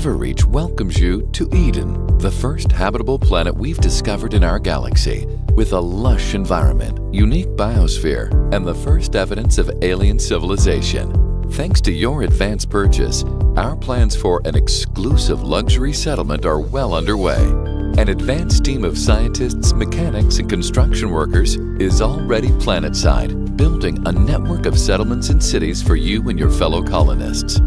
EverReach welcomes you to Eden, the first habitable planet we've discovered in our galaxy, with a lush environment, unique biosphere, and the first evidence of alien civilization. Thanks to your advance purchase, our plans for an exclusive luxury settlement are well underway. An advanced team of scientists, mechanics, and construction workers is already planetside, building a network of settlements and cities for you and your fellow colonists.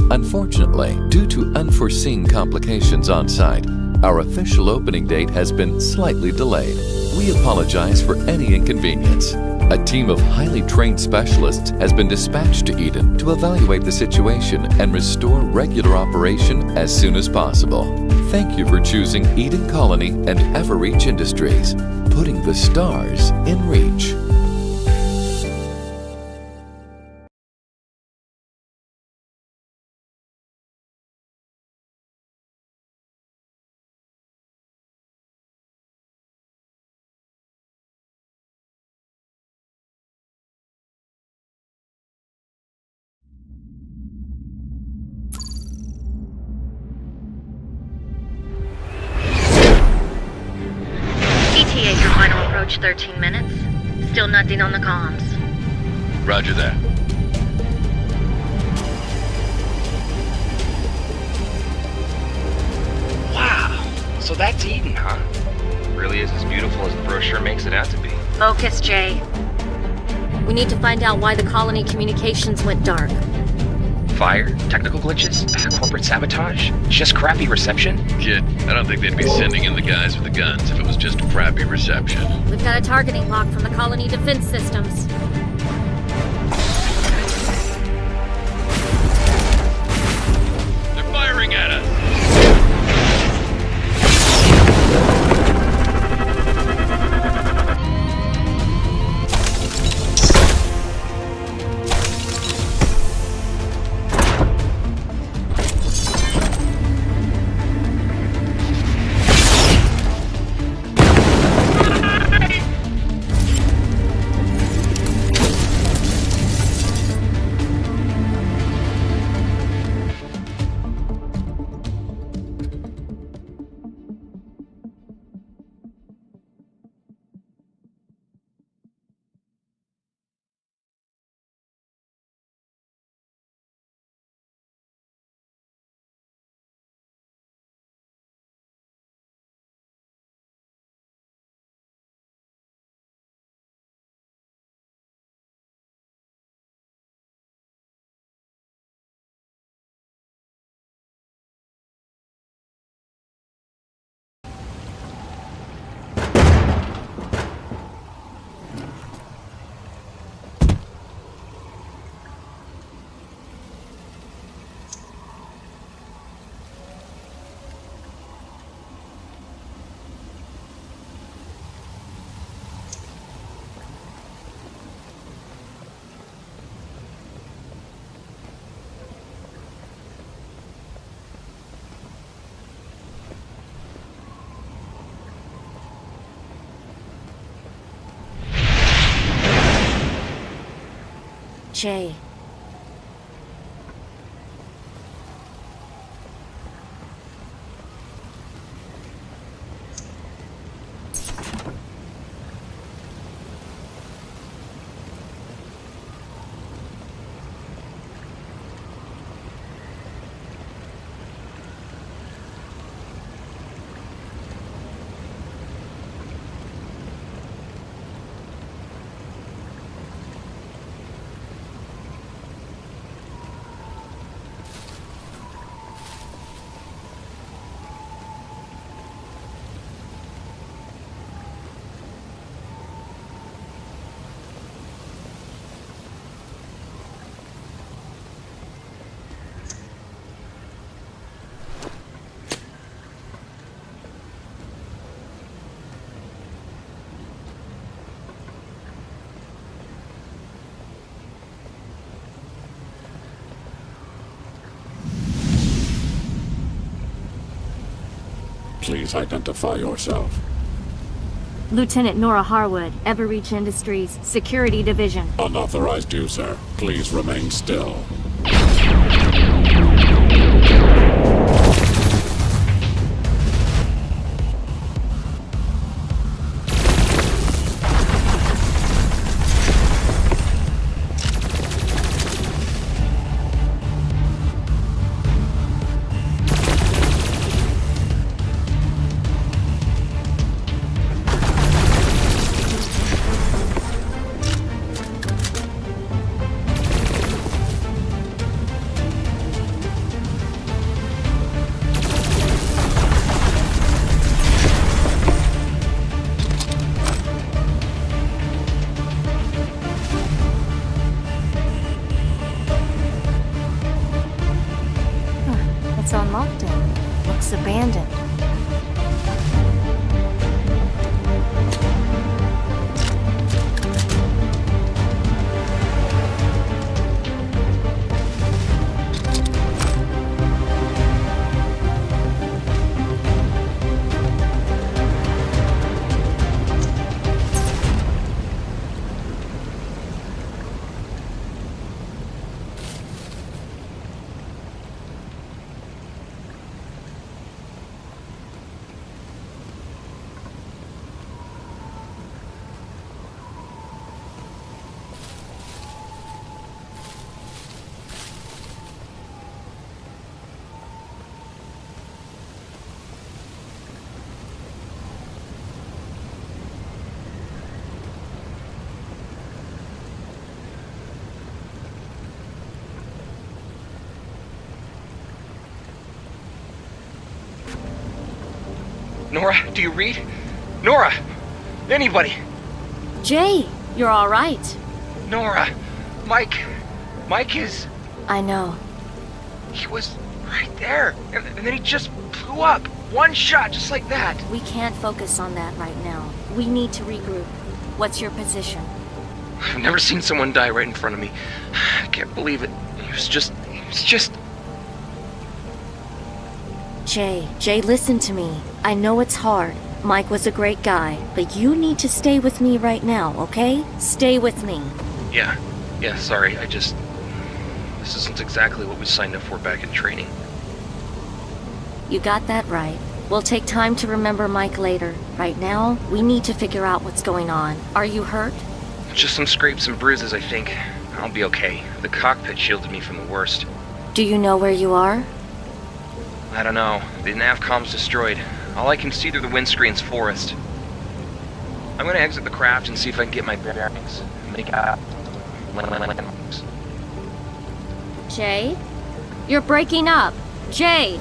Unfortunately, due to unforeseen complications on site, our official opening date has been slightly delayed. We apologize for any inconvenience. A team of highly trained specialists has been dispatched to Eden to evaluate the situation and restore regular operation as soon as possible. Thank you for choosing Eden Colony and EverReach Industries, putting the stars in reach. ETA for final approach 13 minutes. Still nothing on the comms. Roger that. Wow, so that's Eden, huh? Really is as beautiful as the brochure makes it out to be. Focus, Jay. We need to find out why the colony communications went dark. Fire? Technical glitches? Corporate sabotage? Just crappy reception? Kid, I don't think they'd be sending in the guys with the guns if it was just crappy reception. We've got a targeting lock from the colony defense systems. They're firing at us! Jay. Please identify yourself. Lieutenant Nora Harwood, EverReach Industries, Security Division. Unauthorized user. Please remain still. Nora, do you read? Nora! Anybody! Jay, you're all right. Nora! Mike is... I know. He was right there. And then he just blew up. One shot, just like that. We can't focus on that right now. We need to regroup. What's your position? I've never seen someone die right in front of me. I can't believe it. It was just... Jay, listen to me. I know it's hard. Mike was a great guy, but you need to stay with me right now, okay? Stay with me. Yeah, sorry. This isn't exactly what we signed up for back in training. You got that right. We'll take time to remember Mike later. Right now, we need to figure out what's going on. Are you hurt? Just some scrapes and bruises, I think. I'll be okay. The cockpit shielded me from the worst. Do you know where you are? I don't know. The navcom's destroyed. All I can see through the windscreen's forest. I'm gonna exit the craft and see if I can get my bearings. Make out landmarks. Jay? You're breaking up. Jay!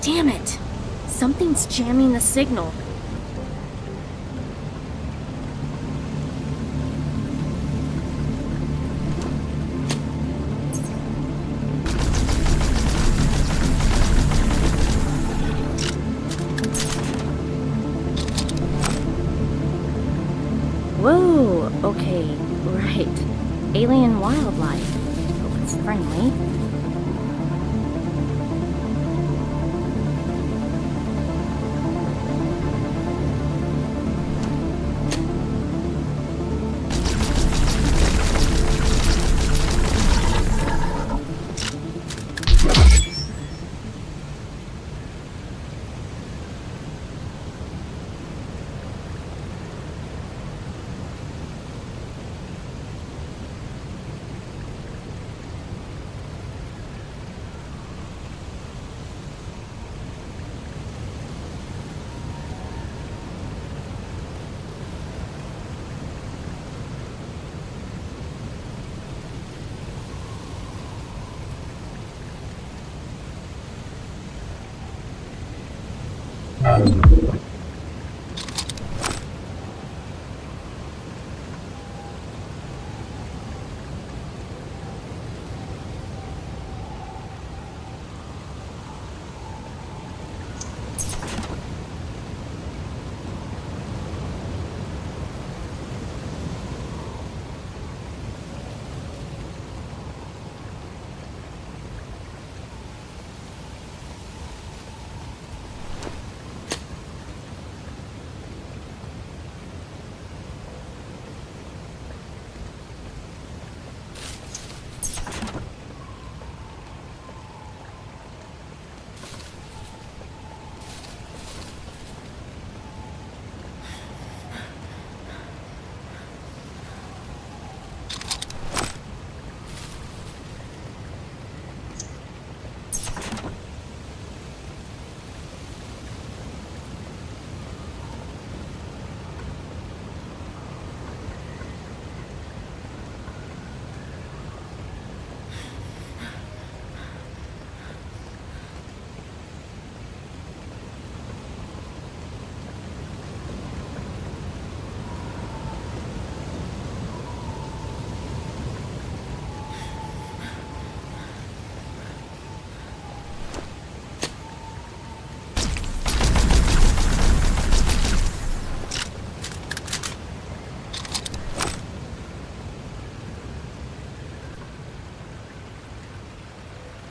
Damn it. Something's jamming the signal. Whoa, okay, right. Alien wildlife. Hope it's friendly.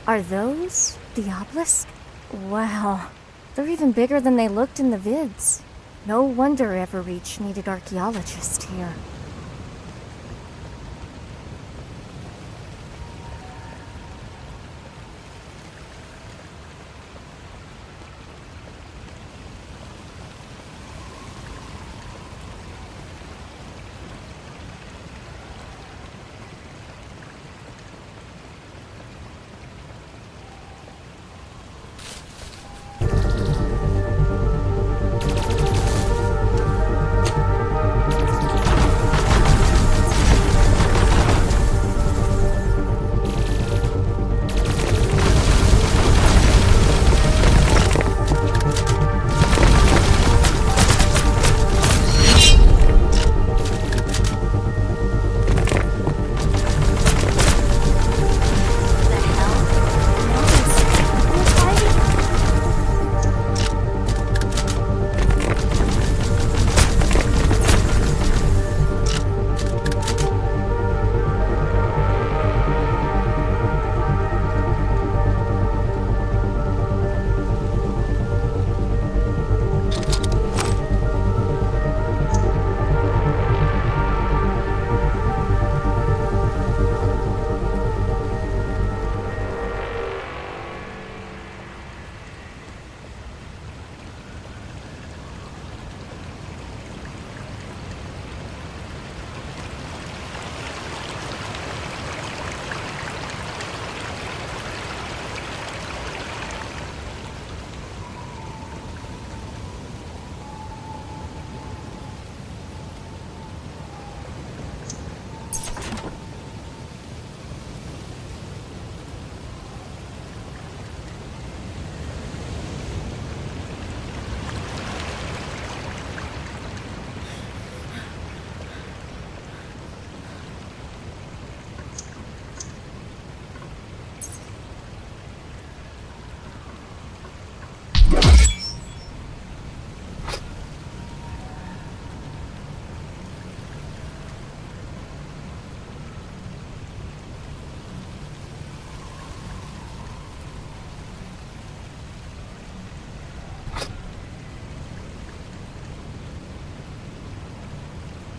Are those the obelisks? Wow, they're even bigger than they looked in the vids. No wonder EverReach needed archaeologists here.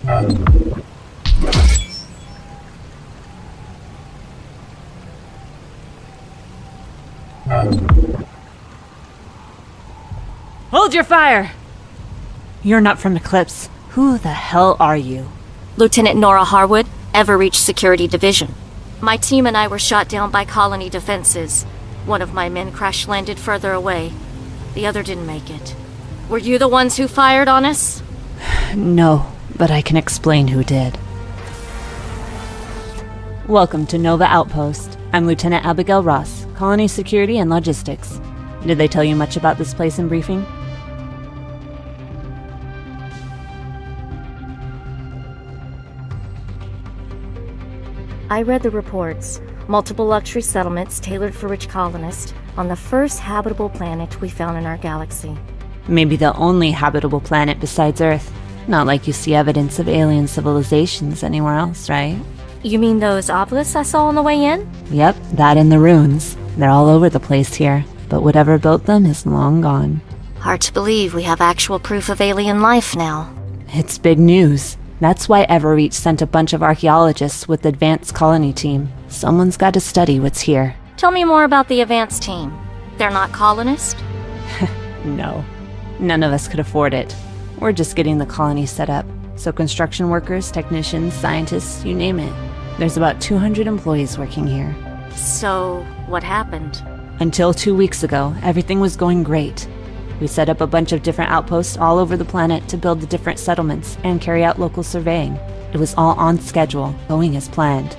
Hold your fire! You're not from Eclipse. Who the hell are you? Lieutenant Nora Harwood, EverReach Security Division. My team and I were shot down by colony defenses. One of my men crash-landed further away. The other didn't make it. Were you the ones who fired on us? No, but I can explain who did. Welcome to Nova Outpost. I'm Lieutenant Abigail Ross, Colony Security and Logistics. Did they tell you much about this place in briefing? I read the reports. Multiple luxury settlements tailored for rich colonists on the first habitable planet we found in our galaxy. Maybe the only habitable planet besides Earth. Not like you see evidence of alien civilizations anywhere else, right? You mean those obelisks I saw on the way in? Yep, that and the ruins. They're all over the place here, but whatever built them is long gone. Hard to believe we have actual proof of alien life now. It's big news. That's why EverReach sent a bunch of archaeologists with the advanced colony team. Someone's got to study what's here. Tell me more about the advanced team. They're not colonists? No. None of us could afford it. We're just getting the colony set up. So construction workers, technicians, scientists, you name it. There's about 200 employees working here. So, what happened? Until 2 weeks ago, everything was going great. We set up a bunch of different outposts all over the planet to build the different settlements and carry out local surveying. It was all on schedule, going as planned.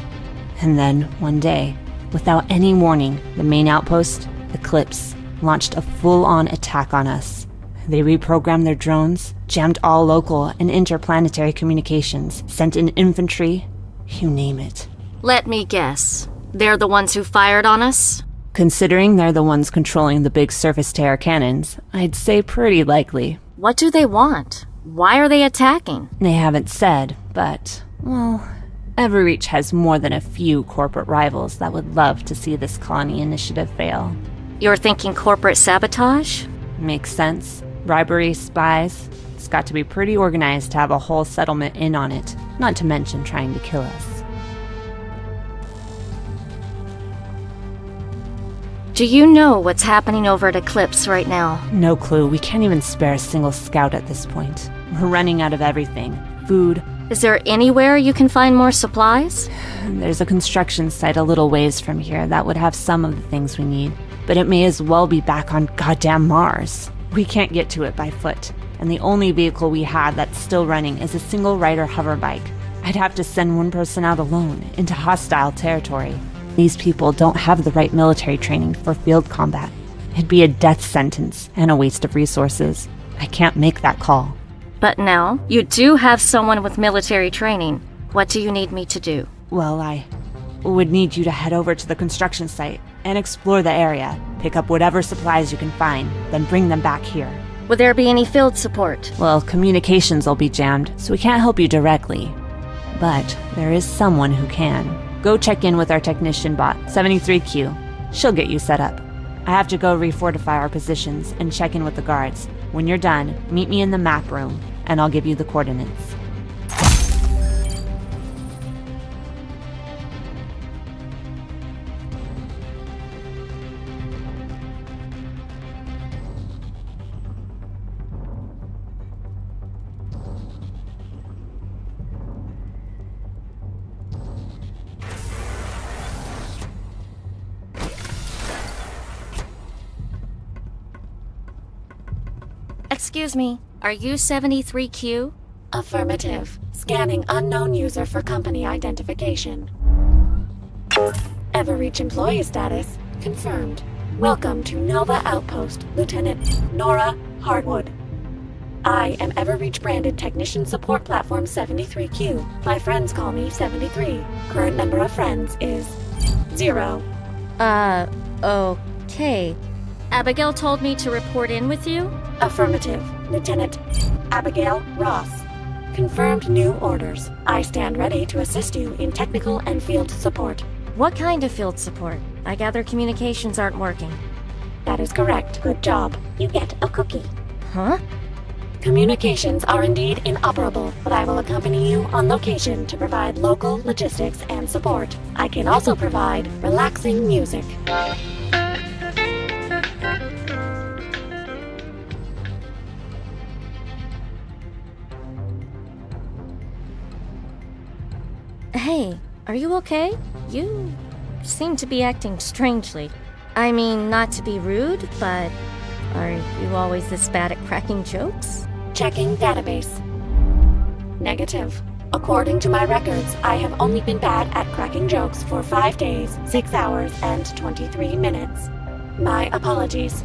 And then, one day, without any warning, the main outpost, Eclipse, launched a full-on attack on us. They reprogrammed their drones, jammed all local and interplanetary communications, sent in infantry, you name it. Let me guess. They're the ones who fired on us? Considering they're the ones controlling the big surface-to-air cannons, I'd say pretty likely. What do they want? Why are they attacking? They haven't said, but, well, EverReach has more than a few corporate rivals that would love to see this colony initiative fail. You're thinking corporate sabotage? Makes sense. Bribery, spies. It's got to be pretty organized to have a whole settlement in on it, not to mention trying to kill us. Do you know what's happening over at Eclipse right now? No clue. We can't even spare a single scout at this point. We're running out of everything. Food. Is there anywhere you can find more supplies? There's a construction site a little ways from here that would have some of the things we need, but it may as well be back on goddamn Mars. We can't get to it by foot, and the only vehicle we have that's still running is a single-rider hover bike. I'd have to send one person out alone into hostile territory. These people don't have the right military training for field combat. It'd be a death sentence and a waste of resources. I can't make that call. But now, you do have someone with military training. What do you need me to do? Well, I would need you to head over to the construction site and explore the area. Pick up whatever supplies you can find, then bring them back here. Will there be any field support? Well, communications will be jammed, so we can't help you directly. But there is someone who can. Go check in with our technician bot, 73Q. She'll get you set up. I have to go refortify our positions and check in with the guards. When you're done, meet me in the map room, and I'll give you the coordinates. Excuse me, are you 73Q? Affirmative. Scanning unknown user for company identification. EverReach employee status confirmed. Welcome to Nova Outpost, Lieutenant Nora Harwood. I am EverReach branded Technician Support Platform 73Q. My friends call me 73. Current number of friends is 0. Okay. Abigail told me to report in with you? Affirmative. Lieutenant Abigail Ross. Confirmed new orders. I stand ready to assist you in technical and field support. What kind of field support? I gather communications aren't working. That is correct. Good job. You get a cookie. Huh? Communications are indeed inoperable, but I will accompany you on location to provide local logistics and support. I can also provide relaxing music. Hey, are you okay? You seem to be acting strangely. I mean, not to be rude, but are you always this bad at cracking jokes? Checking database. Negative. According to my records, I have only been bad at cracking jokes for 5 days, 6 hours, and 23 minutes. My apologies.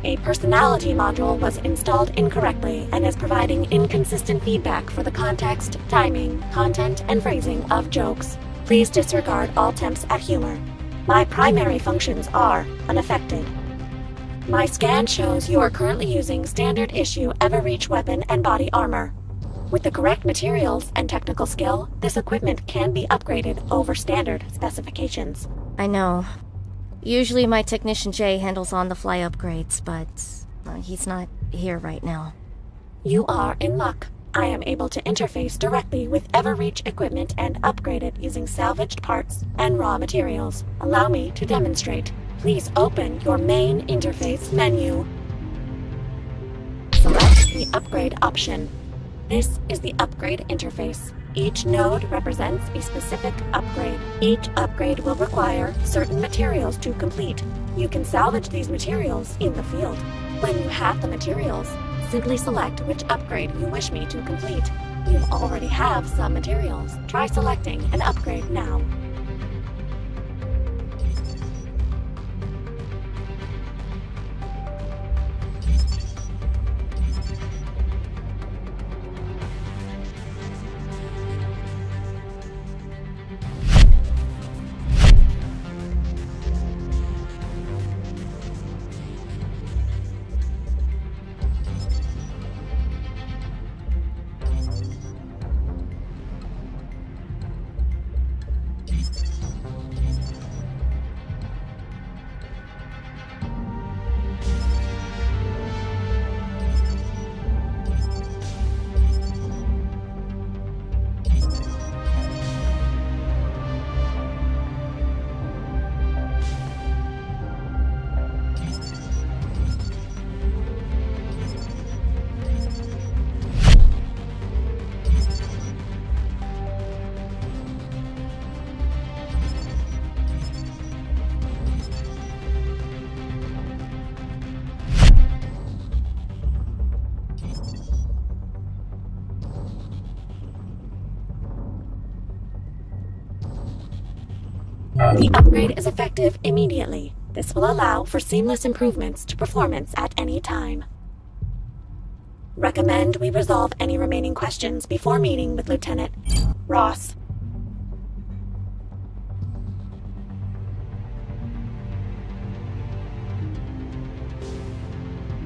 A personality module was installed incorrectly and is providing inconsistent feedback for the context, timing, content, and phrasing of jokes. Please disregard all attempts at humor. My primary functions are unaffected. My scan shows you are currently using standard issue EverReach weapon and body armor. With the correct materials and technical skill, this equipment can be upgraded over standard specifications. I know. Usually my technician Jay handles on-the-fly upgrades, but he's not here right now. You are in luck. I am able to interface directly with EverReach equipment and upgrade it using salvaged parts and raw materials. Allow me to demonstrate. Please open your main interface menu. Select the upgrade option. This is the upgrade interface. Each node represents a specific upgrade. Each upgrade will require certain materials to complete. You can salvage these materials in the field. When you have the materials, simply select which upgrade you wish me to complete. You already have some materials. Try selecting an upgrade now. The upgrade is effective immediately. This will allow for seamless improvements to performance at any time. Recommend we resolve any remaining questions before meeting with Lieutenant Ross.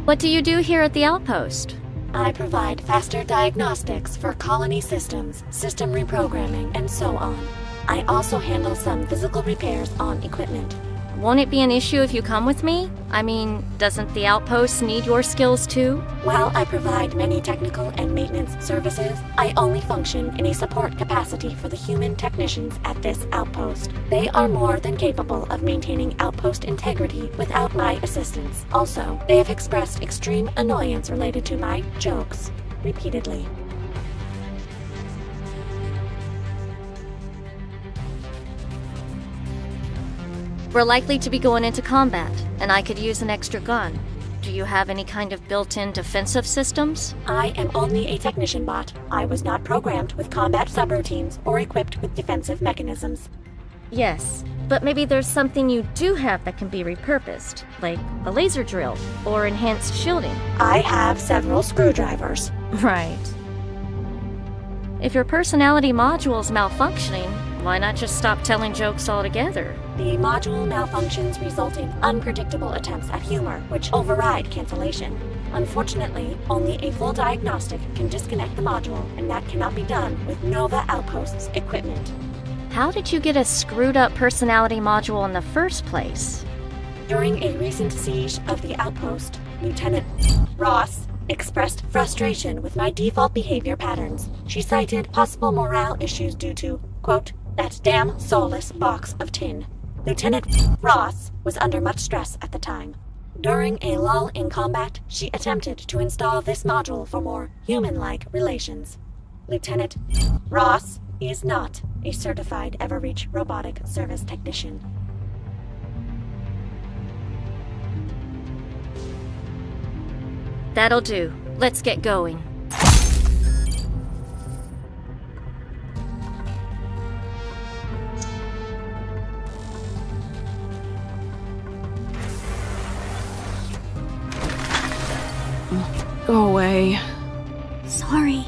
What do you do here at the outpost? I provide faster diagnostics for colony systems, system reprogramming, and so on. I also handle some physical repairs on equipment. Won't it be an issue if you come with me? I mean, doesn't the outpost need your skills too? While I provide many technical and maintenance services, I only function in a support capacity for the human technicians at this outpost. They are more than capable of maintaining outpost integrity without my assistance. Also, they have expressed extreme annoyance related to my jokes repeatedly. We're likely to be going into combat, and I could use an extra gun. Do you have any kind of built-in defensive systems? I am only a technician bot. I was not programmed with combat subroutines or equipped with defensive mechanisms. Yes, but maybe there's something you do have that can be repurposed, like a laser drill or enhanced shielding. I have several screwdrivers. Right. If your personality module's malfunctioning, why not just stop telling jokes altogether? The module malfunctions result in unpredictable attempts at humor, which override cancellation. Unfortunately, only a full diagnostic can disconnect the module, and that cannot be done with Nova Outpost's equipment. How did you get a screwed-up personality module in the first place? During a recent siege of the outpost, Lieutenant Ross expressed frustration with my default behavior patterns. She cited possible morale issues due to, quote, that damn soulless box of tin. Lieutenant Ross was under much stress at the time. During a lull in combat, she attempted to install this module for more human-like relations. Lieutenant Ross is not a certified EverReach robotic service technician. That'll do. Let's get going. Go away. Sorry.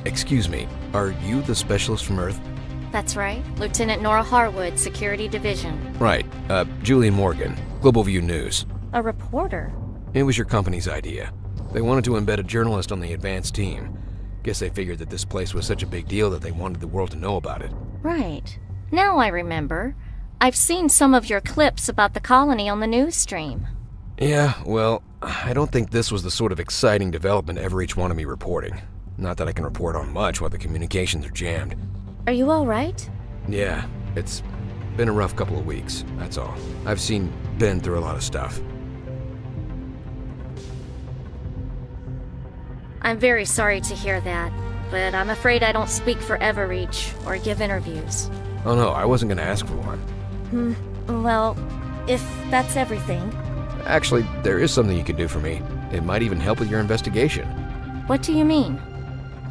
Excuse me, are you the specialist from Earth? That's right. Lieutenant Nora Harwood, Security Division. Right, Julian Morgan, Global View News. A reporter? It was your company's idea. They wanted to embed a journalist on the advanced team. Guess they figured that this place was such a big deal that they wanted the world to know about it. Right. Now I remember. I've seen some of your clips about the colony on the news stream. Yeah, well, I don't think this was the sort of exciting development EverReach wanted me reporting. Not that I can report on much while the communications are jammed. Are you all right? Yeah, it's been a rough couple of weeks, that's all. I've seen Ben through a lot of stuff. I'm very sorry to hear that, but I'm afraid I don't speak for EverReach or give interviews. Oh no, I wasn't gonna ask for one. Well, if that's everything. Actually, there is something you could do for me. It might even help with your investigation. What do you mean?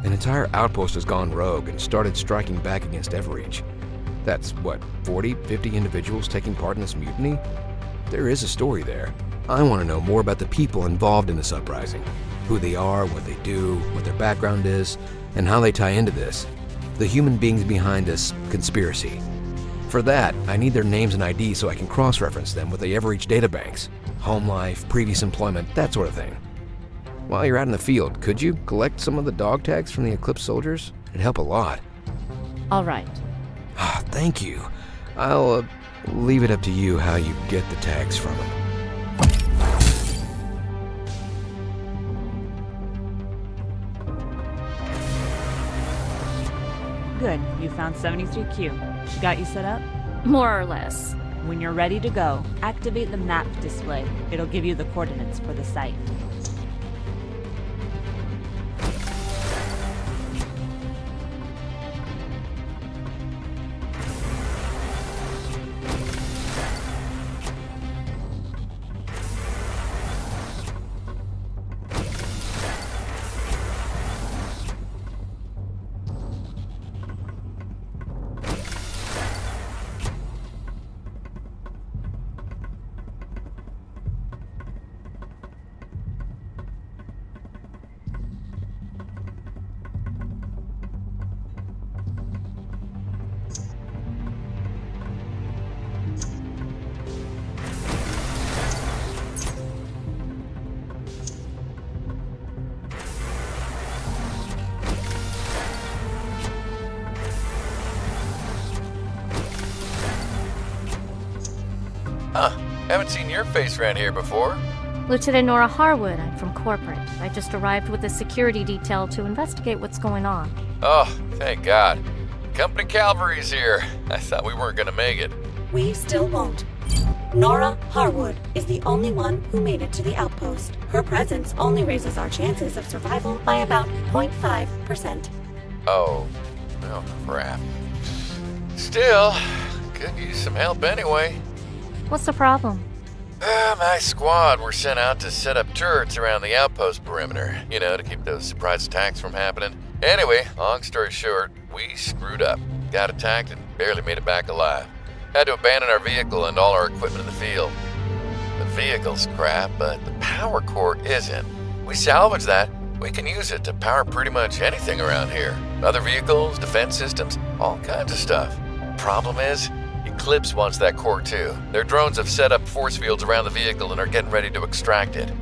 An entire outpost has gone rogue and started striking back against EverReach. That's, what, 40, 50 individuals taking part in this mutiny? There is a story there. I want to know more about the people involved in this uprising. Who they are, what they do, what their background is, and how they tie into this. The human beings behind this conspiracy. For that, I need their names and IDs so I can cross-reference them with the EverReach databanks. Home life, previous employment, that sort of thing. While you're out in the field, could you collect some of the dog tags from the Eclipse soldiers? It'd help a lot. All right. Thank you. I'll leave it up to you how you get the tags from them. Good, you found 73Q. She got you set up? More or less. When you're ready to go, activate the map display. It'll give you the coordinates for the site. Haven't seen your face around here before. Lieutenant Nora Harwood, I'm from corporate. I just arrived with a security detail to investigate what's going on. Oh, thank God. Company Cavalry's here. I thought we weren't gonna make it. We still won't. Nora Harwood is the only one who made it to the outpost. Her presence only raises our chances of survival by about 0.5%. Oh crap. Still, could use some help anyway. What's the problem? My squad were sent out to set up turrets around the outpost perimeter, to keep those surprise attacks from happening. Anyway, long story short, we screwed up. Got attacked and barely made it back alive. Had to abandon our vehicle and all our equipment in the field. The vehicle's crap, but the power core isn't. We salvage that. We can use it to power pretty much anything around here. Other vehicles, defense systems, all kinds of stuff. Problem is, Eclipse wants that core too. Their drones have set up force fields around the vehicle and are getting ready to extract it.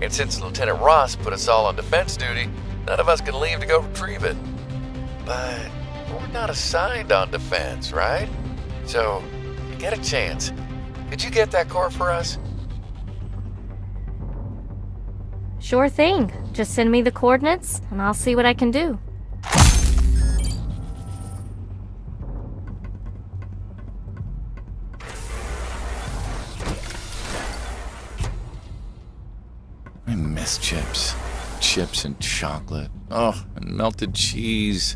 And since Lieutenant Ross put us all on defense duty, none of us can leave to go retrieve it. But we're not assigned on defense, right? So, you get a chance. Could you get that core for us? Sure thing. Just send me the coordinates, and I'll see what I can do. I miss chips. Chips and chocolate. Oh, and melted cheese.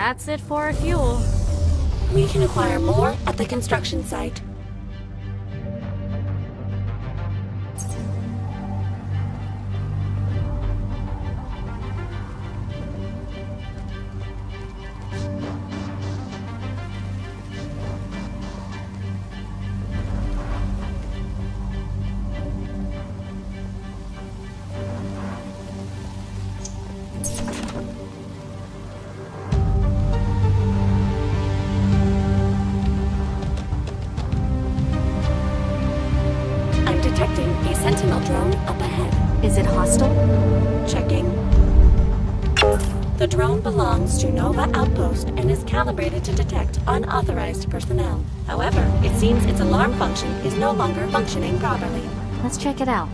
That's it for our fuel. We can acquire more at the construction site. Detecting a Sentinel drone up ahead. Is it hostile? Checking. The drone belongs to Nova Outpost and is calibrated to detect unauthorized personnel. However, it seems its alarm function is no longer functioning properly. Let's check it out.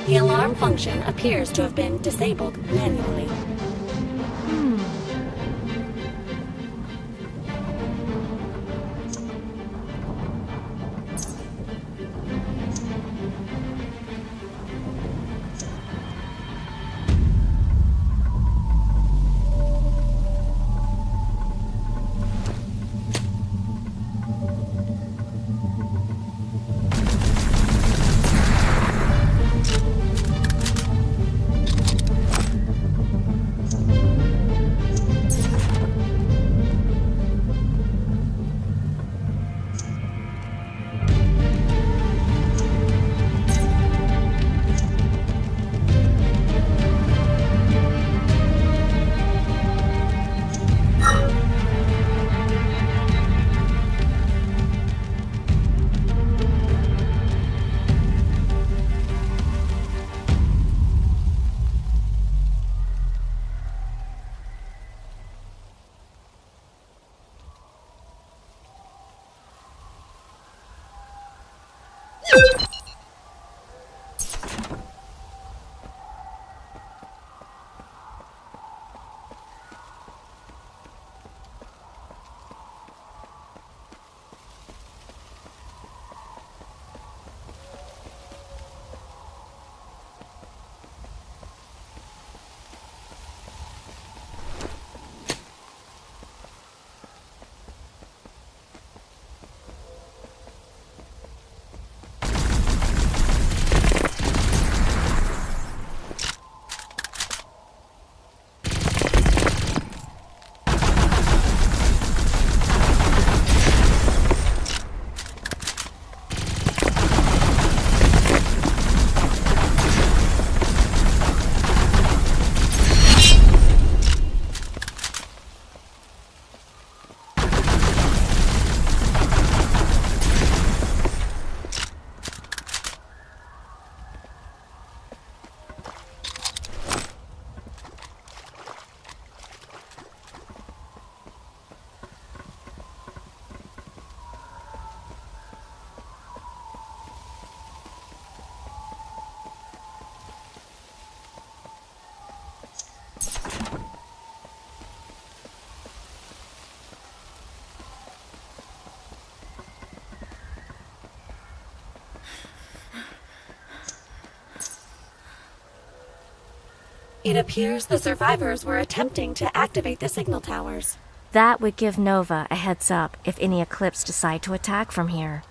The alarm function appears to have been disabled manually. It appears the survivors were attempting to activate the signal towers. That would give Nova a heads up if any Eclipse decide to attack from here.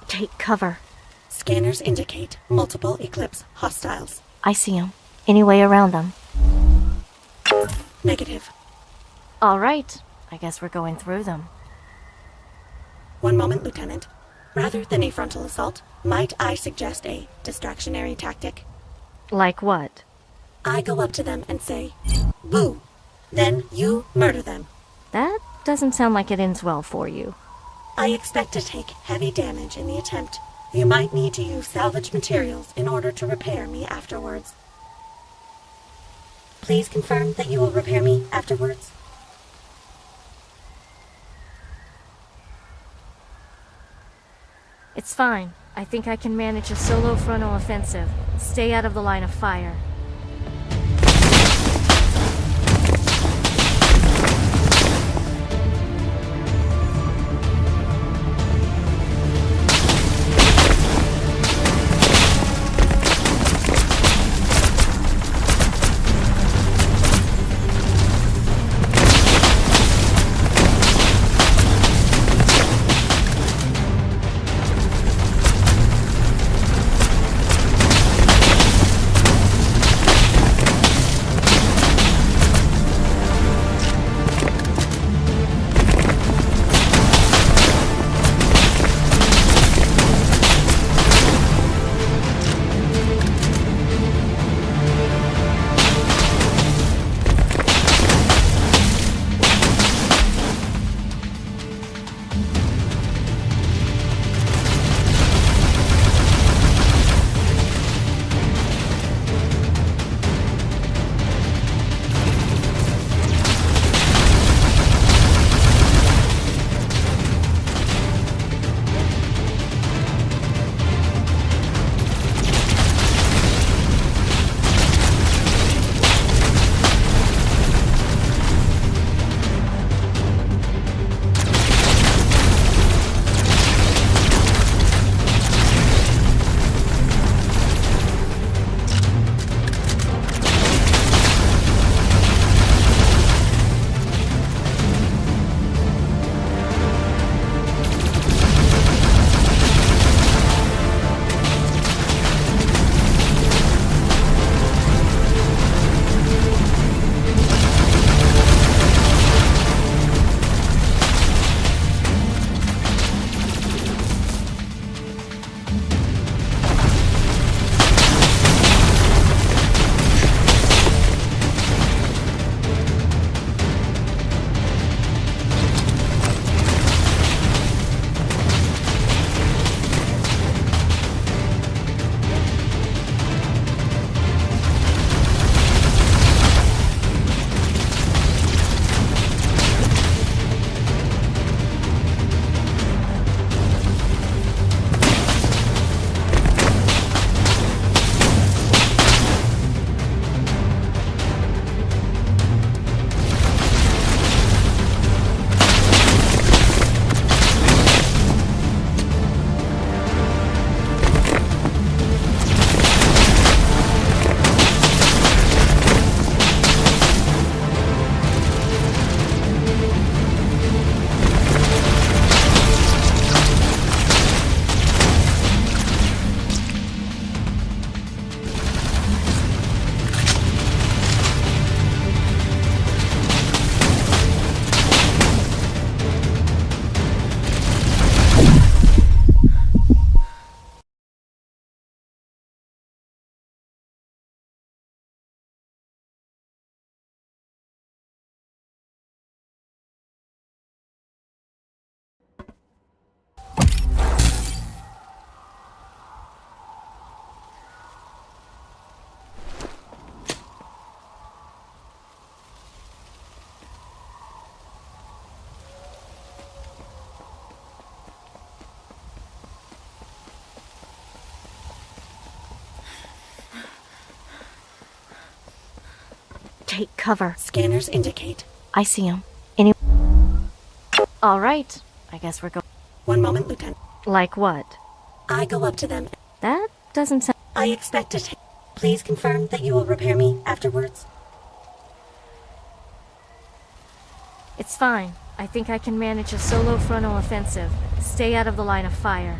Take cover. Scanners indicate multiple Eclipse hostiles. I see them. Any way around them? Negative. All right. I guess we're going through them. One moment, Lieutenant. Rather than a frontal assault, might I suggest a distractionary tactic? Like what? I go up to them and say, "Boo!" Then you murder them. That doesn't sound like it ends well for you. I expect to take heavy damage in the attempt. You might need to use salvage materials in order to repair me afterwards. Please confirm that you will repair me afterwards. It's fine. I think I can manage a solo frontal offensive. Stay out of the line of fire. Take cover. Scanners indicate. I see him. Any... All right. I guess we're going... One moment, Lieutenant. Like what? I go up to them. That doesn't sound... I expect to take... Please confirm that you will repair me afterwards. It's fine. I think I can manage a solo frontal offensive. Stay out of the line of fire.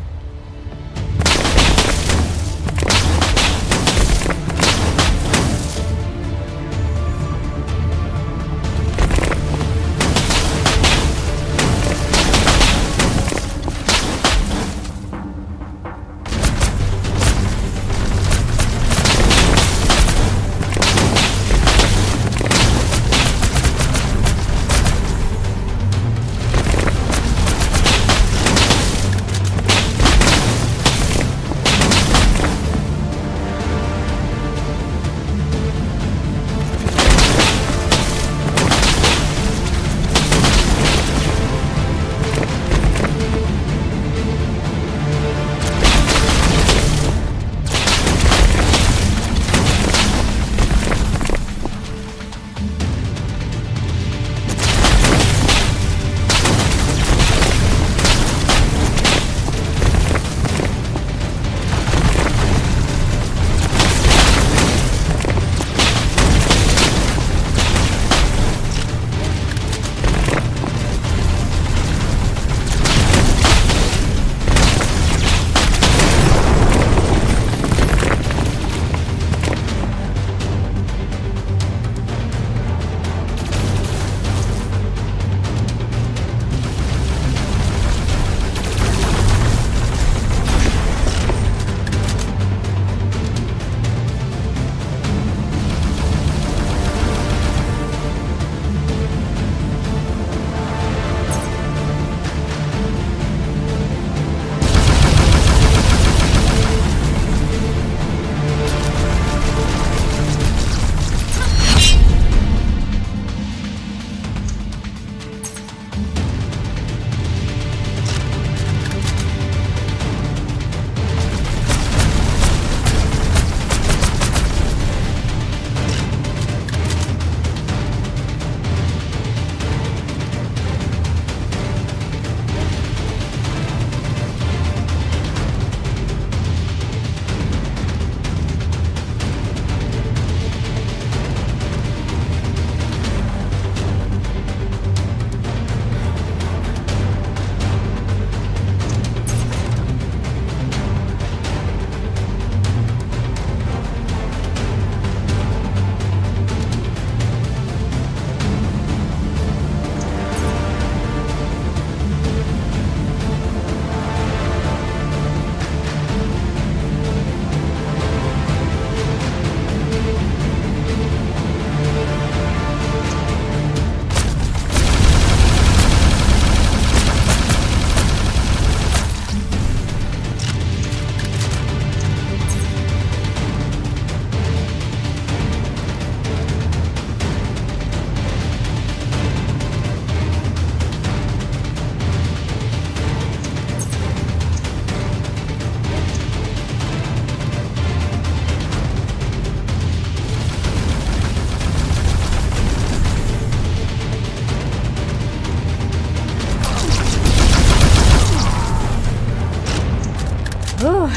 Whew.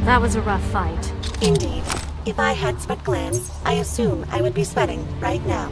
That was a rough fight. Indeed. If I had sweat glands, I assume I would be sweating right now.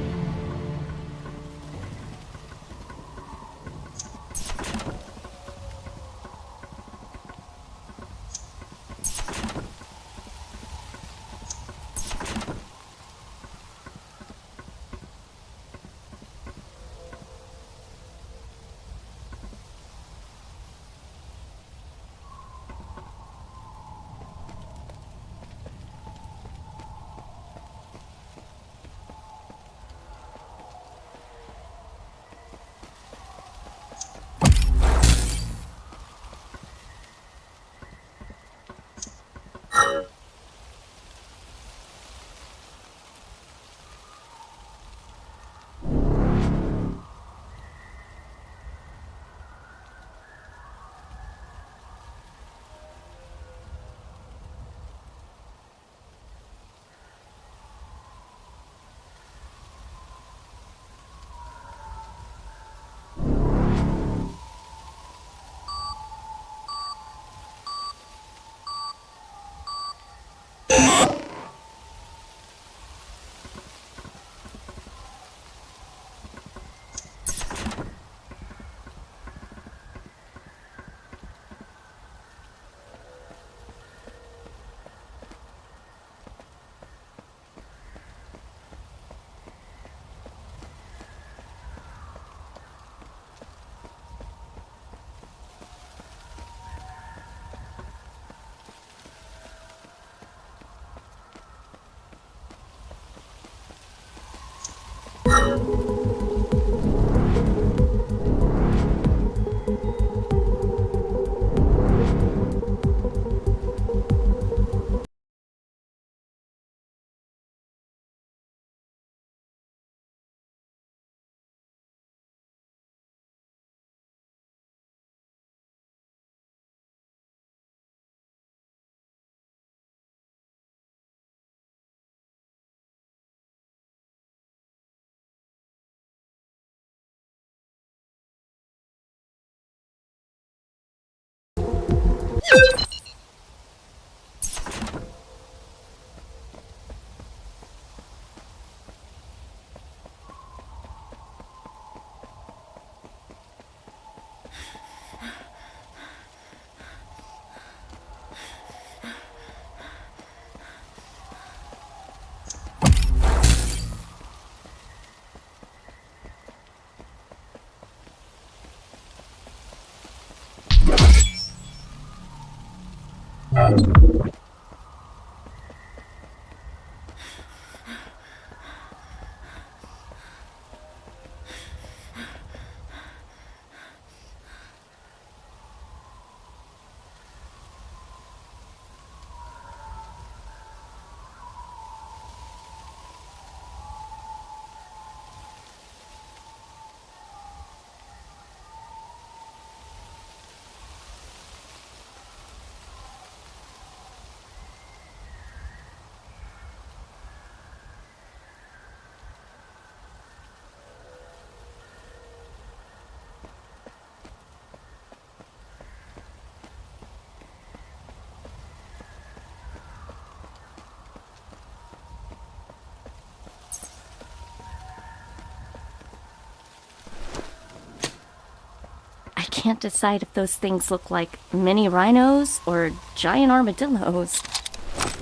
I can't decide if those things look like mini rhinos or giant armadillos.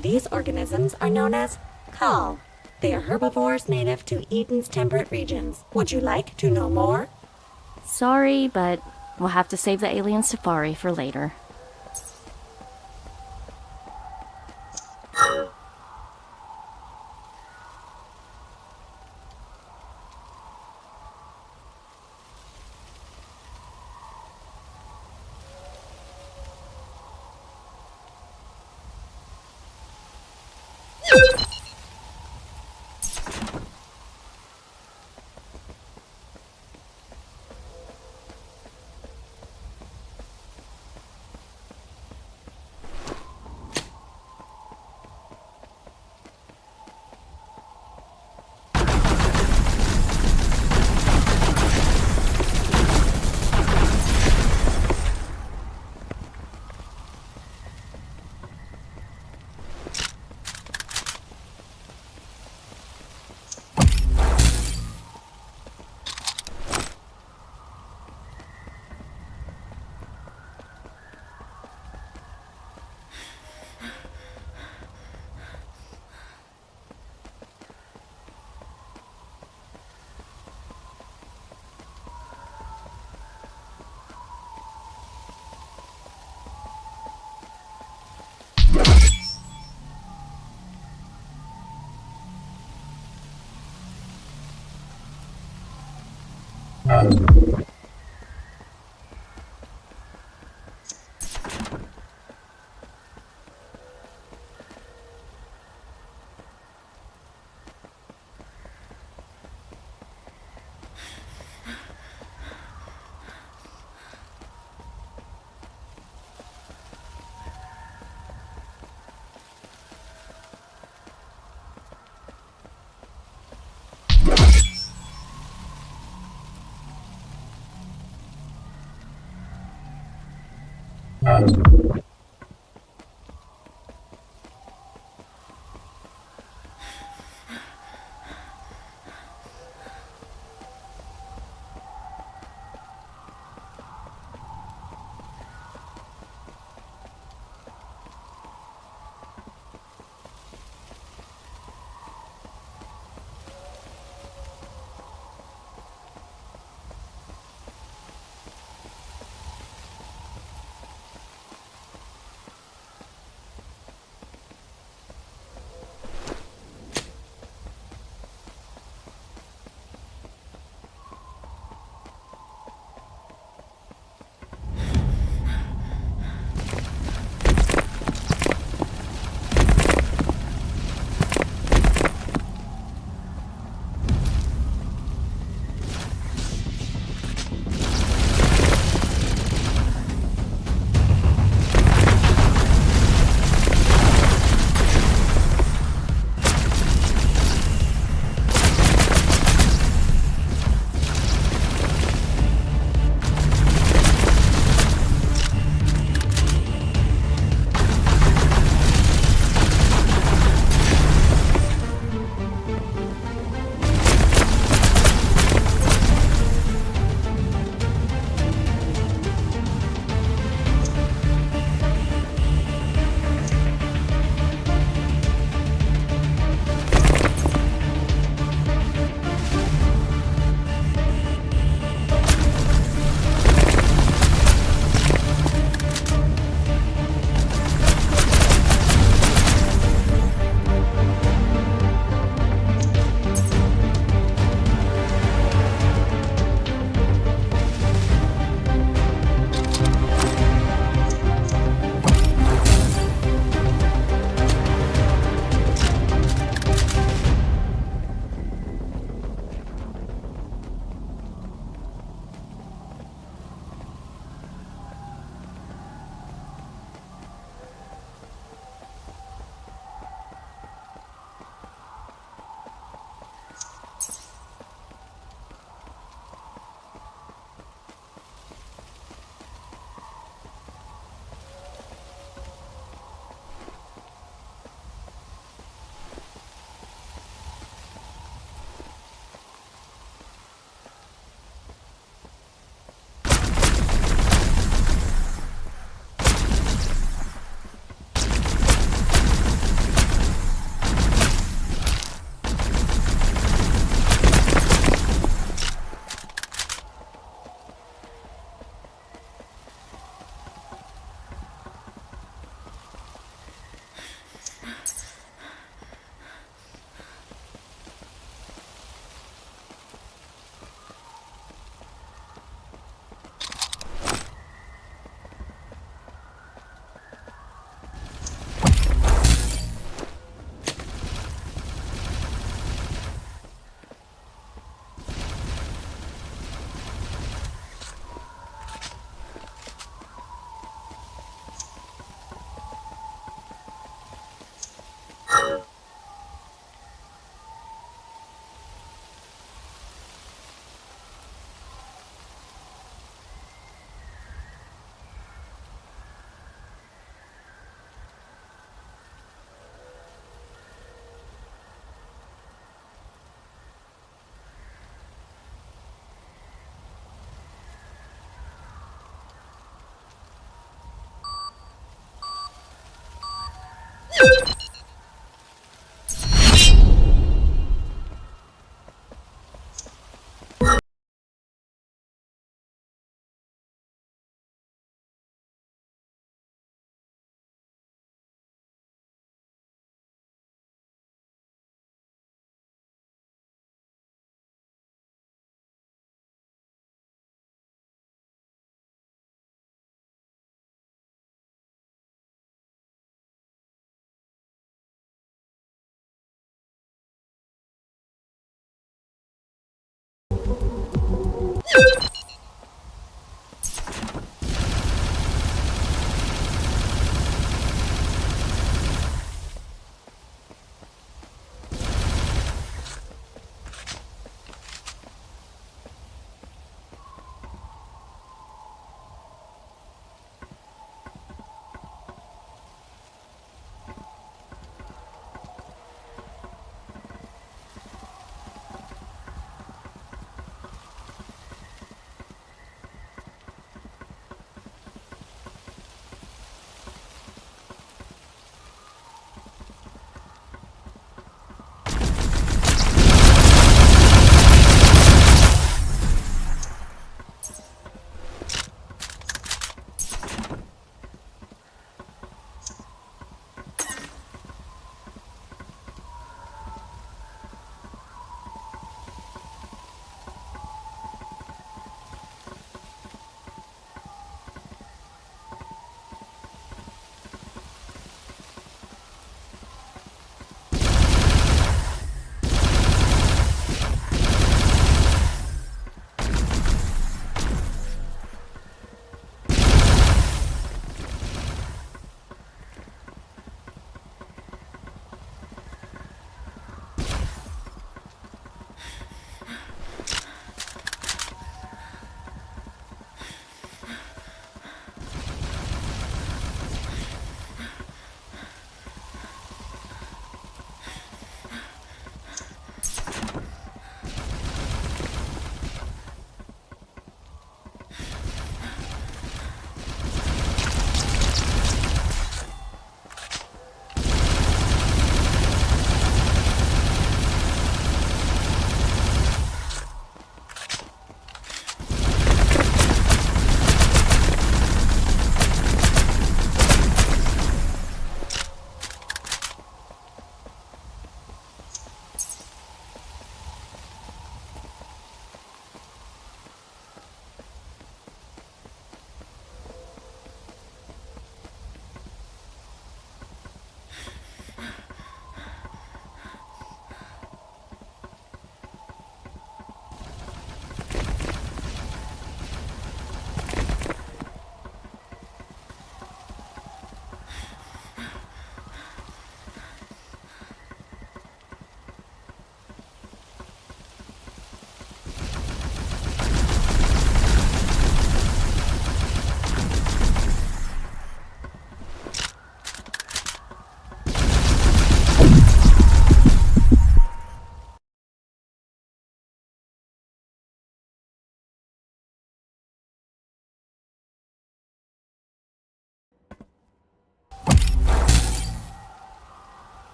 These organisms are known as Kal. They are herbivores native to Eden's temperate regions. Would you like to know more? Sorry, but we'll have to save the alien safari for later.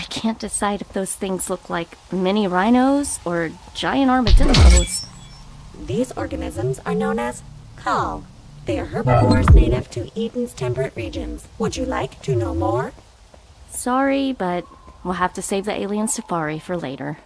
I can't decide if those things look like mini rhinos or giant armadillos. These organisms are known as Khal. They are herbivores native to Eden's temperate regions. Would you like to know more? Sorry, but we'll have to save the alien safari for later.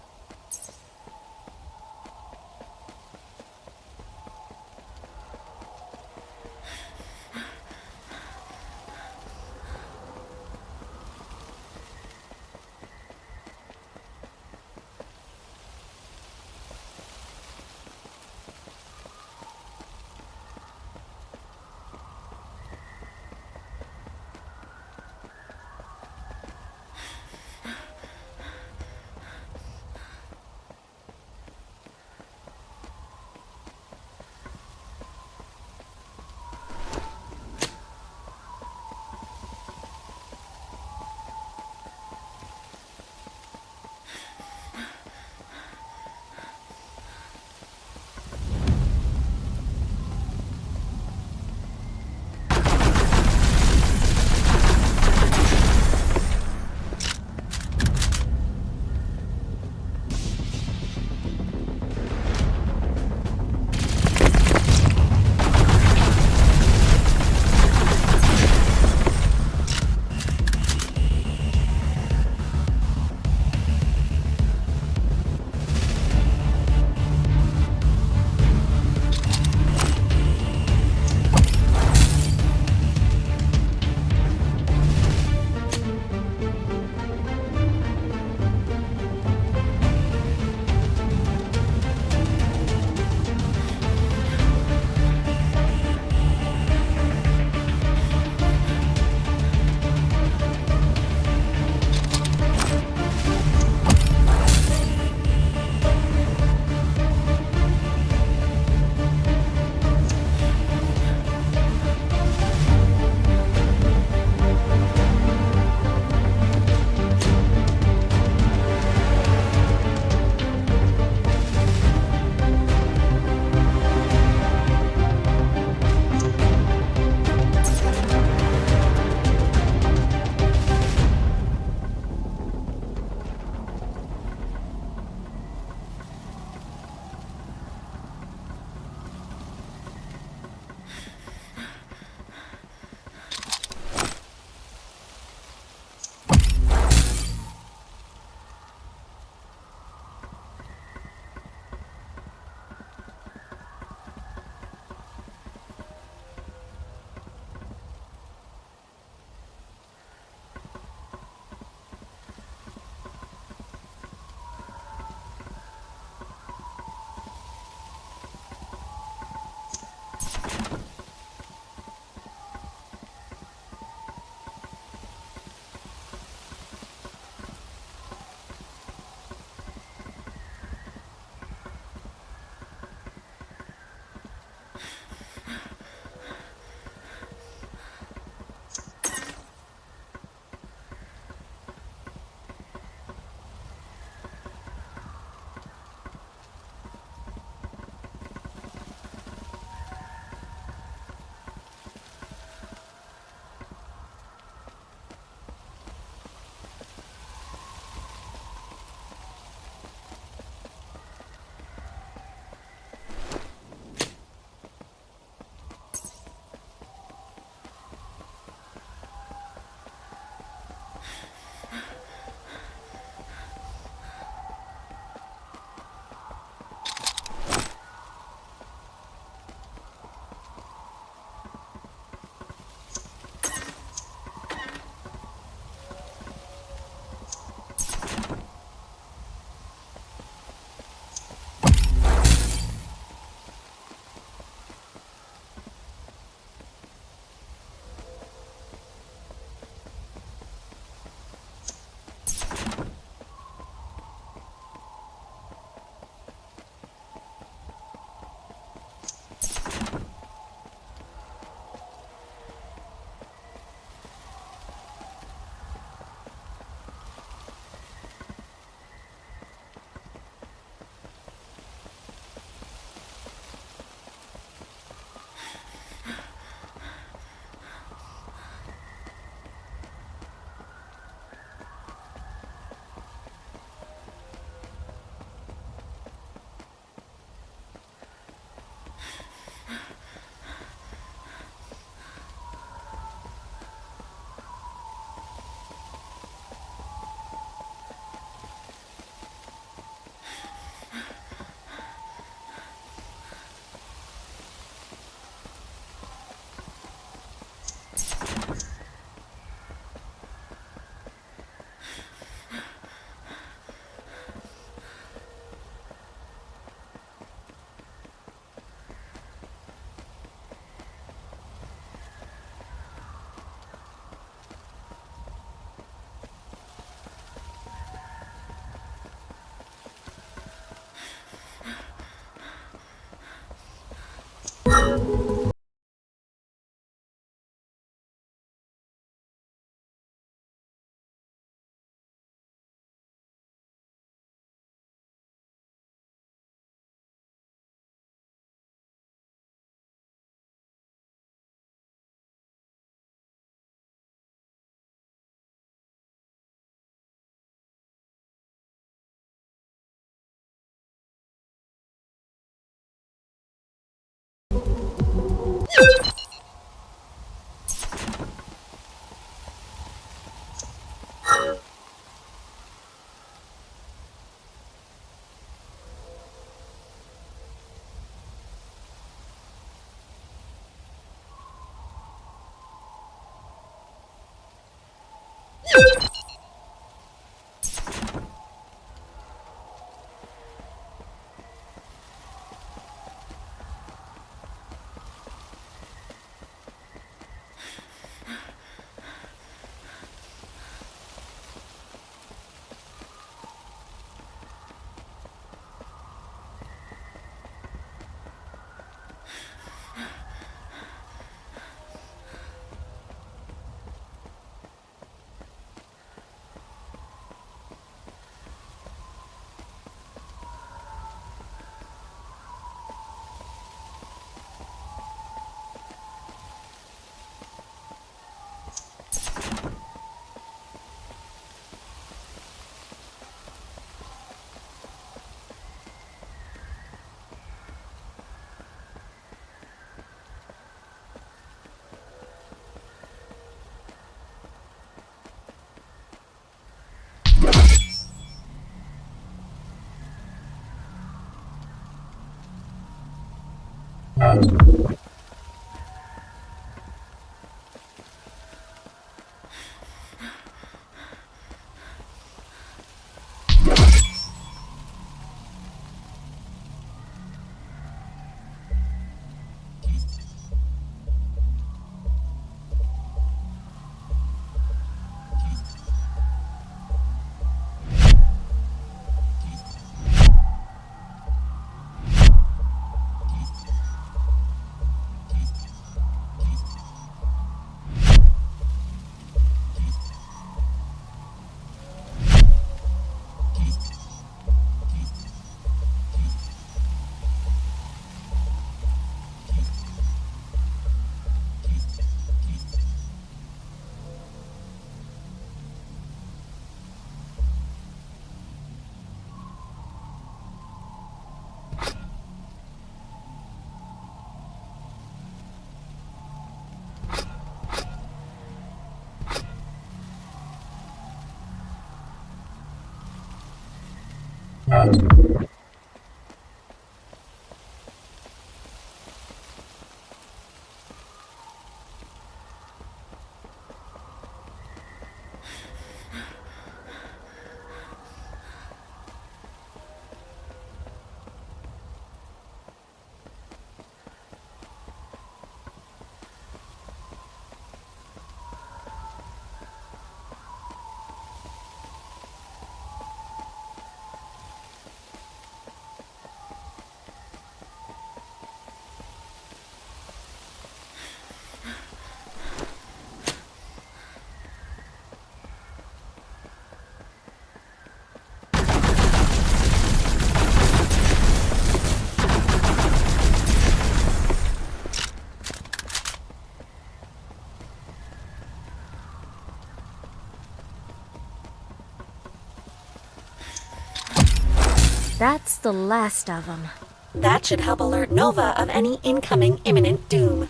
That's the last of them. That should help alert Nova of any incoming imminent doom.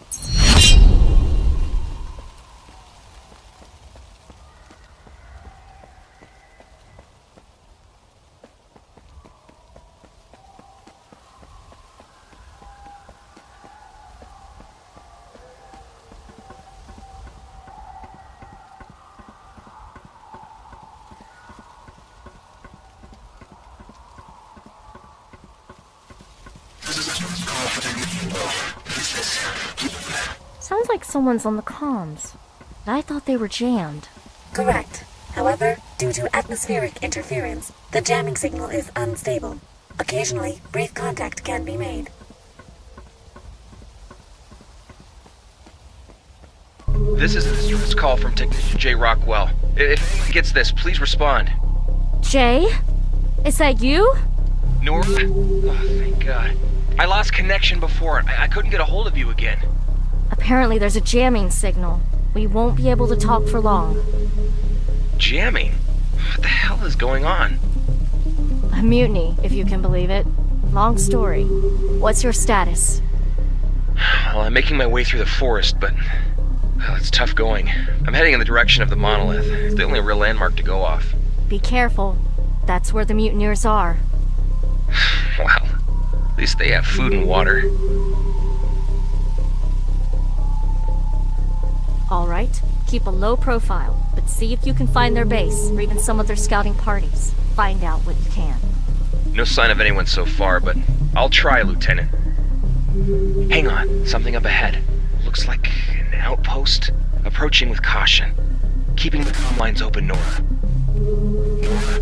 Sounds like someone's on the comms. I thought they were jammed. Correct. However, due to atmospheric interference, the jamming signal is unstable. Occasionally, brief contact can be made. This is a distress call from Technician J. Rockwell. If anyone gets this, please respond. Jay? Is that you? Nora? Oh, thank God. I lost connection before. I couldn't get a hold of you again. Apparently there's a jamming signal. We won't be able to talk for long. Jamming? What the hell is going on? A mutiny, if you can believe it. Long story. What's your status? Well, I'm making my way through the forest, but it's tough going. I'm heading in the direction of the monolith. It's the only real landmark to go off. Be careful. That's where the mutineers are. Well, at least they have food and water. All right, keep a low profile, but see if you can find their base, or even some of their scouting parties. Find out what you can. No sign of anyone so far, but I'll try, Lieutenant. Hang on, something up ahead. Looks like an outpost. Approaching with caution. Keeping the comm lines open, Nora. Nora,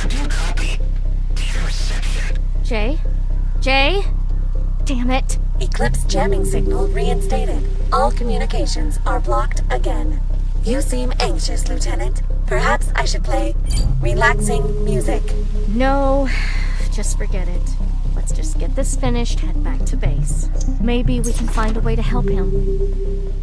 do you copy? Dear reception. Jay? Jay? Damn it. Eclipse jamming signal reinstated. All communications are blocked again. You seem anxious, Lieutenant. Perhaps I should play relaxing music. No, just forget it. Let's just get this finished, head back to base. Maybe we can find a way to help him.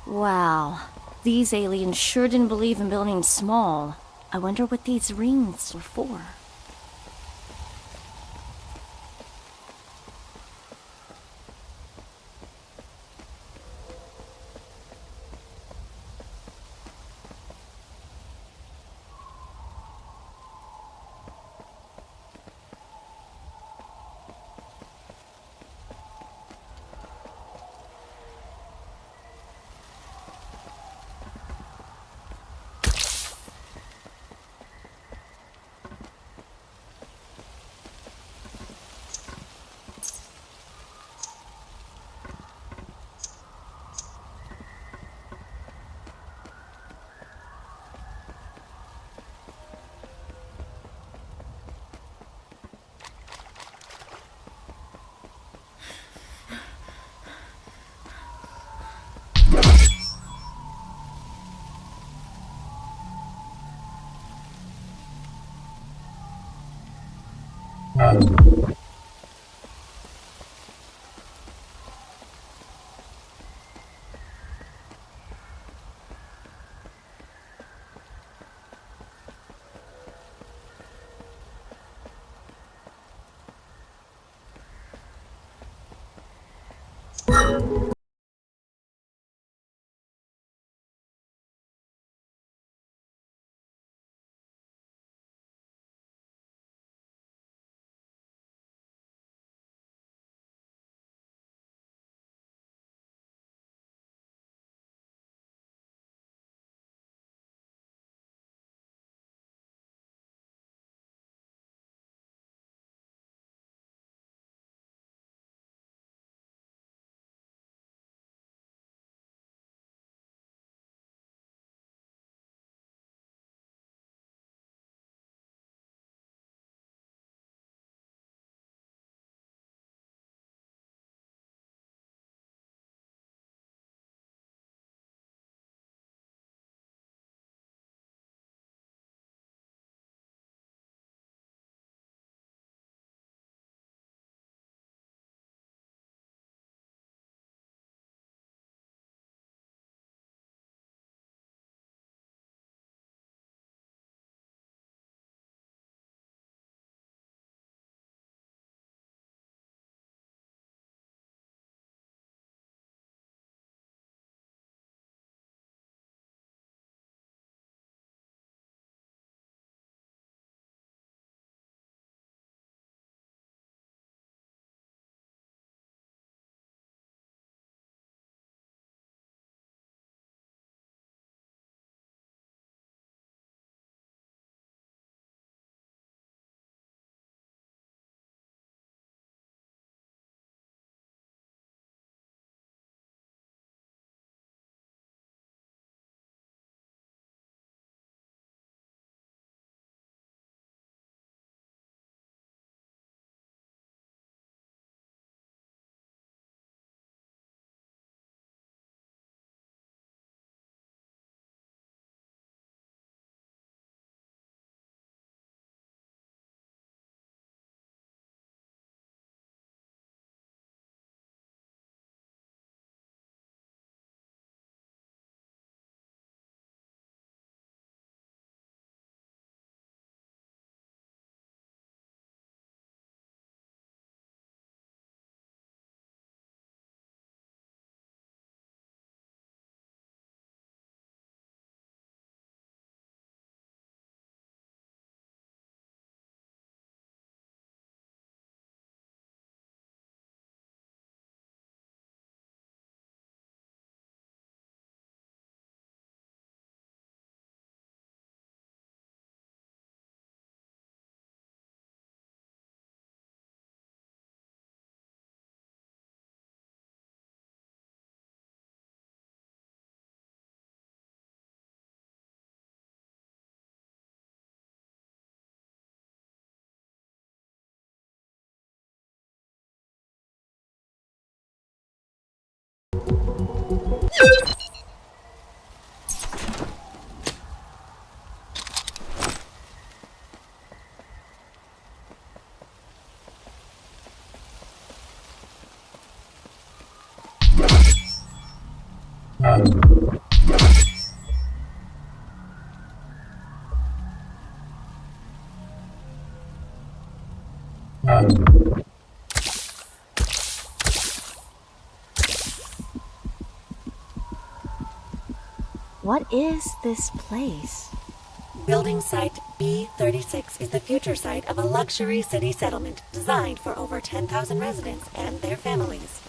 Wow. These aliens sure didn't believe in building small. I wonder what these rings are for. What is this place? Building Site B36 is the future site of a luxury city settlement designed for over 10,000 residents and their families.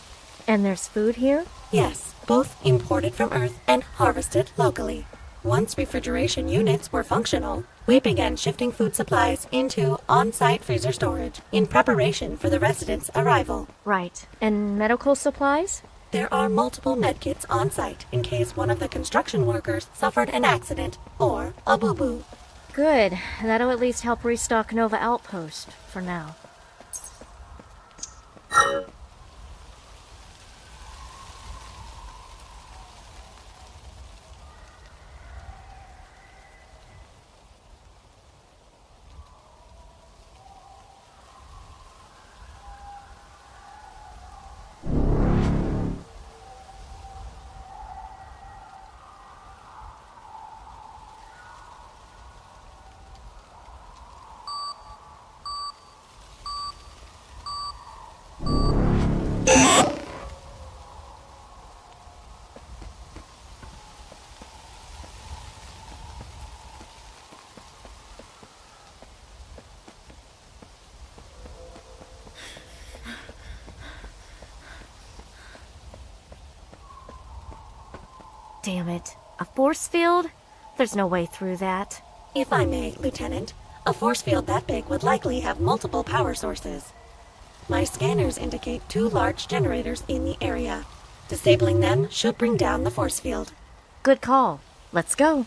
And there's food here? Yes, both imported from Earth and harvested locally. Once refrigeration units were functional, we began shifting food supplies into on-site freezer storage in preparation for the residents' arrival. Right. And medical supplies? There are multiple medkits on site in case one of the construction workers suffered an accident or a boo-boo. Good. That'll at least help restock Nova Outpost for now. Damn it. A force field? There's no way through that. If I may, Lieutenant, a force field that big would likely have multiple power sources. My scanners indicate 2 large generators in the area. Disabling them should bring down the force field. Good call. Let's go.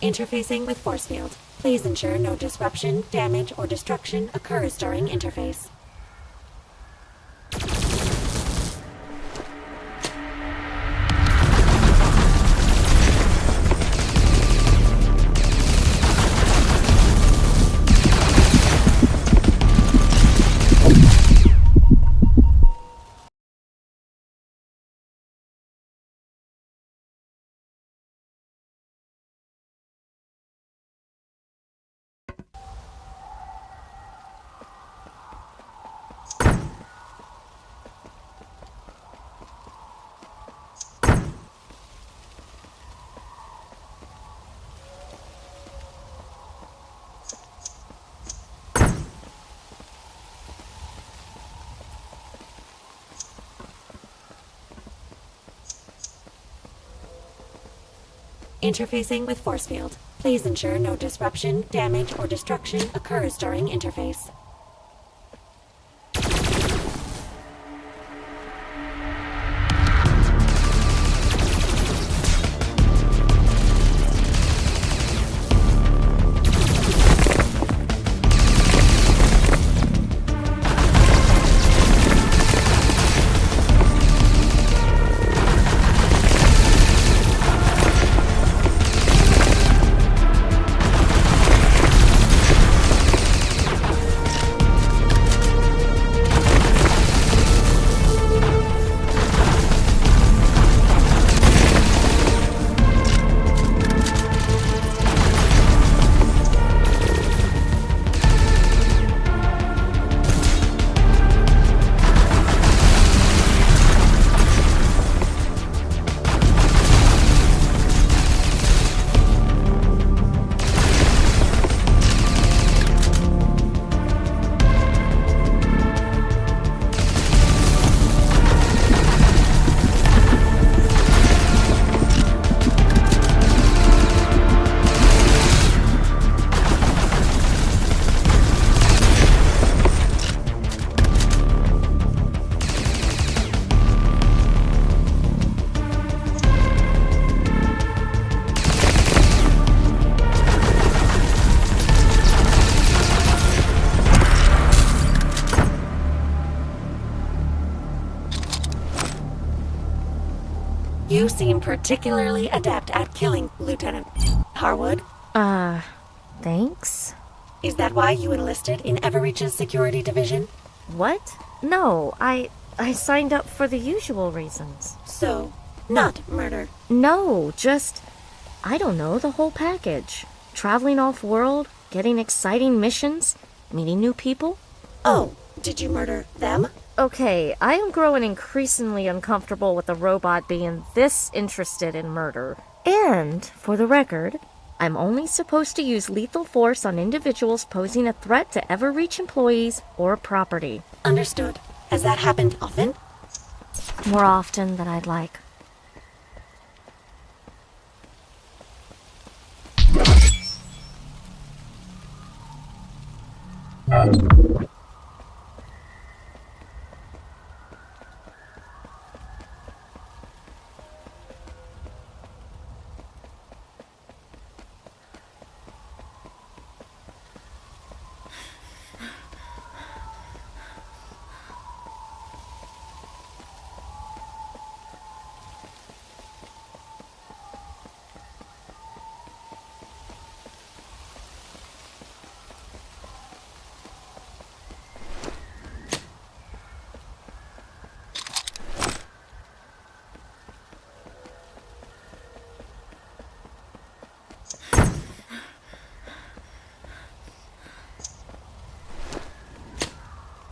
Interfacing with force field. Please ensure no disruption, damage, or destruction occurs during interface. Interfacing with force field. Please ensure no disruption, damage, or destruction occurs during interface. You seem particularly adept at killing, Lieutenant Harwood. Thanks? Is that why you enlisted in EverReach's security division? What? No, I signed up for the usual reasons. So, not murder. No, just, I don't know, the whole package. Traveling off-world, getting exciting missions, meeting new people. Oh, did you murder them? Okay, I am growing increasingly uncomfortable with a robot being this interested in murder. And, for the record, I'm only supposed to use lethal force on individuals posing a threat to EverReach employees or property. Understood. Has that happened often? More often than I'd like.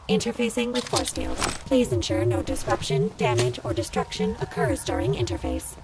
Interfacing with force field. Please ensure no disruption, damage, or destruction occurs during interface.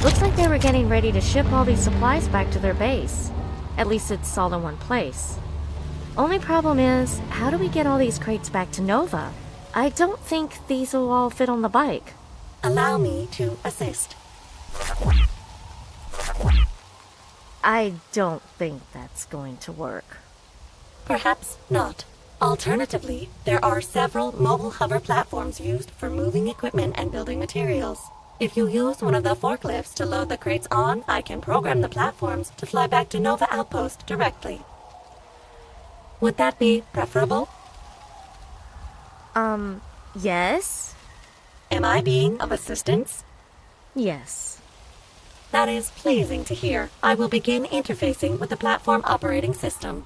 Looks like they were getting ready to ship all these supplies back to their base. At least it's all in one place. Only problem is, how do we get all these crates back to Nova? I don't think these will all fit on the bike. Allow me to assist. I don't think that's going to work. Perhaps not. Alternatively, there are several mobile hover platforms used for moving equipment and building materials. If you use one of the forklifts to load the crates on, I can program the platforms to fly back to Nova Outpost directly. Would that be preferable? Yes? Am I being of assistance? Yes. That is pleasing to hear. I will begin interfacing with the platform operating system.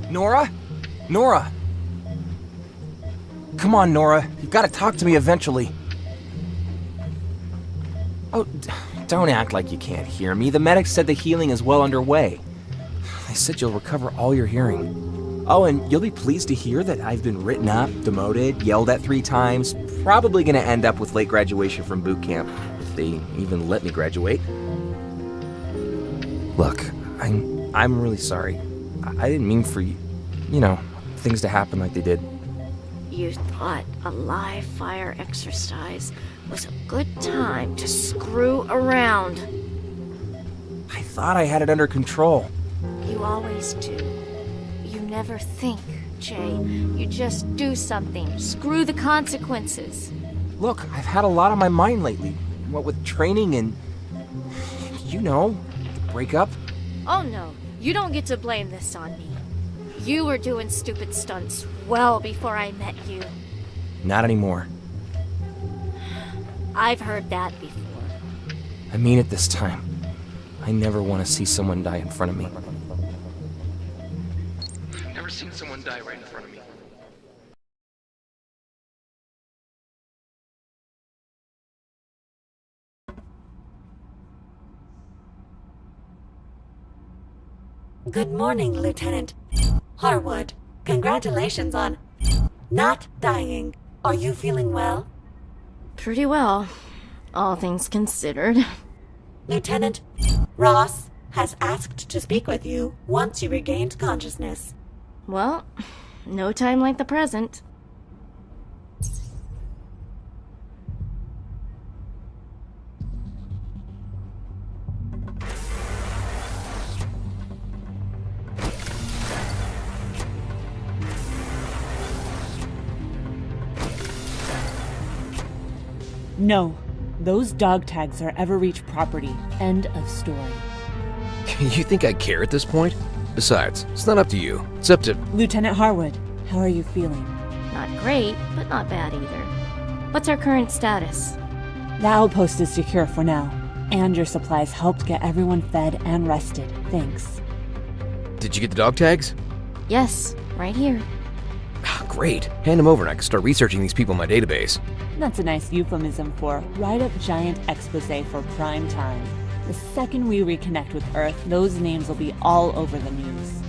Nora? Nora! Come on, Nora. You've got to talk to me eventually. Oh, don't act like you can't hear me. The medics said the healing is well underway. They said you'll recover all your hearing. Oh, and you'll be pleased to hear that I've been written up, demoted, yelled at 3 times. Probably gonna end up with late graduation from boot camp, if they even let me graduate. Look, I'm really sorry. I didn't mean for things to happen like they did. You thought a live fire exercise was a good time to screw around. I thought I had it under control. You always do. You never think, Jay. You just do something. Screw the consequences. Look, I've had a lot on my mind lately. What with training and, the breakup. Oh no, you don't get to blame this on me. You were doing stupid stunts well before I met you. Not anymore. I've heard that before. I mean it this time. I never want to see someone die in front of me. Never seen someone die right in front of me. Good morning, Lieutenant Harwood. Congratulations on not dying. Are you feeling well? Pretty well, all things considered. Lieutenant Ross has asked to speak with you once you regained consciousness. Well, no time like the present. No, those dog tags are EverReach property. End of story. You think I care at this point? Besides, it's not up to you. It's up to... Lieutenant Harwood, how are you feeling? Not great, but not bad either. What's our current status? The outpost is secure for now, and your supplies helped get everyone fed and rested. Thanks. Did you get the dog tags? Yes, right here. Great. Hand them over and I can start researching these people in my database. That's a nice euphemism for write-up giant expose for prime time. The second we reconnect with Earth, those names will be all over the news.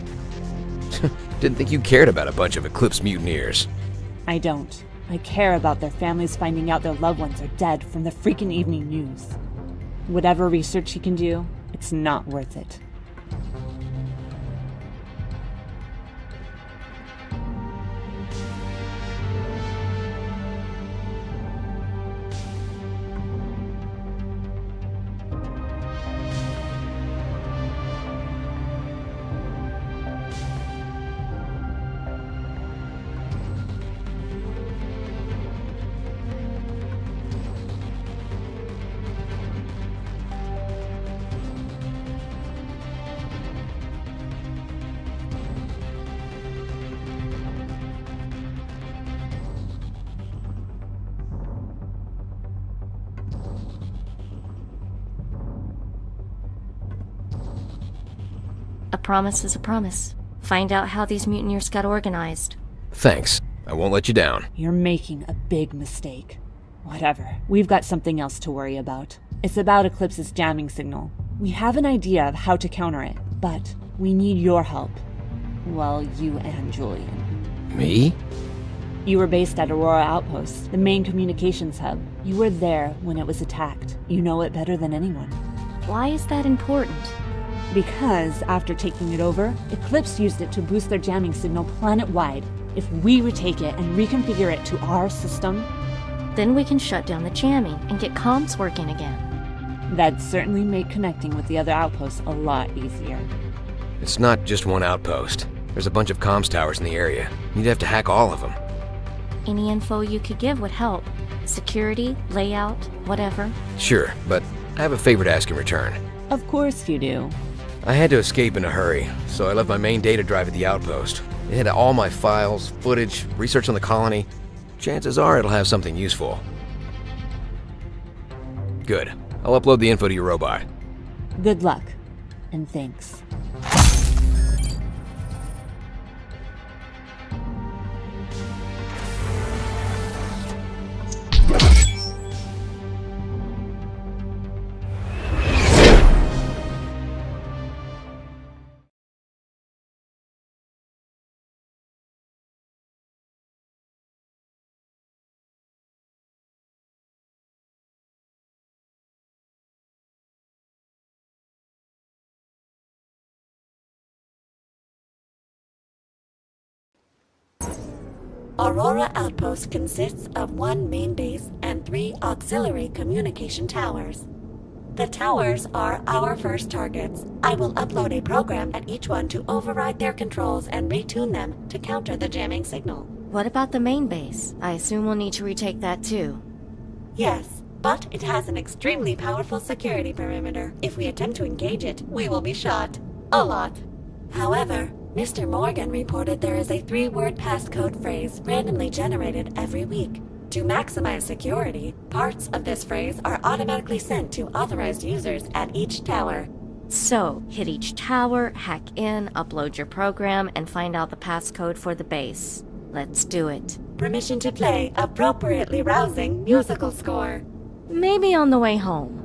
Didn't think you cared about a bunch of Eclipse mutineers. I don't. I care about their families finding out their loved ones are dead from the freaking evening news. Whatever research you can do, it's not worth it. A promise is a promise. Find out how these mutineers got organized. Thanks. I won't let you down. You're making a big mistake. Whatever. We've got something else to worry about. It's about Eclipse's jamming signal. We have an idea of how to counter it, but we need your help. Well, you and Julian. Me? You were based at Aurora Outpost, the main communications hub. You were there when it was attacked. You know it better than anyone. Why is that important? Because after taking it over, Eclipse used it to boost their jamming signal planet-wide. If we retake it and reconfigure it to our system, then we can shut down the jamming and get comms working again. That'd certainly make connecting with the other outposts a lot easier. It's not just one outpost. There's a bunch of comms towers in the area. You'd have to hack all of them. Any info you could give would help. Security, layout, whatever. Sure, but I have a favor to ask in return. Of course you do. I had to escape in a hurry, so I left my main data drive at the outpost. It had all my files, footage, research on the colony. Chances are it'll have something useful. Good. I'll upload the info to your robot. Good luck, and thanks. Aurora Outpost consists of one main base and 3 auxiliary communication towers. The towers are our first targets. I will upload a program at each one to override their controls and retune them to counter the jamming signal. What about the main base? I assume we'll need to retake that too. Yes, but it has an extremely powerful security perimeter. If we attempt to engage it, we will be shot. A lot. However, Mr. Morgan reported there is a 3-word passcode phrase randomly generated every week. To maximize security, parts of this phrase are automatically sent to authorized users at each tower. So, hit each tower, hack in, upload your program, and find out the passcode for the base. Let's do it. Permission to play appropriately rousing musical score. Maybe on the way home.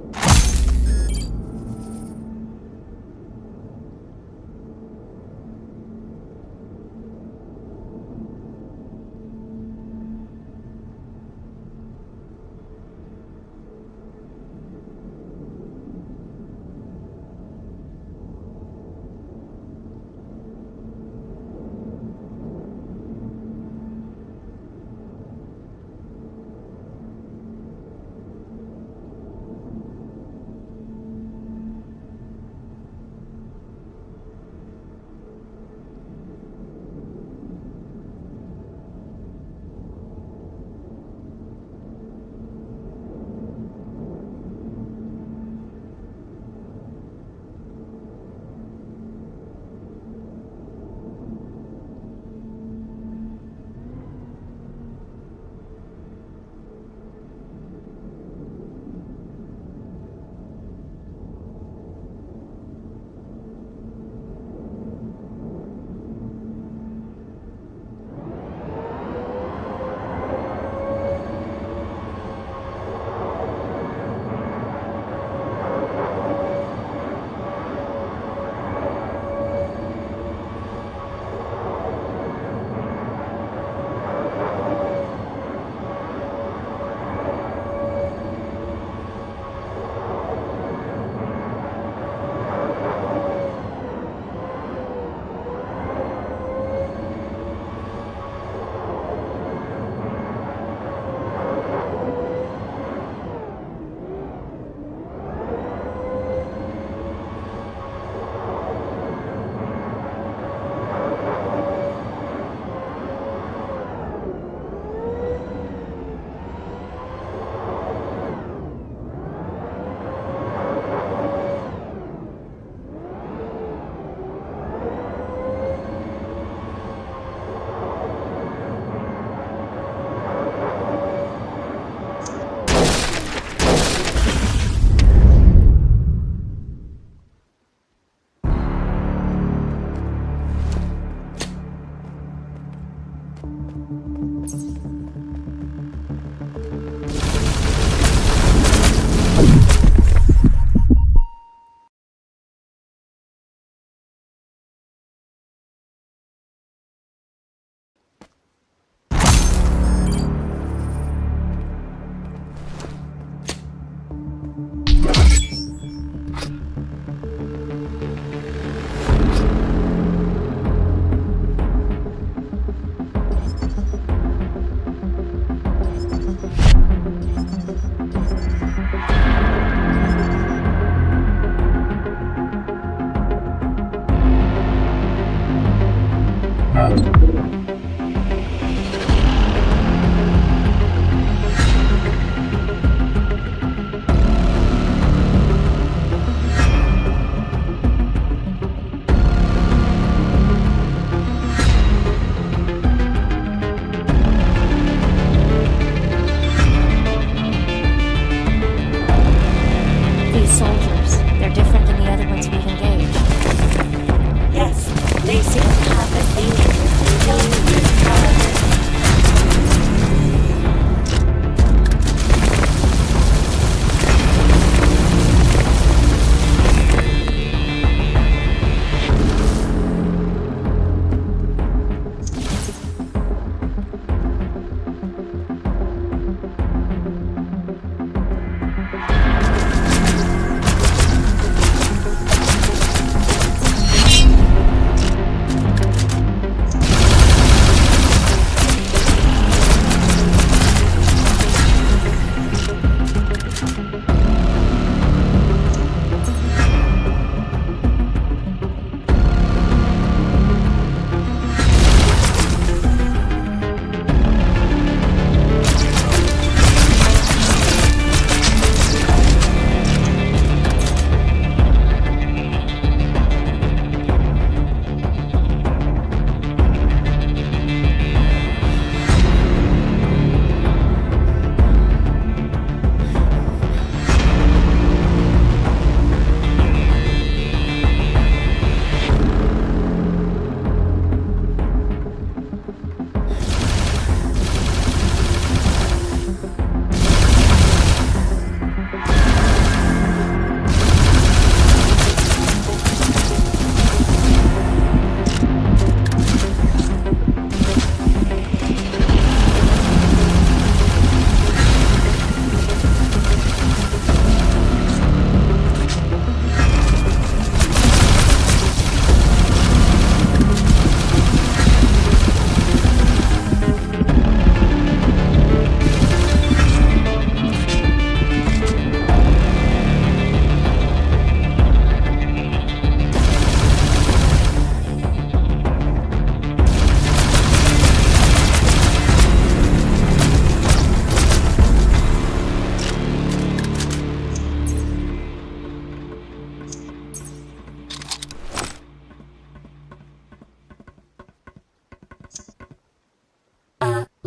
Yes, they seem to have the same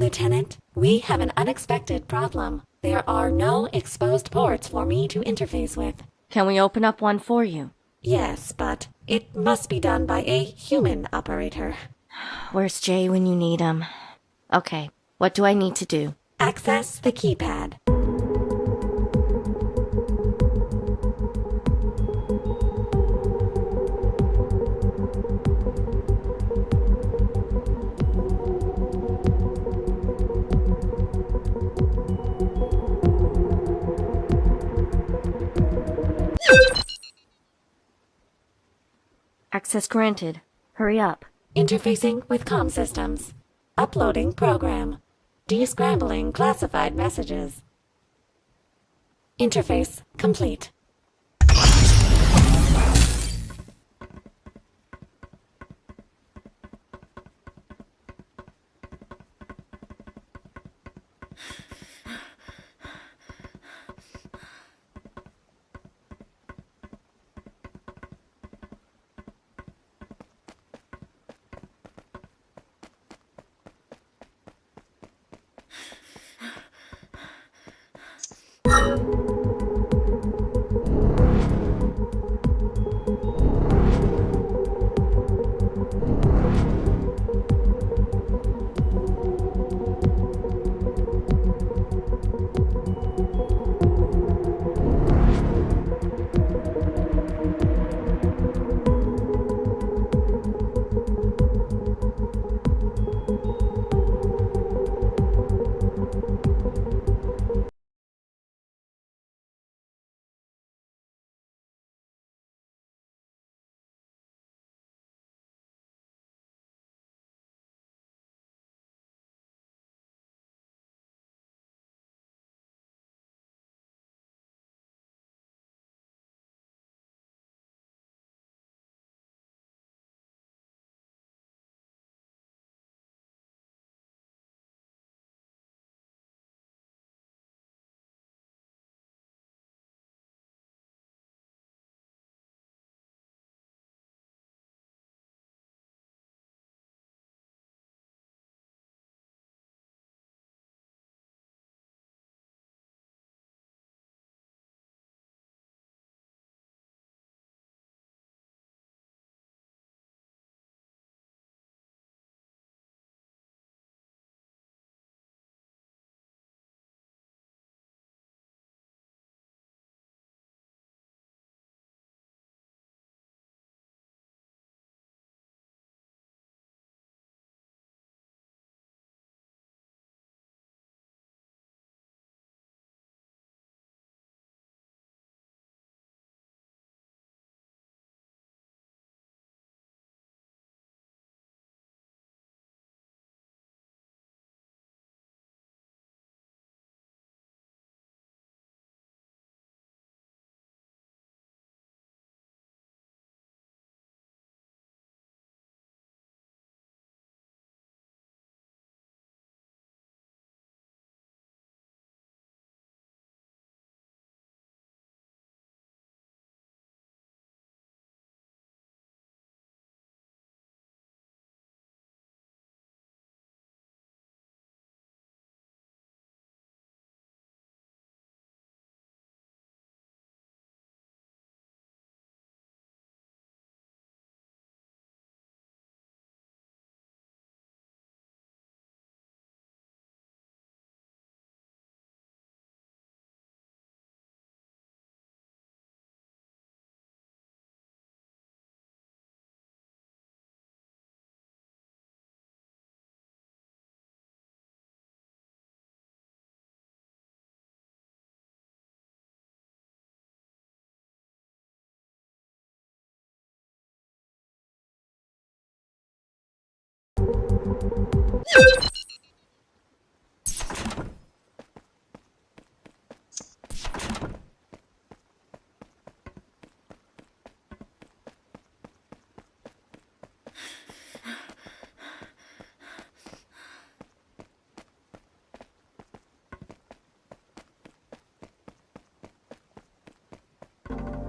Lieutenant, we have an unexpected problem. There are no exposed ports for me to interface with. Can we open up one for you? Yes, but it must be done by a human operator. Where's Jay when you need him? Okay, what do I need to do? Access the keypad. Access granted. Hurry up. Interfacing with comm systems. Uploading program. Descrambling classified messages. Interface complete.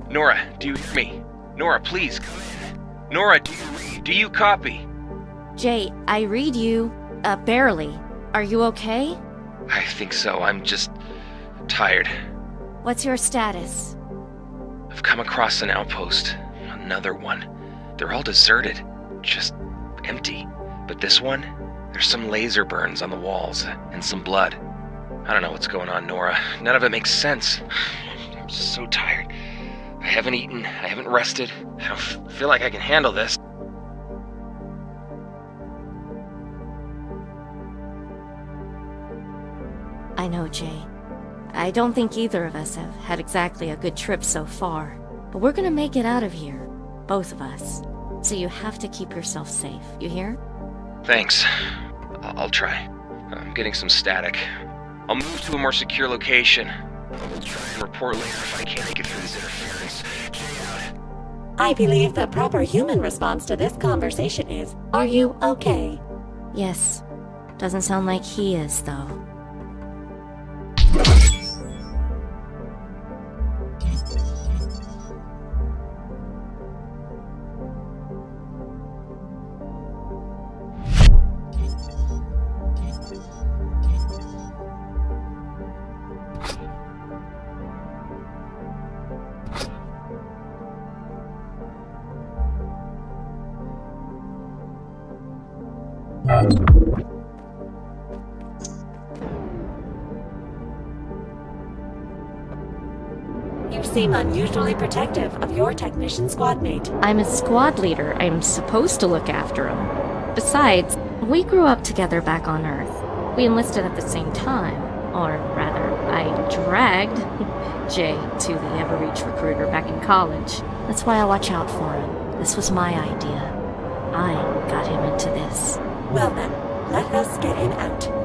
Nora, do you hear me? Nora, please, come in. Nora, do you copy? Jay, I read you, barely. Are you okay? I think so. I'm just tired. What's your status? I've come across an outpost. Another one. They're all deserted. Just empty. But this one, there's some laser burns on the walls and some blood. I don't know what's going on, Nora. None of it makes sense. I'm so tired. I haven't eaten. I haven't rested. I don't feel like I can handle this. I know, Jay. I don't think either of us have had exactly a good trip so far. But we're gonna make it out of here. Both of us. So you have to keep yourself safe. You hear? Thanks. I'll try. I'm getting some static. I'll move to a more secure location. I'll try and report later if I can't make it through this interference. I believe the proper human response to this conversation is, are you okay? Yes. Doesn't sound like he is, though. You seem unusually protective of your technician squad mate. I'm a squad leader. I'm supposed to look after him. Besides, we grew up together back on Earth. We enlisted at the same time. Or rather, I dragged Jay to the EverReach recruiter back in college. That's why I watch out for him. This was my idea. I got him into this. Well then, let us get him out.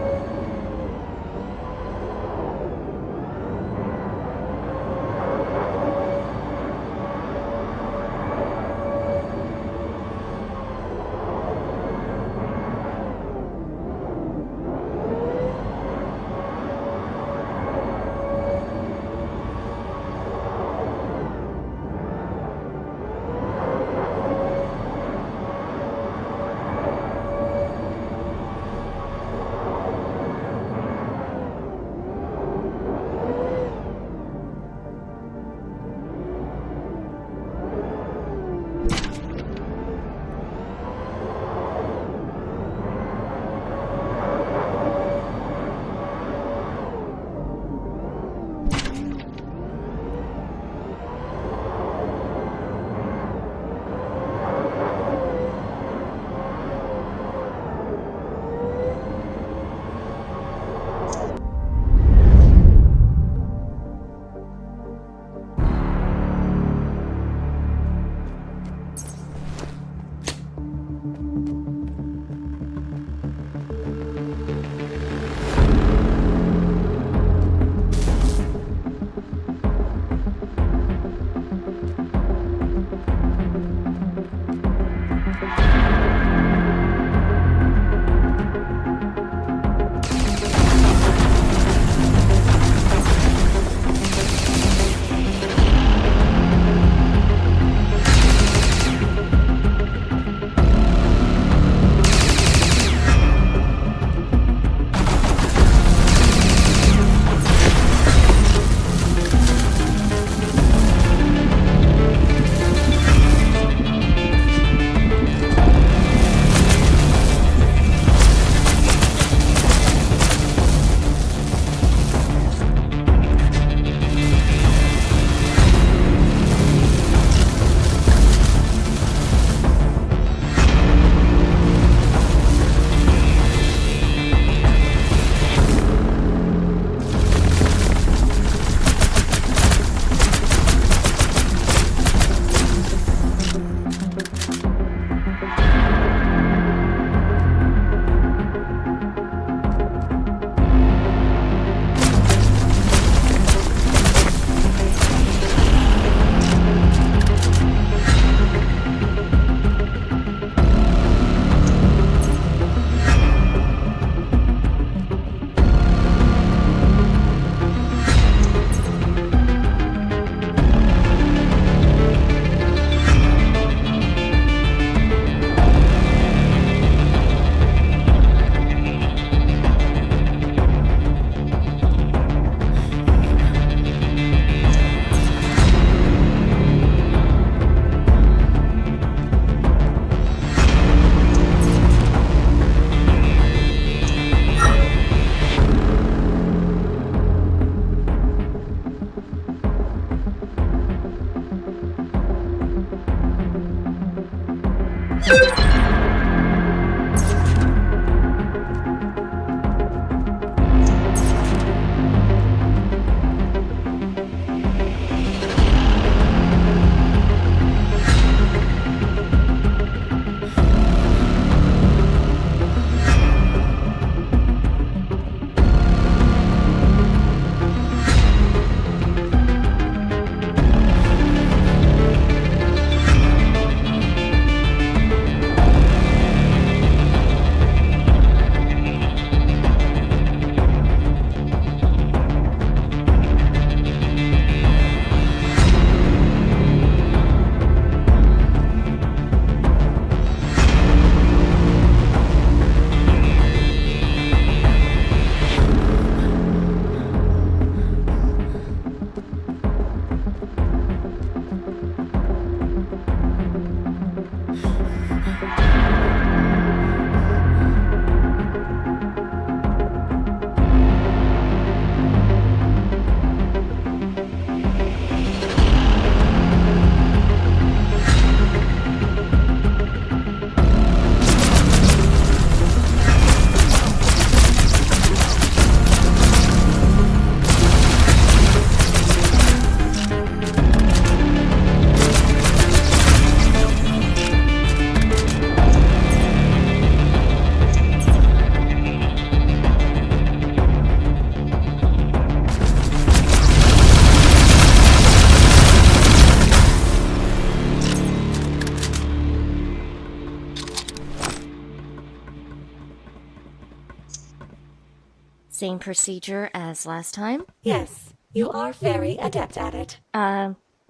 Same procedure as last time? Yes, you are very adept at it.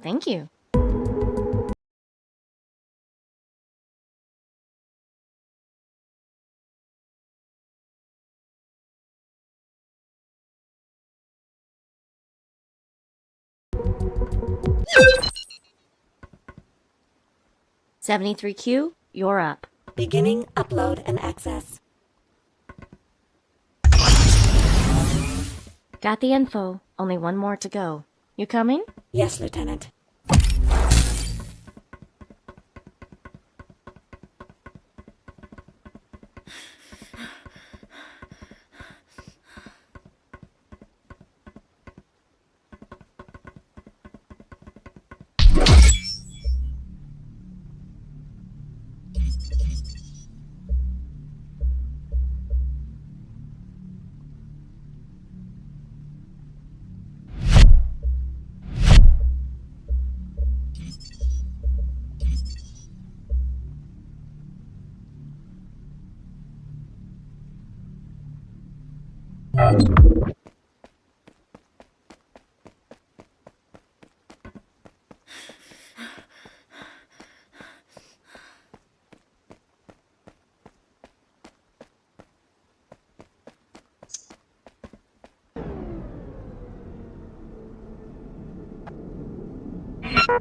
Thank you. "73Q, you're up." Beginning upload and access. Got the info. Only one more to go. You coming? Yes, Lieutenant.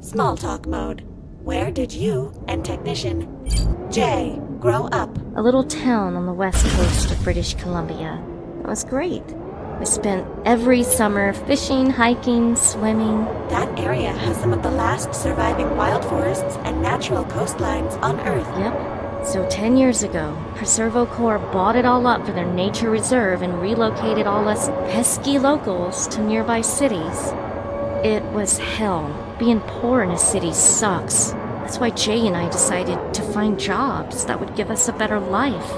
Small talk mode. Where did you and Technician J grow up? A little town on the west coast of British Columbia. It was great. We spent every summer fishing, hiking, swimming. That area has some of the last surviving wild forests and natural coastlines on Earth. Yep. So 10 years ago, Preservo Corps bought it all up for their nature reserve and relocated all us pesky locals to nearby cities. It was hell. Being poor in a city sucks. That's why Jay and I decided to find jobs that would give us a better life.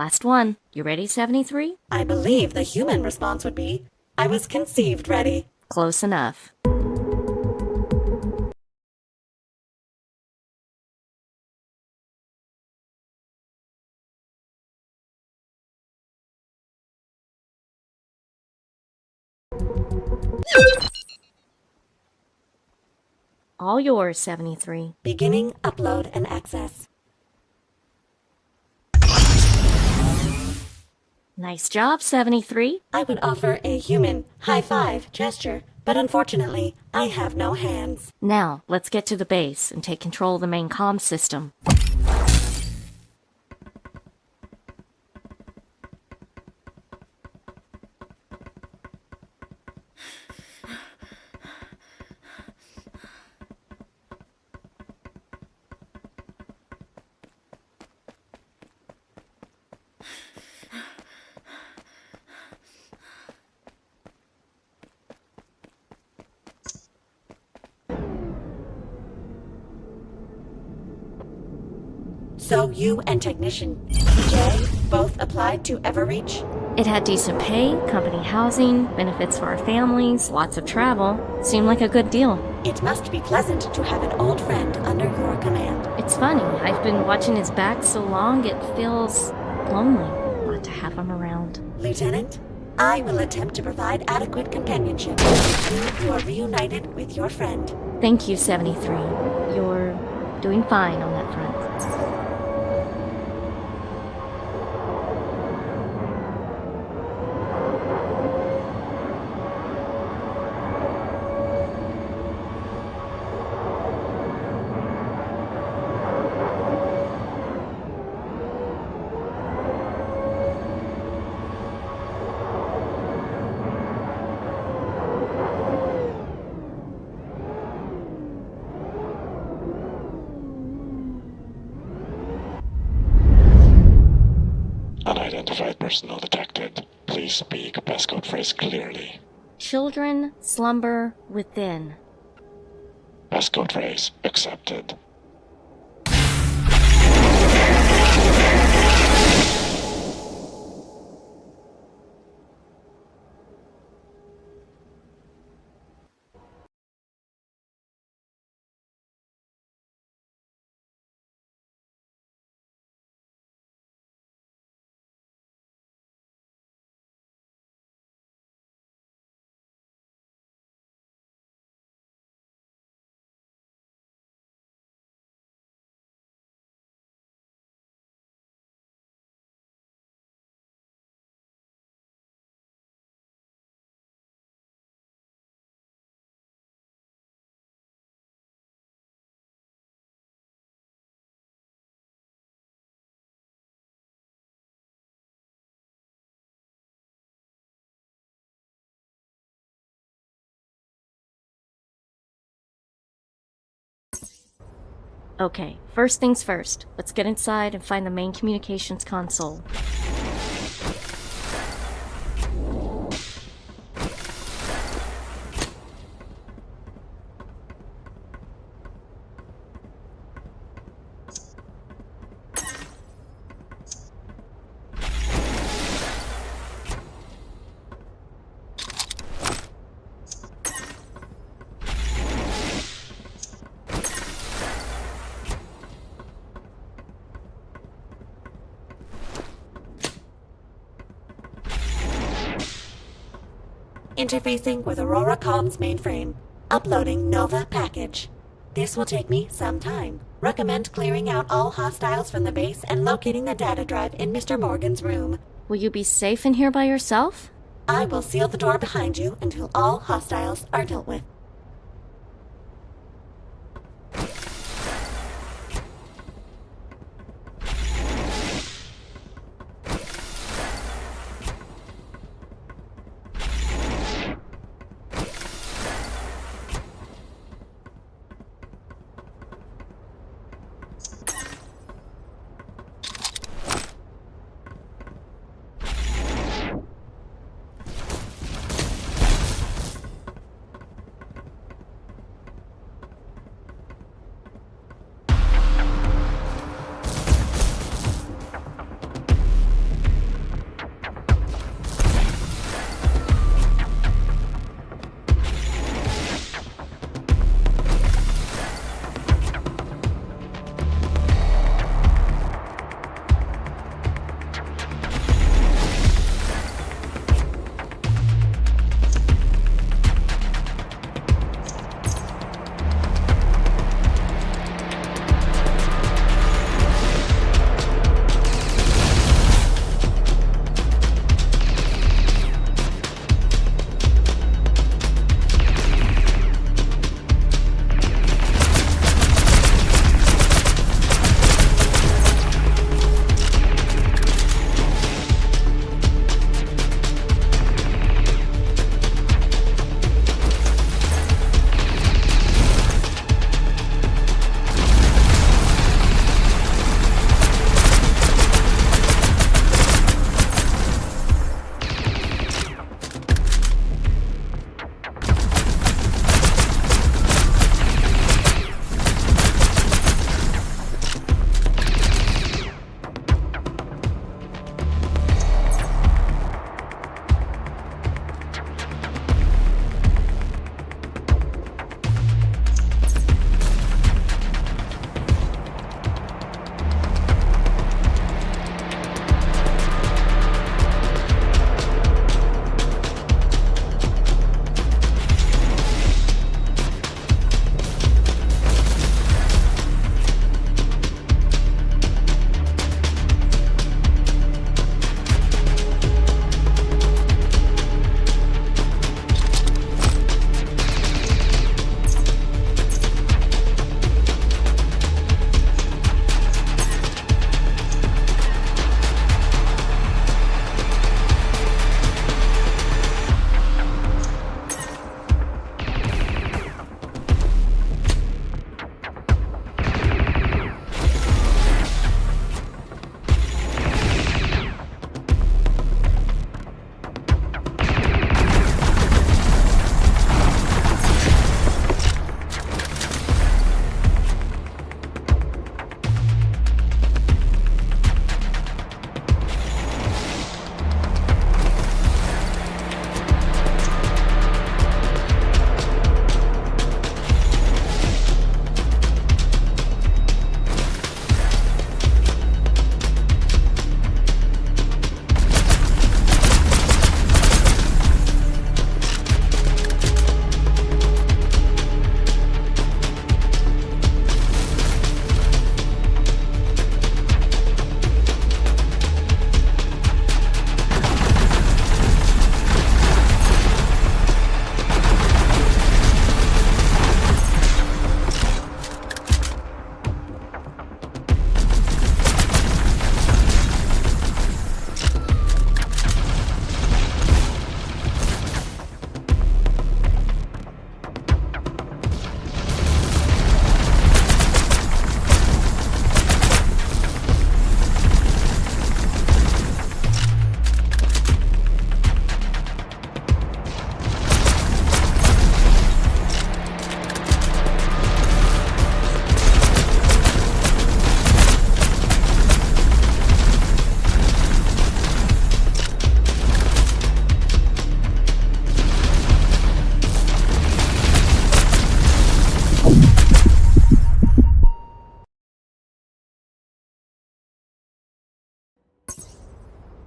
Last one. You ready, 73? I believe the human response would be, I was conceived ready. Close enough. All yours, 73. Beginning upload and access. Nice job, 73. I would offer a human high five gesture, but unfortunately, I have no hands. Now, let's get to the base and take control of the main comm system. So you and Technician J both applied to EverReach? It had decent pay, company housing, benefits for our families, lots of travel. Seemed like a good deal. It must be pleasant to have an old friend under your command. It's funny, I've been watching his back so long it feels lonely not to have him around. Lieutenant, I will attempt to provide adequate companionship until you are reunited with your friend. Thank you, 73. You're doing fine on that front. Unidentified personnel detected. Please speak passcode phrase clearly. Children slumber within. Passcode phrase accepted. Okay, first things first. Let's get inside and find the main communications console. Interfacing with Aurora Comms mainframe. Uploading Nova package. This will take me some time. Recommend clearing out all hostiles from the base and locating the data drive in Mr. Morgan's room. Will you be safe in here by yourself? I will seal the door behind you until all hostiles are dealt with.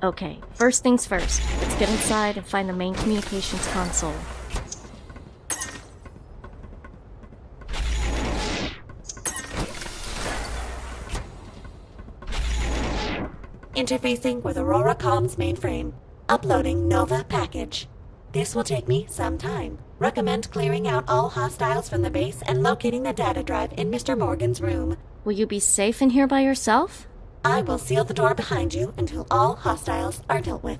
Okay, first things first. Let's get inside and find the main communications console. Interfacing with Aurora Comms mainframe. Uploading Nova package. This will take me some time. Recommend clearing out all hostiles from the base and locating the data drive in Mr. Morgan's room. Will you be safe in here by yourself? I will seal the door behind you until all hostiles are dealt with.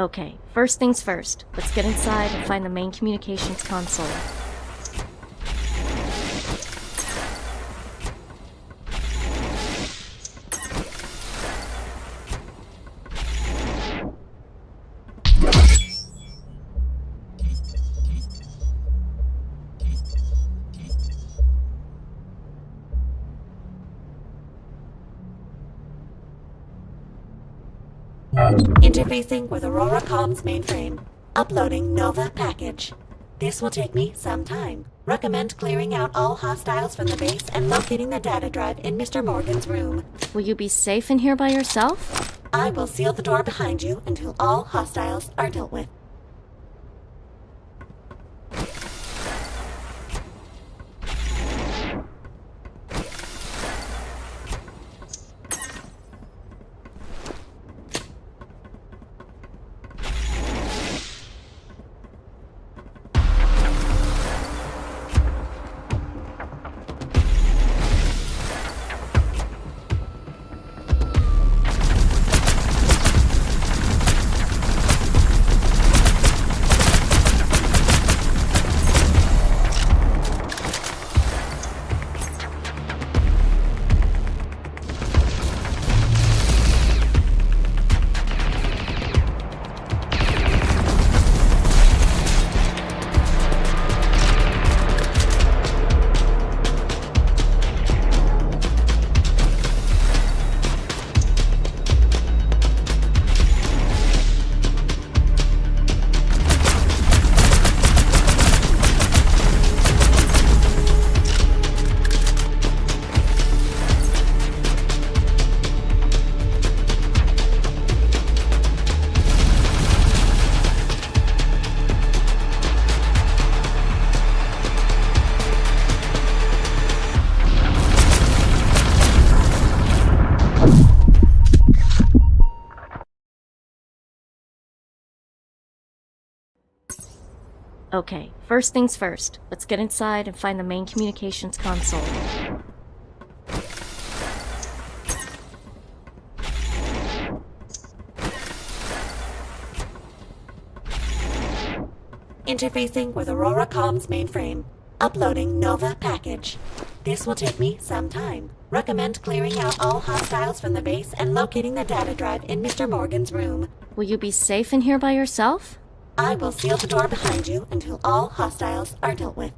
Okay, first things first. Let's get inside and find the main communications console. Interfacing with Aurora Comms mainframe. Uploading Nova package. This will take me some time. Recommend clearing out all hostiles from the base and locating the data drive in Mr. Morgan's room. Will you be safe in here by yourself? I will seal the door behind you until all hostiles are dealt with. Okay, first things first. Let's get inside and find the main communications console. Interfacing with Aurora Comms mainframe. Uploading Nova package. This will take me some time. Recommend clearing out all hostiles from the base and locating the data drive in Mr. Morgan's room. Will you be safe in here by yourself? I will seal the door behind you until all hostiles are dealt with.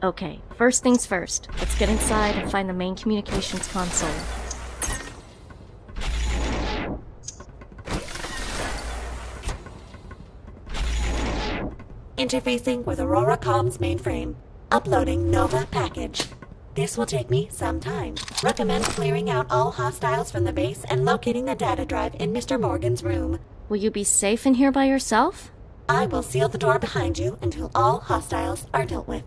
Okay, first things first. Let's get inside and find the main communications console. Interfacing with Aurora Comms mainframe. Uploading Nova package. This will take me some time. Recommend clearing out all hostiles from the base and locating the data drive in Mr. Morgan's room. Will you be safe in here by yourself? I will seal the door behind you until all hostiles are dealt with.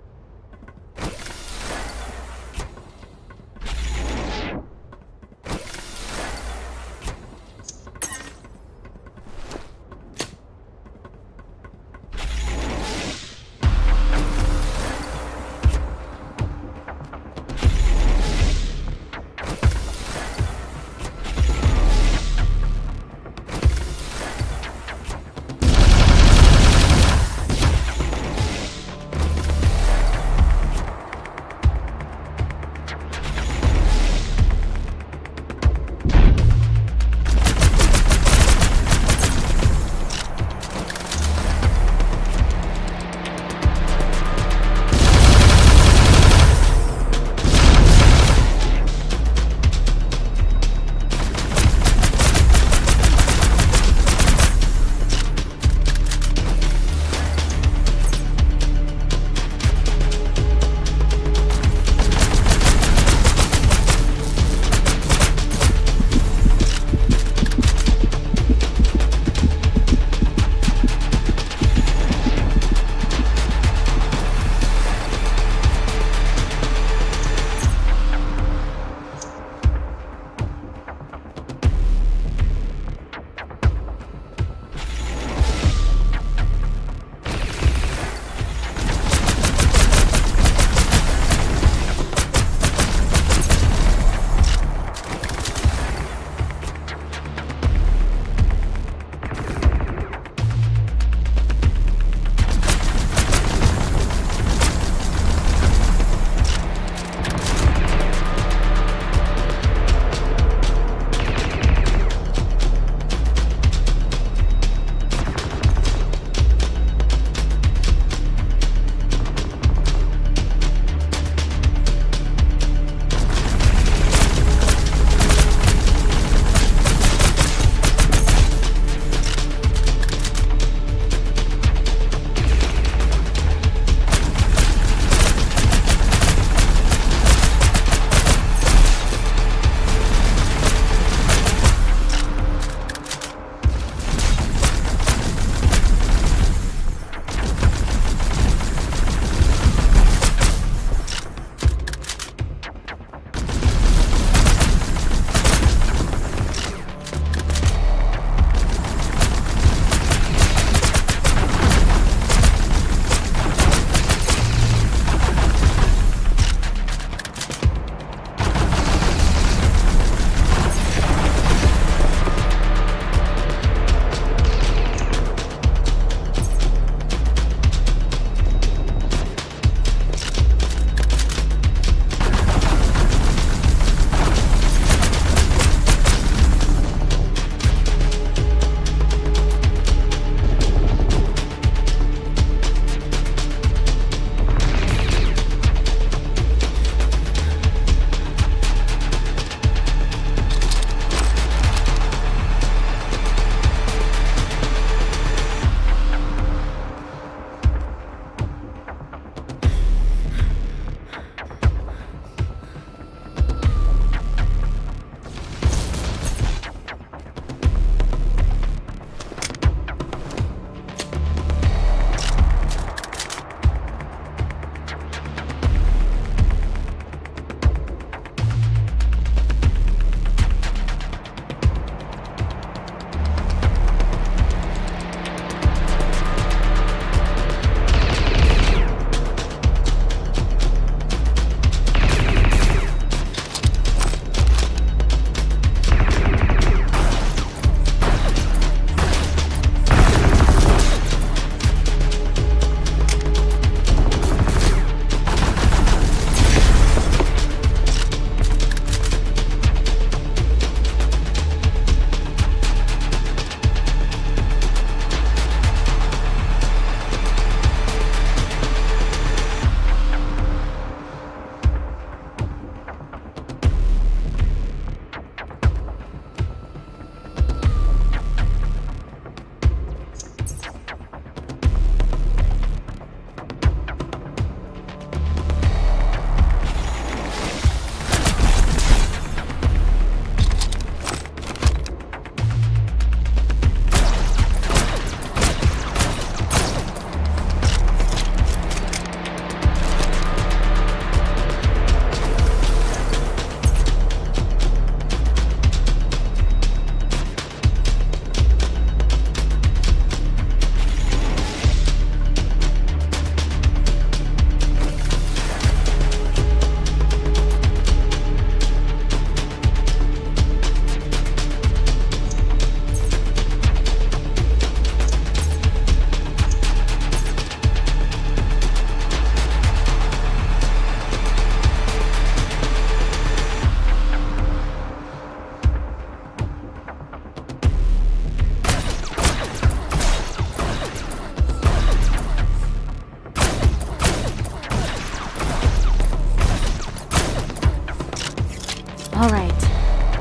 Alright,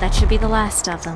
that should be the last of them.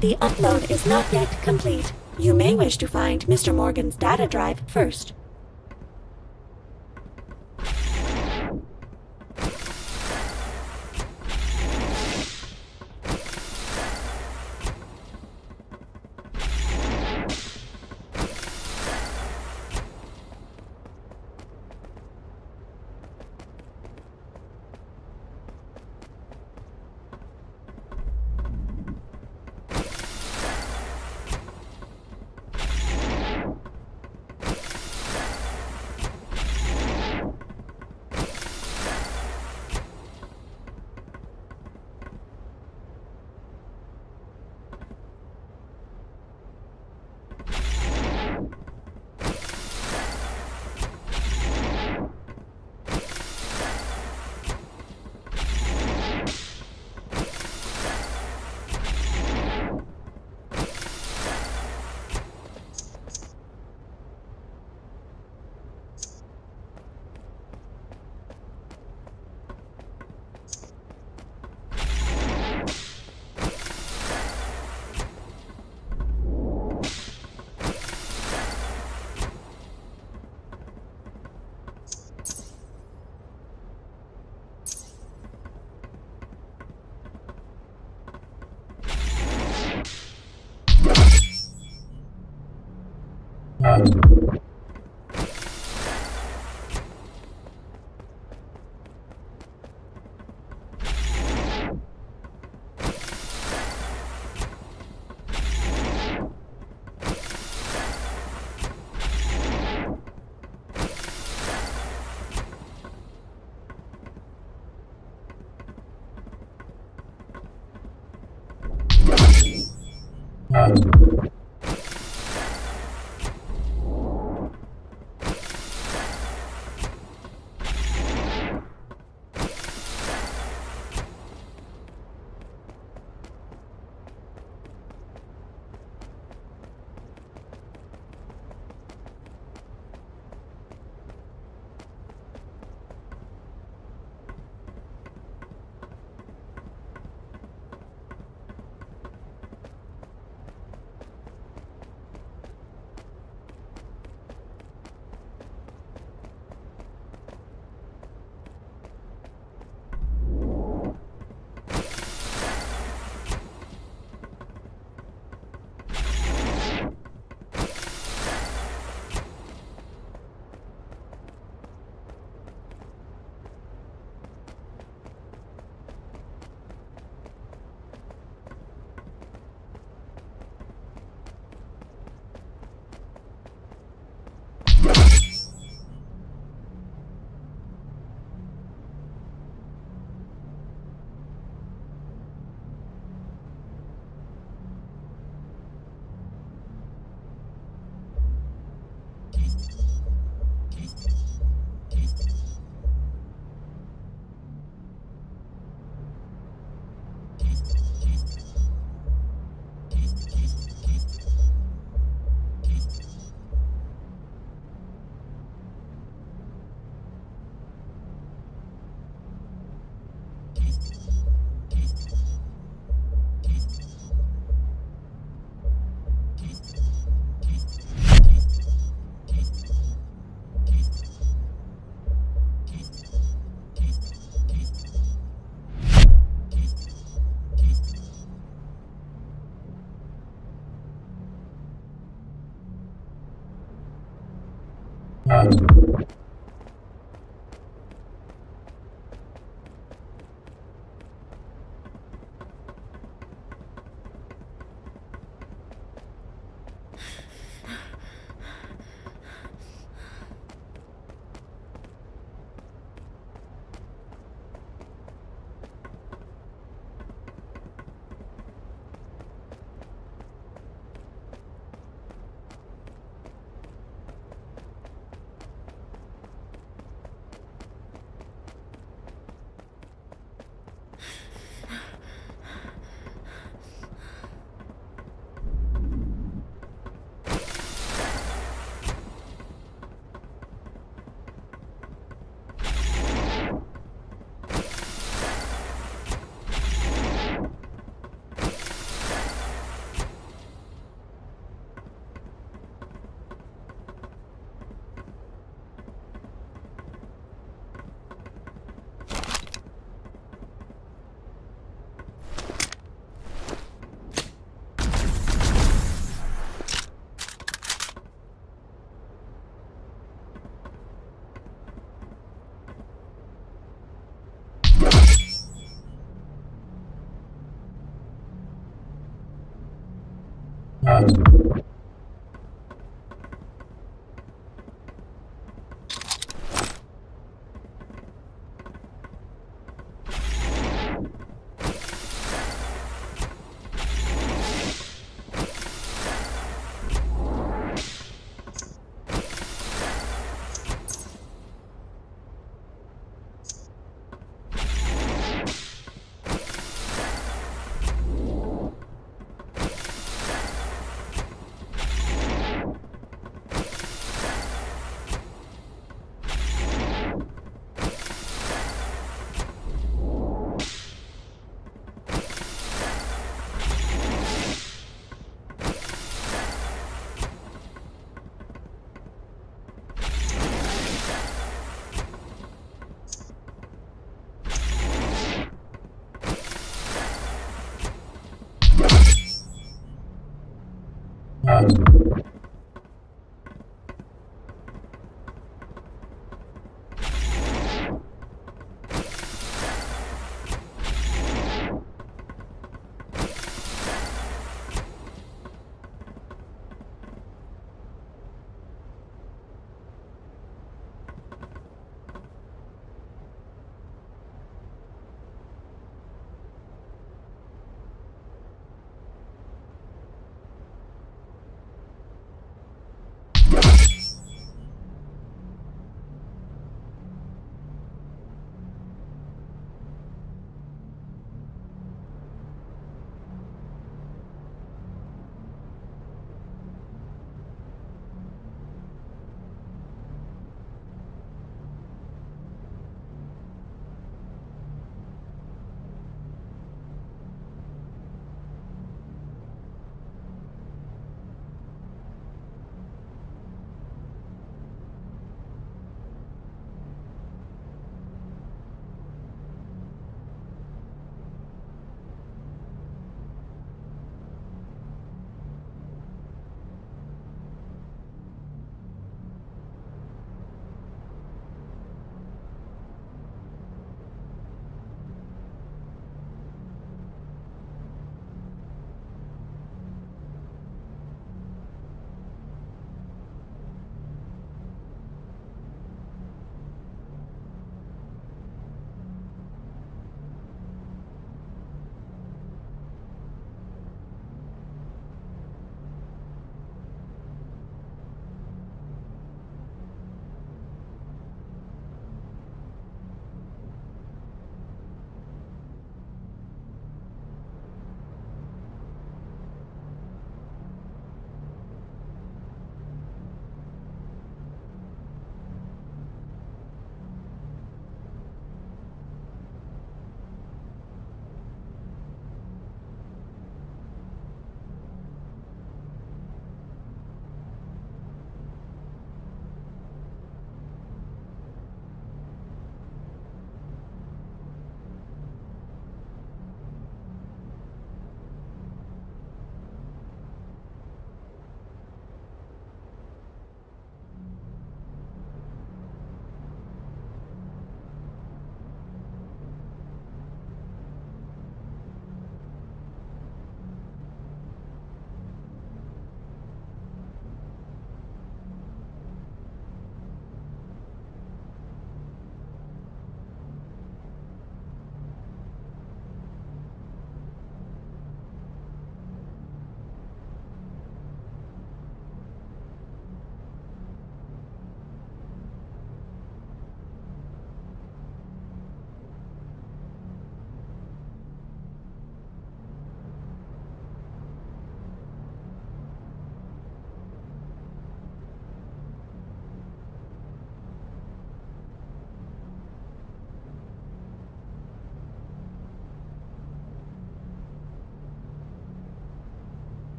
The upload is not yet complete. You may wish to find Mr. Morgan's data drive first.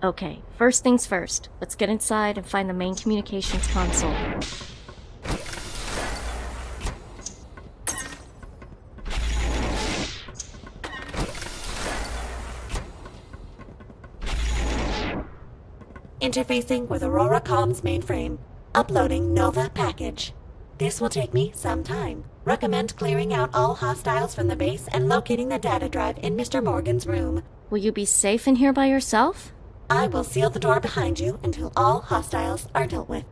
Okay, first things first. Let's get inside and find the main communications console. Interfacing with Aurora Comms mainframe. Uploading Nova package. This will take me some time. Recommend clearing out all hostiles from the base and locating the data drive in Mr. Morgan's room. Will you be safe in here by yourself? I will seal the door behind you until all hostiles are dealt with.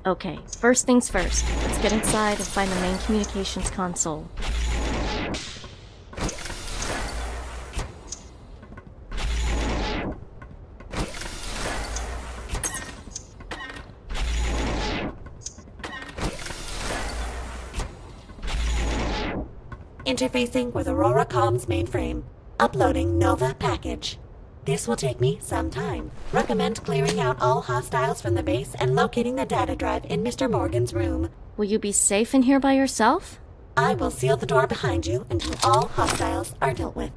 Okay, first things first. Let's get inside and find the main communications console. Interfacing with Aurora Comms mainframe. Uploading Nova package. This will take me some time. Recommend clearing out all hostiles from the base and locating the data drive in Mr. Morgan's room. Will you be safe in here by yourself? I will seal the door behind you until all hostiles are dealt with.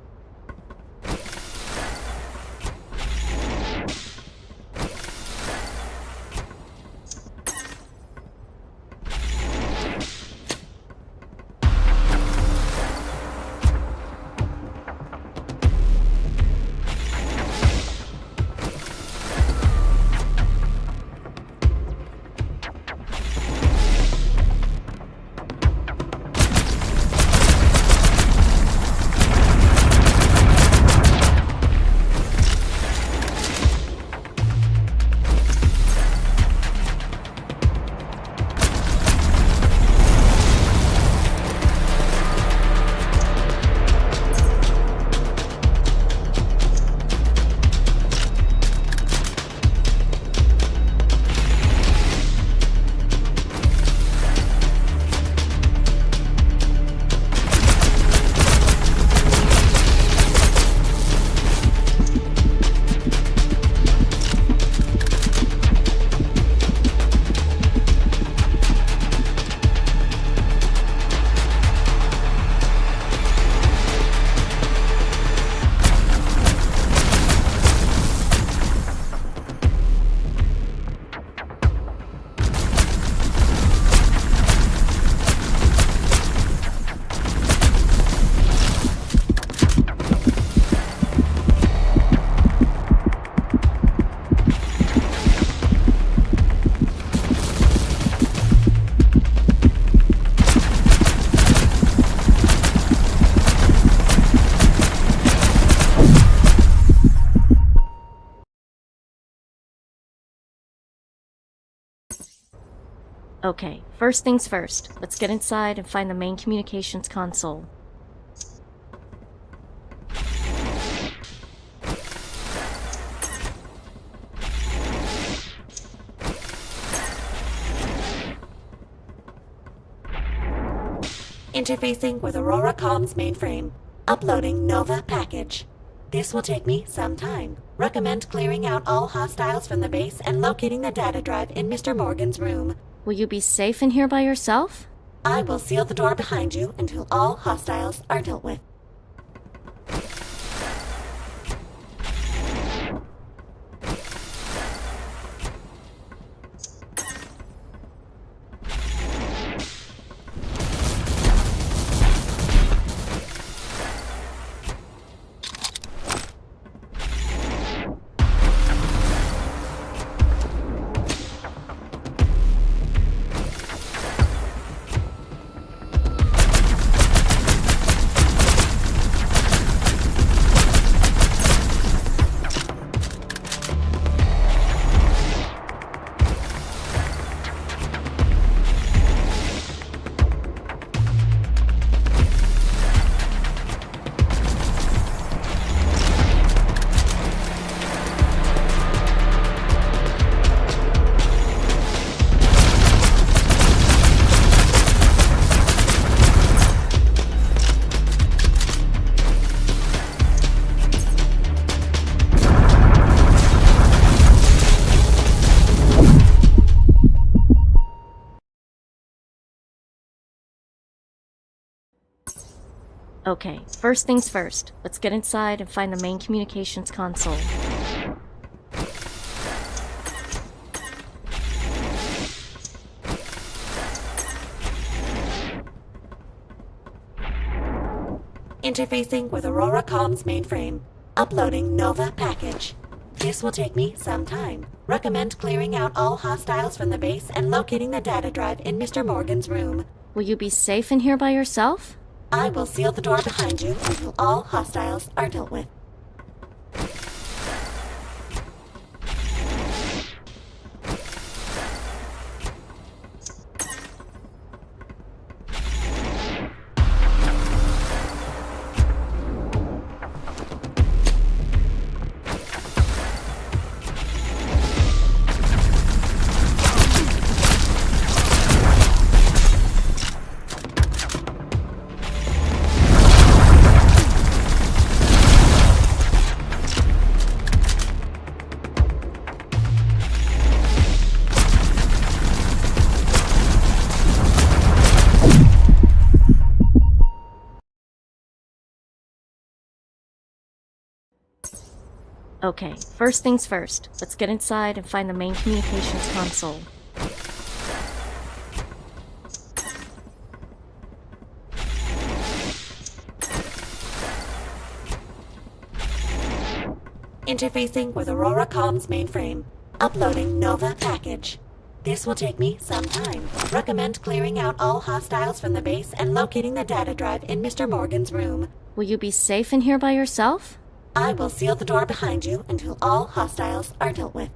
Okay, first things first. Let's get inside and find the main communications console. Interfacing with Aurora Comms mainframe. Uploading Nova package. This will take me some time. Recommend clearing out all hostiles from the base and locating the data drive in Mr. Morgan's room. Will you be safe in here by yourself? I will seal the door behind you until all hostiles are dealt with. Okay, first things first. Let's get inside and find the main communications console. Interfacing with Aurora Comms mainframe. Uploading Nova package. This will take me some time. Recommend clearing out all hostiles from the base and locating the data drive in Mr. Morgan's room. Will you be safe in here by yourself? I will seal the door behind you until all hostiles are dealt with. Okay, first things first. Let's get inside and find the main communications console. Interfacing with Aurora Comms mainframe. Uploading Nova package. This will take me some time. Recommend clearing out all hostiles from the base and locating the data drive in Mr. Morgan's room. Will you be safe in here by yourself? I will seal the door behind you until all hostiles are dealt with.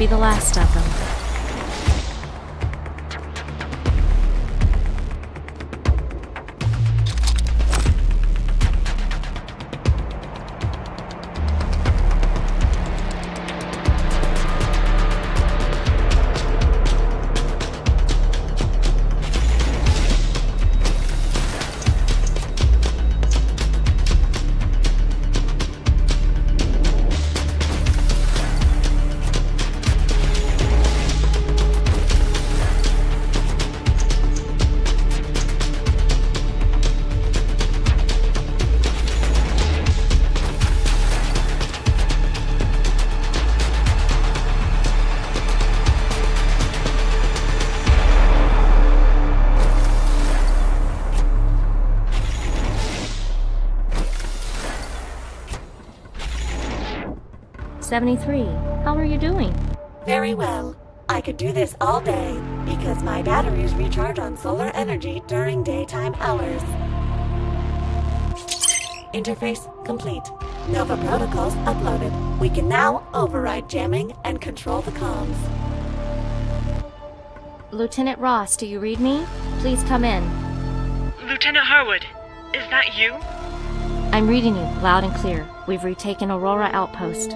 be the last of them. How are you doing? Very well. I could do this all day because my batteries recharge on solar energy during daytime hours. Interface complete. Nova protocols uploaded. We can now override jamming and control the comms. Lieutenant Ross, do you read me? Please come in. Lieutenant Harwood, is that you? I'm reading you, loud and clear. We've retaken Aurora Outpost.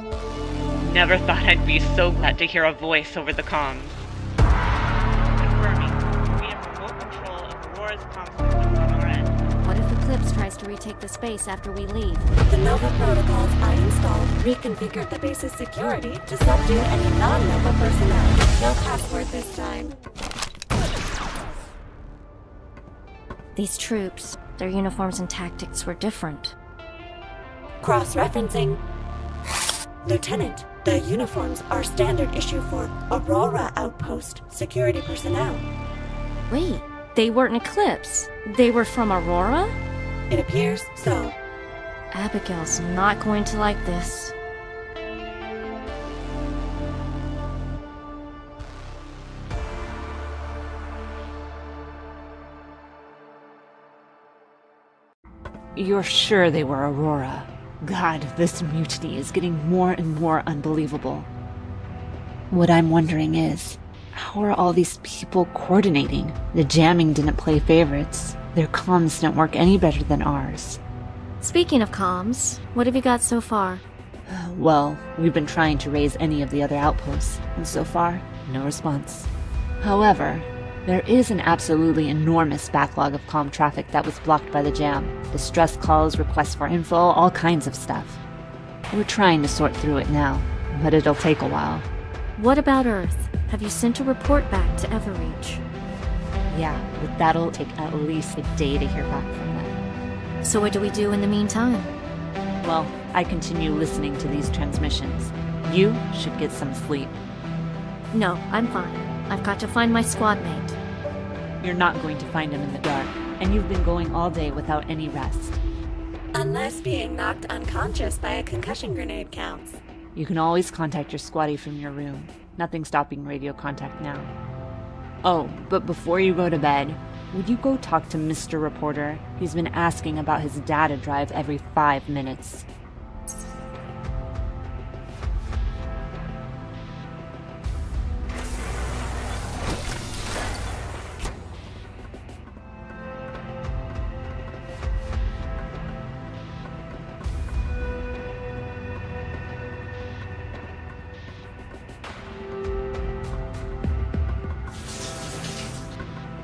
Never thought I'd be so glad to hear a voice over the comms. Confirming, we have remote control of Aurora's comm system on our end. What if Eclipse tries to retake the space after we leave? The Nova protocols I installed reconfigured the base's security to subdue any non-Nova personnel. No password this time. These troops, their uniforms and tactics were different. Cross-referencing. Lieutenant, the uniforms are standard issue for Aurora Outpost security personnel. Wait, they weren't Eclipse. They were from Aurora? It appears so. Abigail's not going to like this. You're sure they were Aurora? God, this mutiny is getting more and more unbelievable. What I'm wondering is, how are all these people coordinating? The jamming didn't play favorites. Their comms didn't work any better than ours. Speaking of comms, what have you got so far? Well, we've been trying to raise any of the other outposts, and so far, no response. However, there is an absolutely enormous backlog of comm traffic that was blocked by the jam. Distress calls, requests for info, all kinds of stuff. We're trying to sort through it now, but it'll take a while. What about Earth? Have you sent a report back to EverReach? Yeah, but that'll take at least a day to hear back from them. So what do we do in the meantime? Well, I continue listening to these transmissions. You should get some sleep. No, I'm fine. I've got to find my squad mate. You're not going to find him in the dark, and you've been going all day without any rest. Unless being knocked unconscious by a concussion grenade counts. You can always contact your squatty from your room. Nothing stopping radio contact now. Oh, but before you go to bed, would you go talk to Mr. Reporter? He's been asking about his data drive every 5 minutes.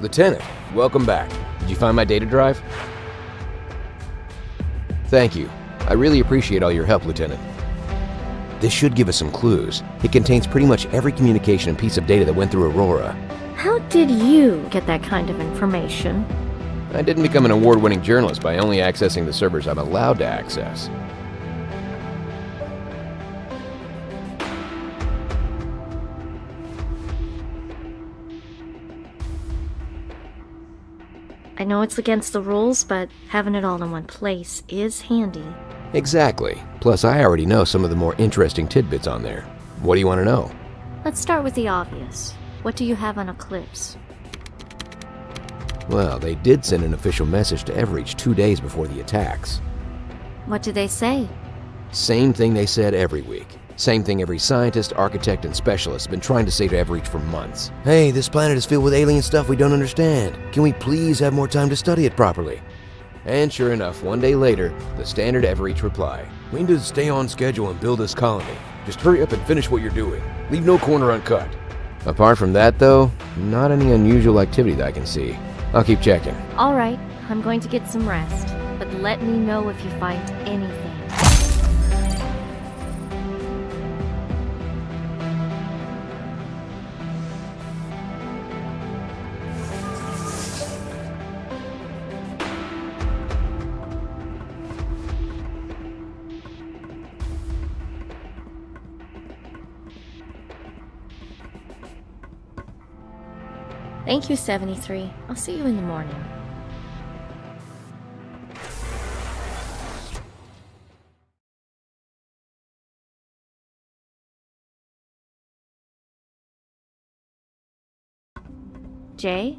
Lieutenant, welcome back. Did you find my data drive? Thank you. I really appreciate all your help, Lieutenant. This should give us some clues. It contains pretty much every communication and piece of data that went through Aurora. How did you get that kind of information? I didn't become an award-winning journalist by only accessing the servers I'm allowed to access. I know it's against the rules, but having it all in one place is handy. Exactly. Plus, I already know some of the more interesting tidbits on there. What do you want to know? Let's start with the obvious. What do you have on Eclipse? Well, they did send an official message to EverReach 2 days before the attacks. What do they say? Same thing they said every week. Same thing every scientist, architect, and specialist has been trying to say to EverReach for months. Hey, this planet is filled with alien stuff we don't understand. Can we please have more time to study it properly? And sure enough, one day later, the standard EverReach reply. We need to stay on schedule and build this colony. Just hurry up and finish what you're doing. Leave no corner uncut. Apart from that, though, not any unusual activity that I can see. I'll keep checking. All right, I'm going to get some rest, but let me know if you find anything. Thank you, 73. I'll see you in the morning. Jay?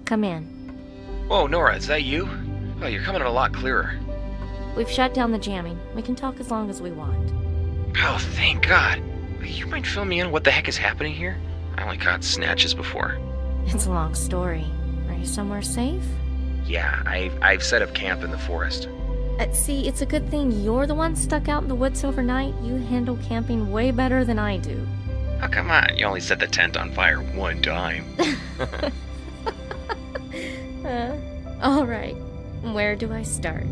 Come in. Whoa, Nora, is that you? Oh, you're coming in a lot clearer. We've shut down the jamming. We can talk as long as we want. Oh, thank God. You mind filling me in on what the heck is happening here? I only caught snatches before. It's a long story. Are you somewhere safe? Yeah, I've set up camp in the forest. See, it's a good thing you're the one stuck out in the woods overnight. You handle camping way better than I do. Oh, come on. You only set the tent on fire one time. All right. Where do I start?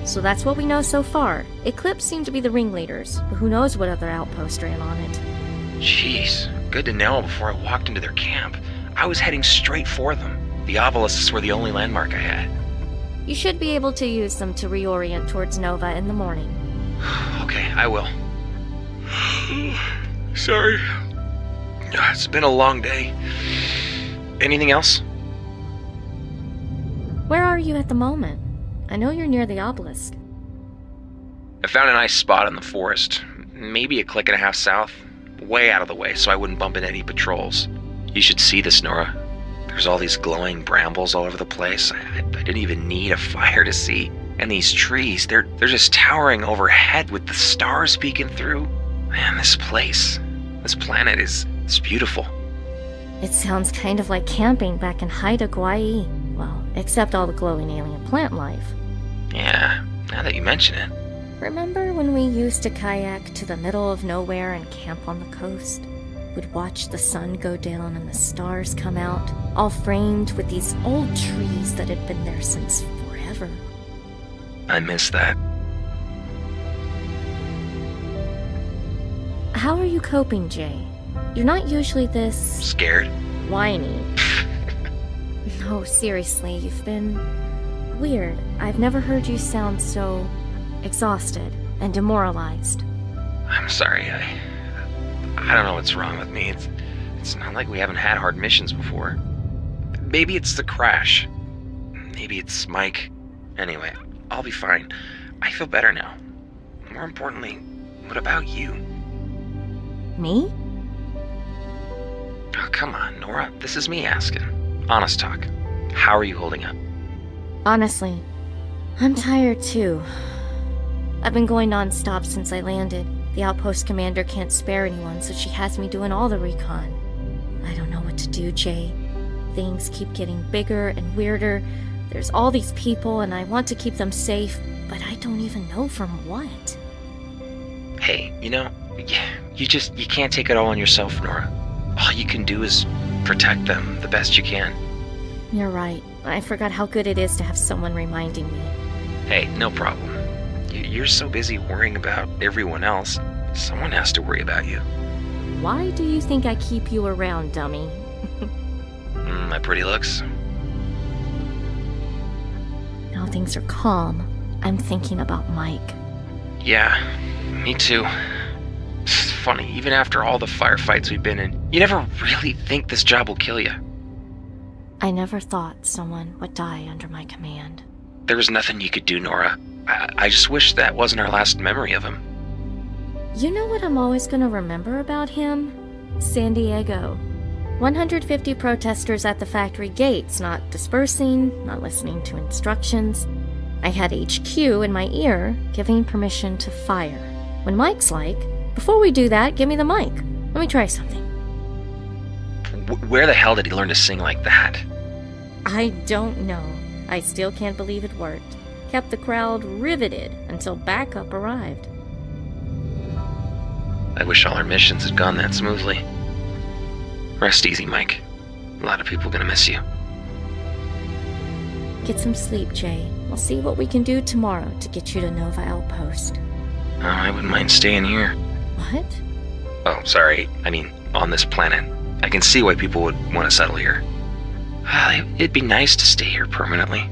So that's what we know so far. Eclipse seemed to be the ringleaders, but who knows what other outpost ran on it. Jeez, good to know before I walked into their camp. I was heading straight for them. The obelisks were the only landmark I had. You should be able to use them to reorient towards Nova in the morning. Okay, I will. Sorry. It's been a long day. Anything else? Where are you at the moment? I know you're near the obelisk. I found a nice spot in the forest. Maybe a click and a half south. Way out of the way so I wouldn't bump into any patrols. You should see this, Nora. There's all these glowing brambles all over the place. I didn't even need a fire to see. And these trees, they're just towering overhead with the stars peeking through. Man, this place, this planet is beautiful. It sounds kind of like camping back in Haida, Gwaii. Well, except all the glowing alien plant life. Yeah, now that you mention it. Remember when we used to kayak to the middle of nowhere and camp on the coast? We'd watch the sun go down and the stars come out, all framed with these old trees that had been there since forever. I miss that. How are you coping, Jay? You're not usually this... Scared? whiny. No, seriously, you've been... weird. I've never heard you sound so... exhausted and demoralized. I'm sorry, I don't know what's wrong with me. It's not like we haven't had hard missions before. Maybe it's the crash. Maybe it's Mike. Anyway, I'll be fine. I feel better now. More importantly, what about you? Me? Oh, come on, Nora. This is me asking. Honest talk. How are you holding up? Honestly, I'm tired too. I've been going non-stop since I landed. The outpost commander can't spare anyone, so she has me doing all the recon. I don't know what to do, Jay. Things keep getting bigger and weirder. There's all these people, and I want to keep them safe, but I don't even know from what. Hey, you know, you can't take it all on yourself, Nora. All you can do is protect them the best you can. You're right. I forgot how good it is to have someone reminding me. Hey, no problem. You're so busy worrying about everyone else. Someone has to worry about you. Why do you think I keep you around, dummy? My pretty looks. Now things are calm. I'm thinking about Mike. Yeah, me too. It's funny, even after all the firefights we've been in, you never really think this job will kill you. I never thought someone would die under my command. There was nothing you could do, Nora. I just wish that wasn't our last memory of him. You know what I'm always going to remember about him? San Diego. 150 protesters at the factory gates, not dispersing, not listening to instructions. I had HQ in my ear giving permission to fire. When Mike's like, before we do that, give me the mic. Let me try something. Where the hell did he learn to sing like that? I don't know. I still can't believe it worked. Kept the crowd riveted until backup arrived. I wish all our missions had gone that smoothly. Rest easy, Mike. A lot of people gonna miss you. Get some sleep, Jay. We'll see what we can do tomorrow to get you to Nova Outpost. Oh, I wouldn't mind staying here. What? Oh, sorry. I mean, on this planet. I can see why people would want to settle here. It'd be nice to stay here permanently.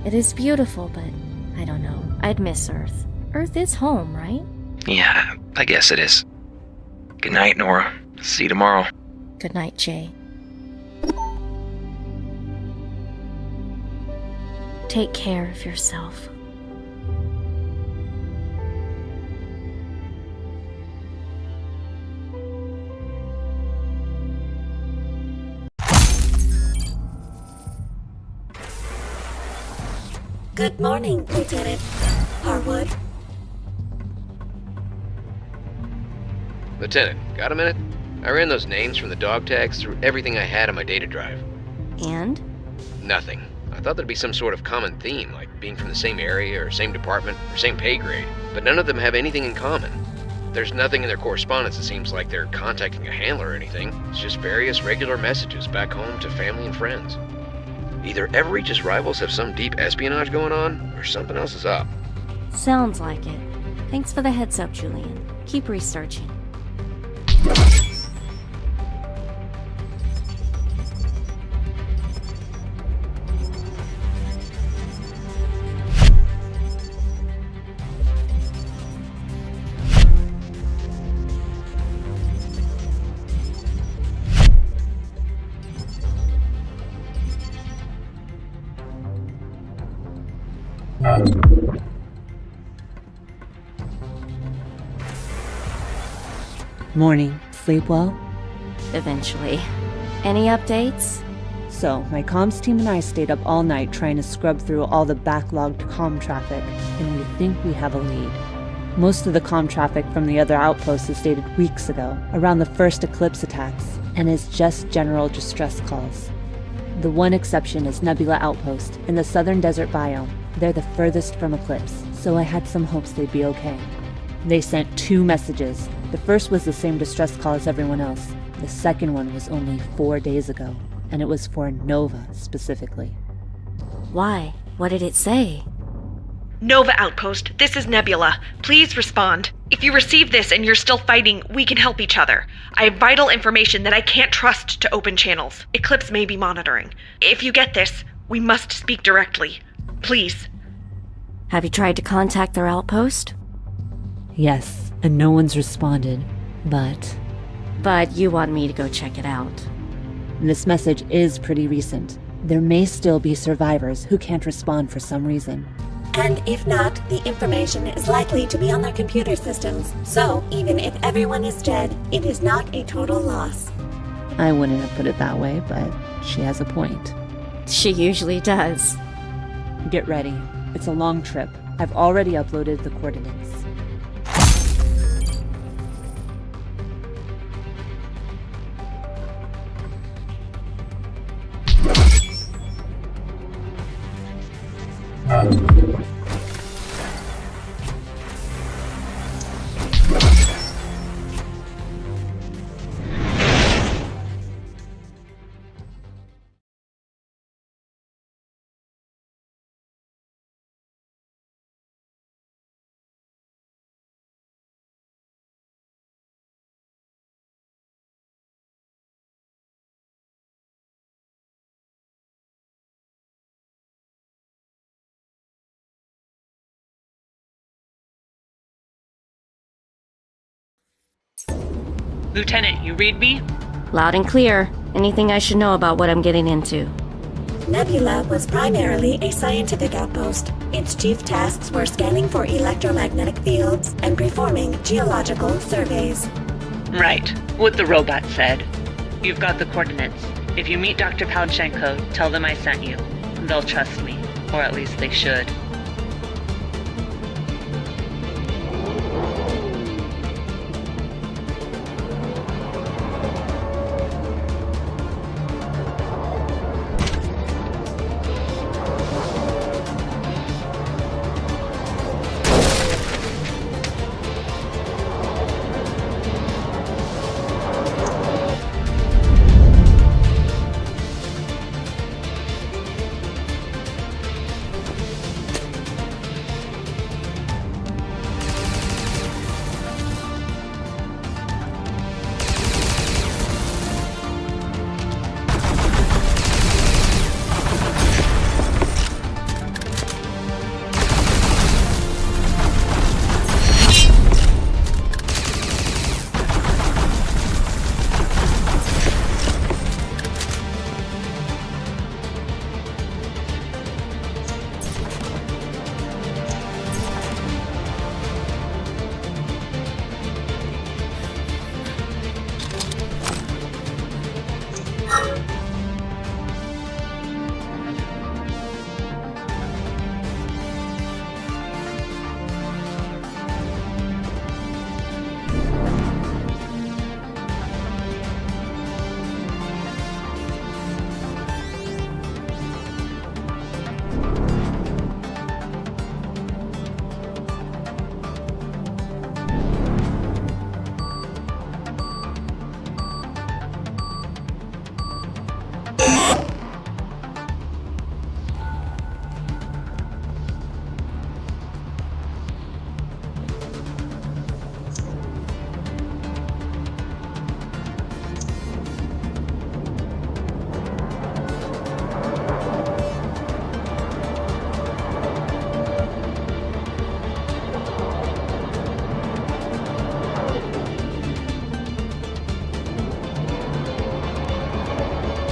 It is beautiful, but I don't know. I'd miss Earth. Earth is home, right? Yeah, I guess it is. Good night, Nora. See you tomorrow. Good night, Jay. Take care of yourself. Good morning, Lieutenant Harwood. Lieutenant, got a minute? I ran those names from the dog tags through everything I had on my data drive. And? Nothing. I thought there'd be some sort of common theme, like being from the same area or same department or same pay grade, but none of them have anything in common. There's nothing in their correspondence that seems like they're contacting a handler or anything. It's just various regular messages back home to family and friends. Either EverReach's rivals have some deep espionage going on, or something else is up. Sounds like it. Thanks for the heads up, Julian. Keep researching. Morning. Sleep well? Eventually. Any updates? So, my comms team and I stayed up all night trying to scrub through all the backlogged comm traffic, and we think we have a lead. Most of the comm traffic from the other outposts is dated weeks ago, around the first Eclipse attacks, and is just general distress calls. The one exception is Nebula Outpost in the southern desert biome. They're the furthest from Eclipse, so I had some hopes they'd be okay. They sent 2 messages. The first was the same distress call as everyone else. The second one was only 4 days ago, and it was for Nova specifically. Why? What did it say? Nova Outpost, this is Nebula. Please respond. If you receive this and you're still fighting, we can help each other. I have vital information that I can't trust to open channels. Eclipse may be monitoring. If you get this, we must speak directly. Please. Have you tried to contact their outpost? Yes, and no one's responded, but you want me to go check it out. this message is pretty recent. There may still be survivors who can't respond for some reason. And if not, the information is likely to be on their computer systems. So, even if everyone is dead, it is not a total loss. I wouldn't have put it that way, but she has a point. She usually does. Get ready. It's a long trip. I've already uploaded the coordinates. Lieutenant, you read me? Loud and clear. Anything I should know about what I'm getting into? Nebula was primarily a scientific outpost. Its chief tasks were scanning for electromagnetic fields and performing geological surveys. Right. What the robot said. You've got the coordinates. If you meet Dr. Palchenko, tell them I sent you. They'll trust me, or at least they should.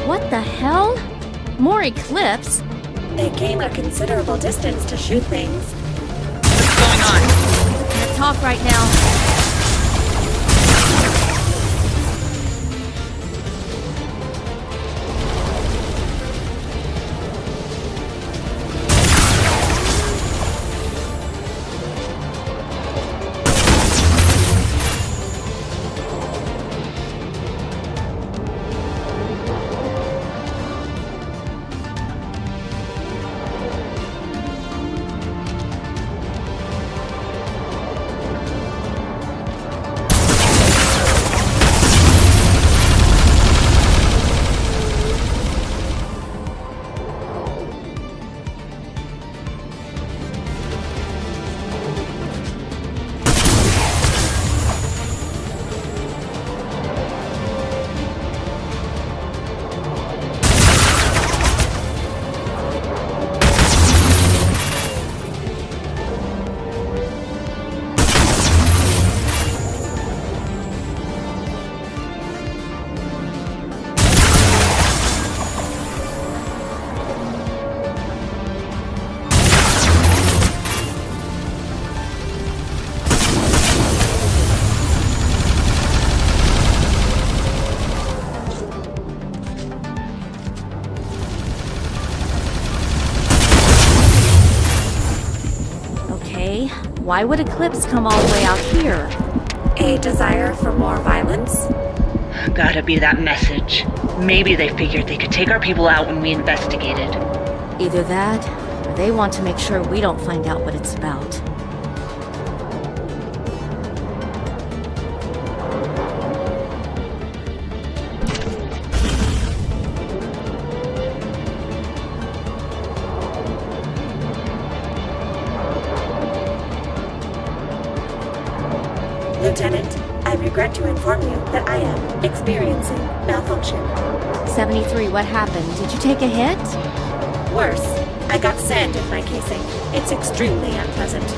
What the hell? More Eclipse? They came a considerable distance to shoot things. What's going on? Can't talk right now. Why would Eclipse come all the way out here? A desire for more violence? Gotta be that message. Maybe they figured they could take our people out when we investigated. Either that, or they want to make sure we don't find out what it's about. Lieutenant, I regret to inform you that I am experiencing malfunction. 73, what happened? Did you take a hit? Worse, I got sand in my casing. It's extremely unpleasant.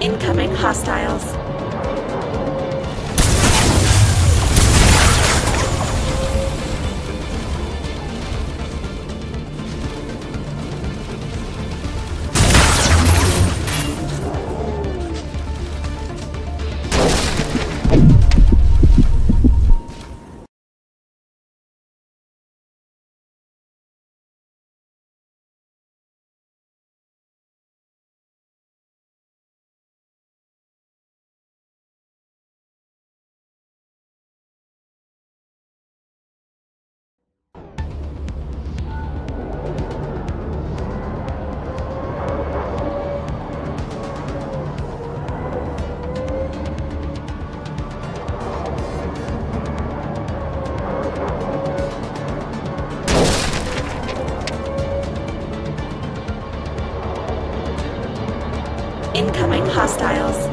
Incoming hostiles. Incoming hostiles.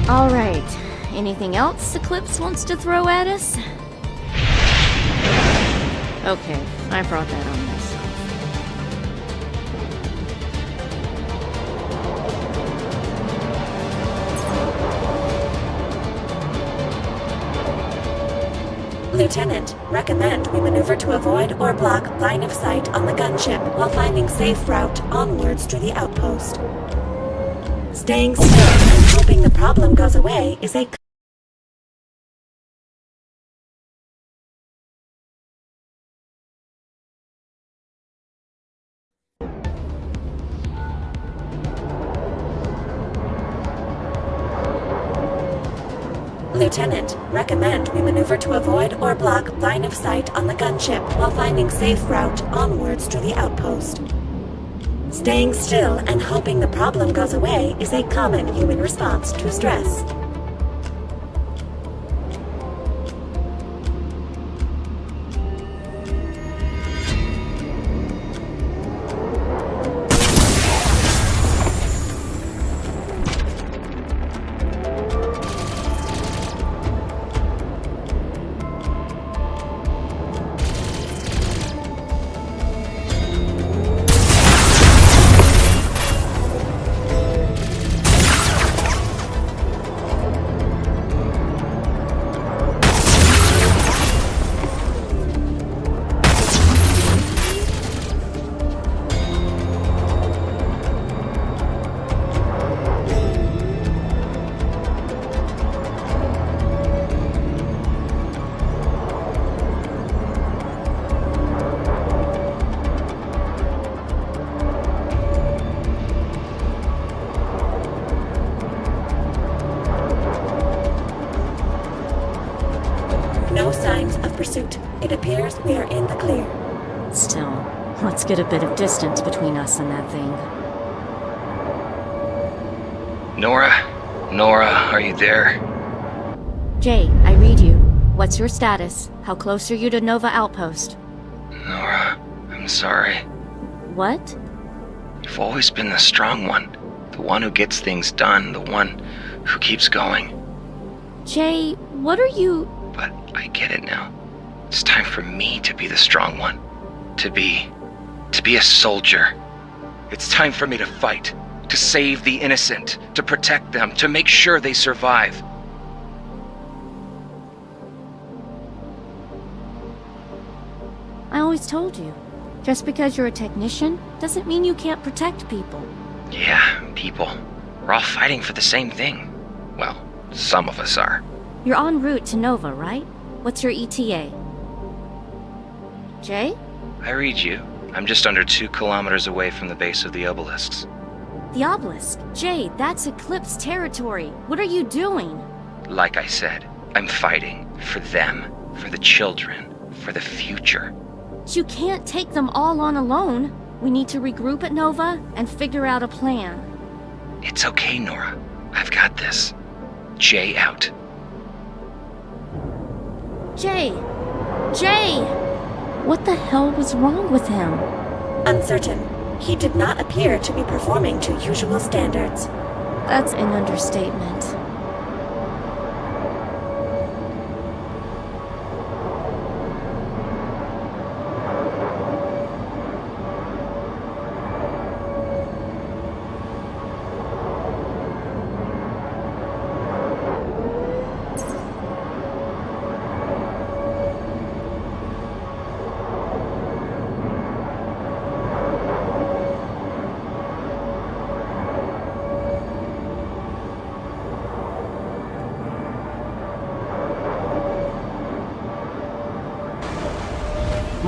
All right. Anything else Eclipse wants to throw at us? Okay, I brought that on myself. Lieutenant, recommend we maneuver to avoid or block line of sight on the gunship while finding safe route onwards to the outpost. Staying still and hoping the problem goes away is a Lieutenant, recommend we maneuver to avoid or block line of sight on the gunship while finding safe route onwards to the outpost. Staying still and hoping the problem goes away is a common human response to stress. No signs of pursuit. It appears we are in the clear. Still, let's get a bit of distance between us and that thing. Nora? Nora, are you there? Jay, I read you. What's your status? How close are you to Nova Outpost? Nora, I'm sorry. What? You've always been the strong one. The one who gets things done. The one who keeps going. Jay, what are you... But I get it now. It's time for me to be the strong one. To be a soldier. It's time for me to fight. To save the innocent. To protect them. To make sure they survive. I always told you. Just because you're a technician doesn't mean you can't protect people. Yeah, people. We're all fighting for the same thing. Well, some of us are. You're en route to Nova, right? What's your ETA? Jay? I read you. I'm just under 2 kilometers away from the base of the obelisks. The obelisk? Jay, that's Eclipse territory. What are you doing? Like I said, I'm fighting for them, for the children, for the future. You can't take them all on alone. We need to regroup at Nova and figure out a plan. It's okay, Nora. I've got this. Jay out. Jay! Jay! What the hell was wrong with him? Uncertain. He did not appear to be performing to usual standards. That's an understatement.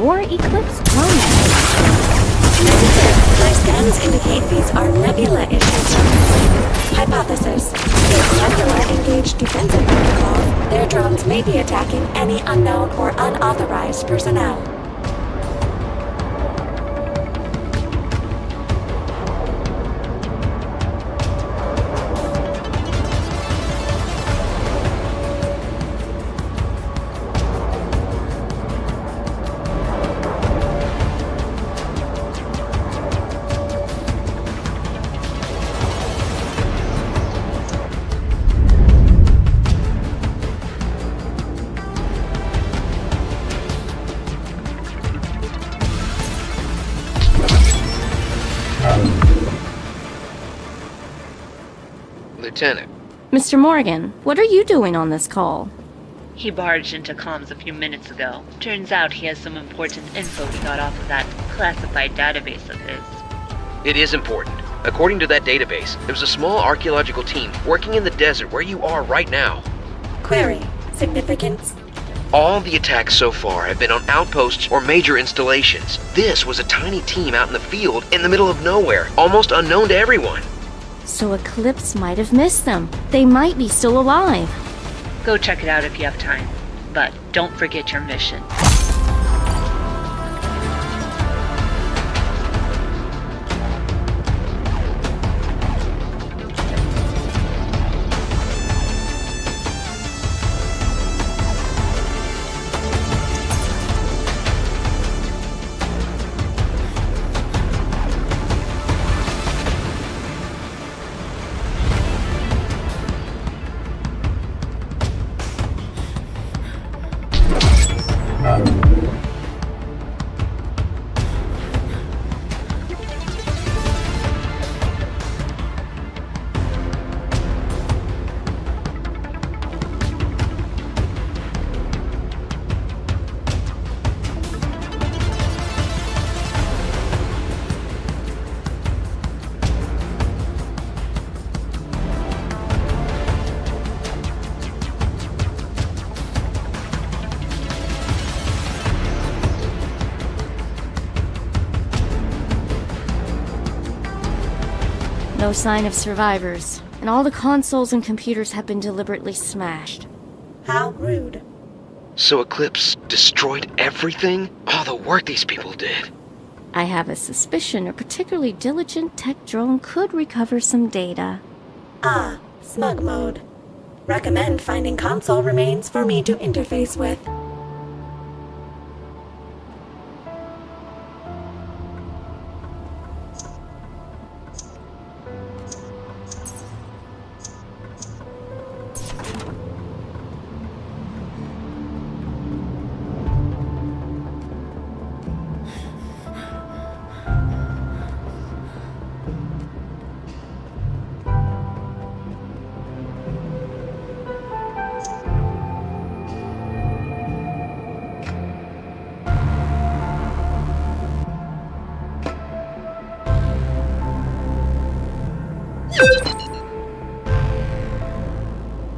or eclipse clones. My scans indicate these are nebula-issued drones. Hypothesis. If Nebula engaged defensive protocols, their drones may be attacking any unknown or unauthorized personnel. Lieutenant. Mr. Morgan, what are you doing on this call? He barged into comms a few minutes ago. Turns out he has some important info he got off of that classified database of his. It is important. According to that database, there's a small archaeological team working in the desert where you are right now. Query. Significance? All the attacks so far have been on outposts or major installations. This was a tiny team out in the field in the middle of nowhere, almost unknown to everyone. So Eclipse might have missed them. They might be still alive. Go check it out if you have time. But don't forget your mission. No sign of survivors, and all the consoles and computers have been deliberately smashed. How rude. So Eclipse destroyed everything? All the work these people did. I have a suspicion a particularly diligent tech drone could recover some data. Ah, smug mode. Recommend finding console remains for me to interface with.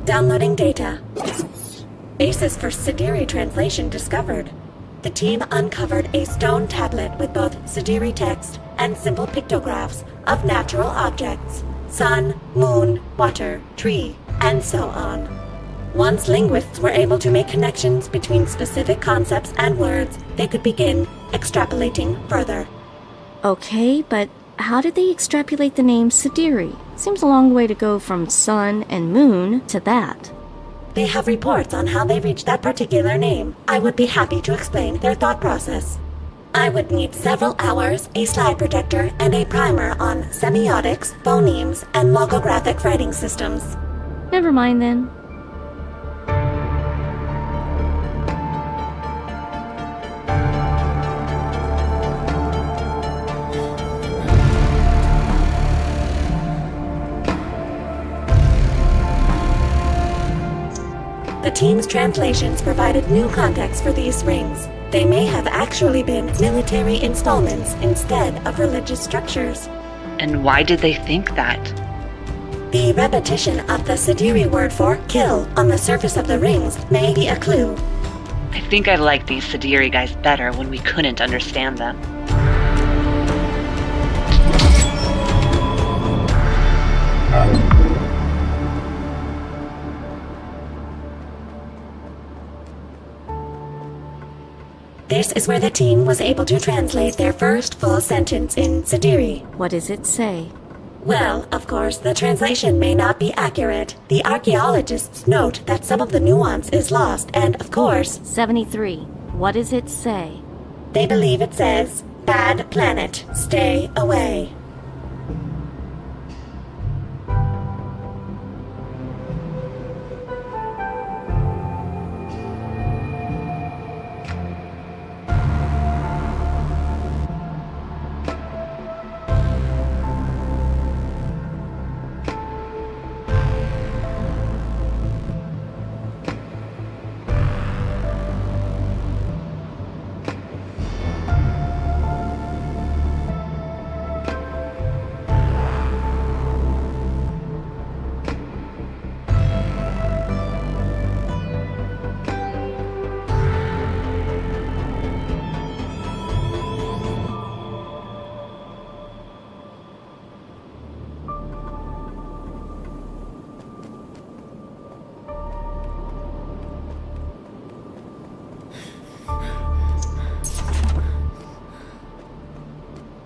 Downloading data. Basis for Sidiri translation discovered. The team uncovered a stone tablet with both Sidiri text and simple pictographs of natural objects. Sun, moon, water, tree, and so on. Once linguists were able to make connections between specific concepts and words, they could begin extrapolating further. Okay, but how did they extrapolate the name Sidiri? Seems a long way to go from sun and moon to that. They have reports on how they reached that particular name. I would be happy to explain their thought process. I would need several hours, a slide projector, and a primer on semiotics, phonemes, and logographic writing systems. Never mind then. The team's translations provided new context for these rings. They may have actually been military installments instead of religious structures. And why did they think that? The repetition of the Sidiri word for kill on the surface of the rings may be a clue. I think I liked these Sadiri guys better when we couldn't understand them. This is where the team was able to translate their first full sentence in Sadiri. What does it say? Well, of course, the translation may not be accurate. The archaeologists note that some of the nuance is lost, and of course... 73. What does it say? They believe it says, "Bad planet, stay away."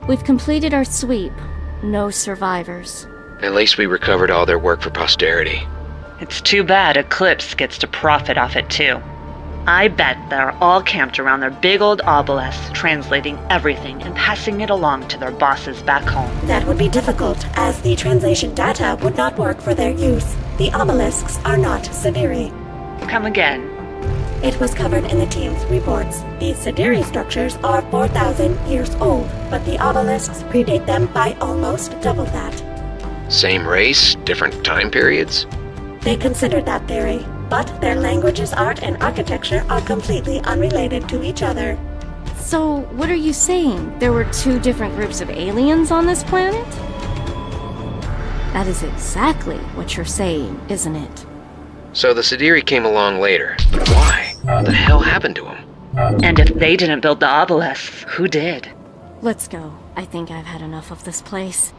We've completed our sweep. No survivors. At least we recovered all their work for posterity. It's too bad Eclipse gets to profit off it too. I bet they're all camped around their big old obelisks, translating everything and passing it along to their bosses back home. That would be difficult, as the translation data would not work for their use. The obelisks are not Sadiri. Come again. It was covered in the team's reports. The Sadiri structures are 4,000 years old, but the obelisks predate them by almost double that. Same race, different time periods? They considered that theory, but their languages, art, and architecture are completely unrelated to each other. So, what are you saying? There were two different groups of aliens on this planet? That is exactly what you're saying, isn't it? So the Sadiri came along later. But why? What the hell happened to them? And if they didn't build the obelisks, who did? Let's go. I think I've had enough of this place.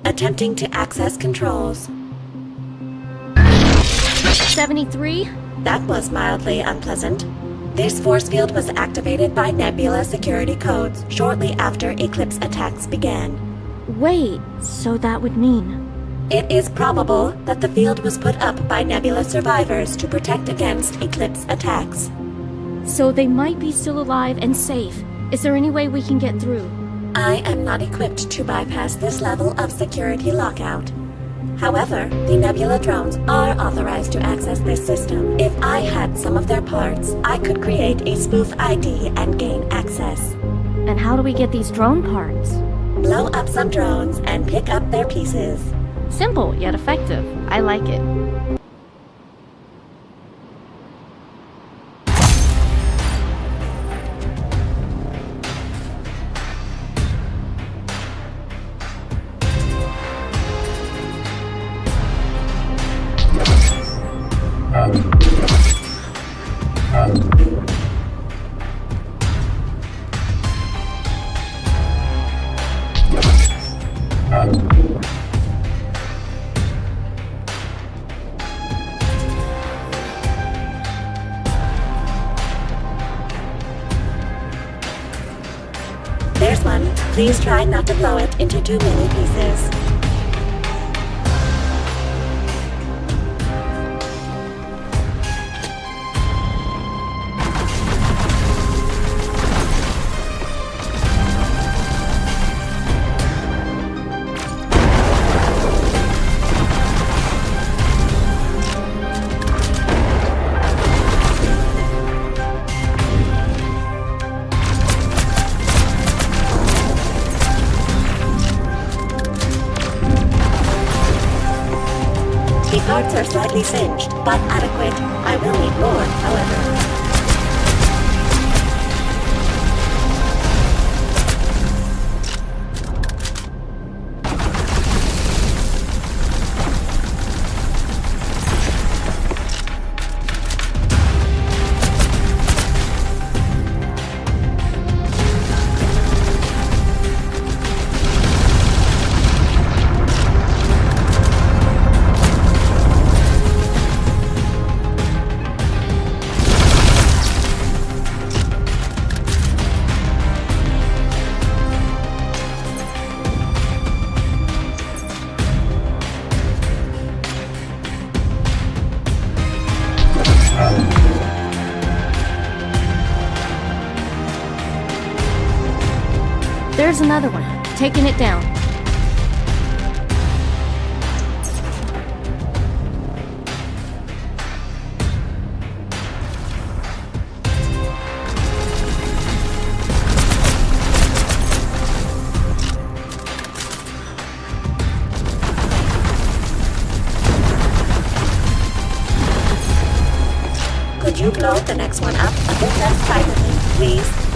Attempting to access controls. 73? That was mildly unpleasant. This force field was activated by Nebula security codes shortly after Eclipse attacks began. Wait, so that would mean... It is probable that the field was put up by Nebula survivors to protect against Eclipse attacks. So they might be still alive and safe. Is there any way we can get through? I am not equipped to bypass this level of security lockout. However, the Nebula drones are authorized to access this system. If I had some of their parts, I could create a spoof ID and gain access. And how do we get these drone parts? Blow up some drones and pick up their pieces. Simple, yet effective. I like it. There's one. Please try not to blow it into too many pieces. The parts are slightly singed, but adequate. I will need more, however. There's another one. Taking it down. Could you blow the next one up a bit less silently, please?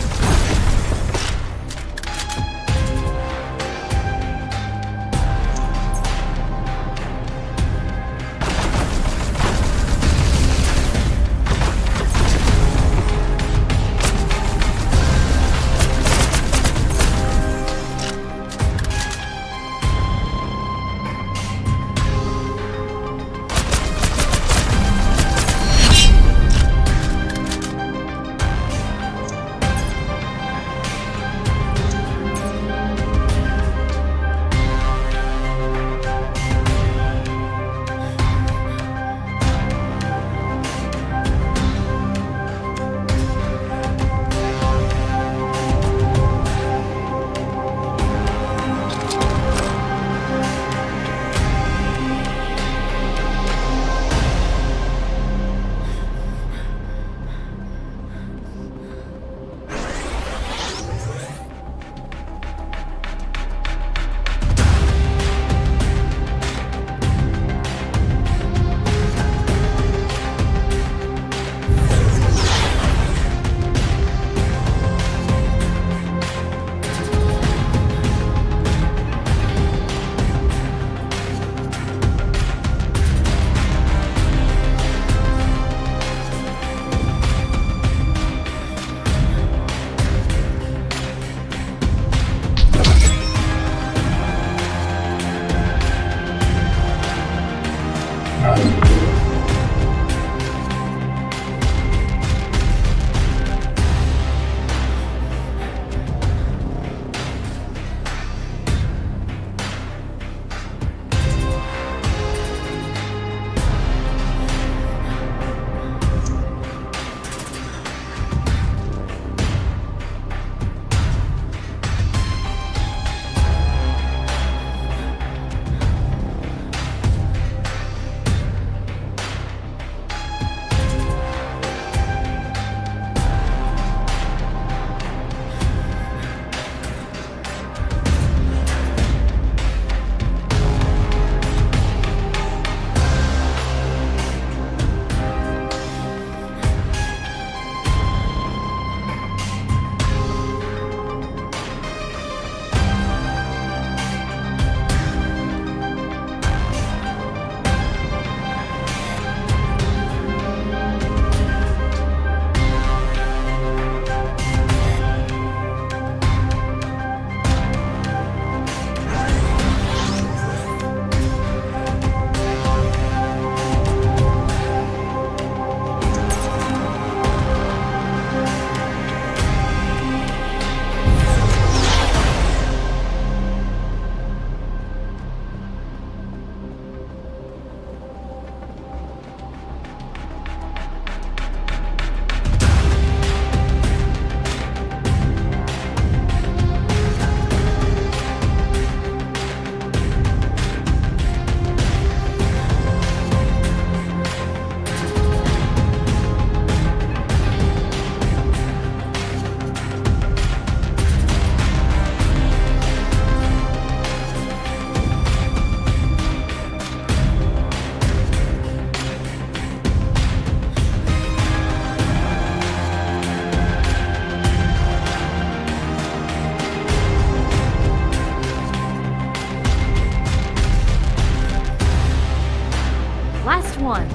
one.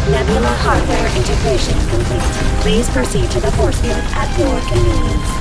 Nebula hardware integration complete. Please proceed to the force field at your convenience.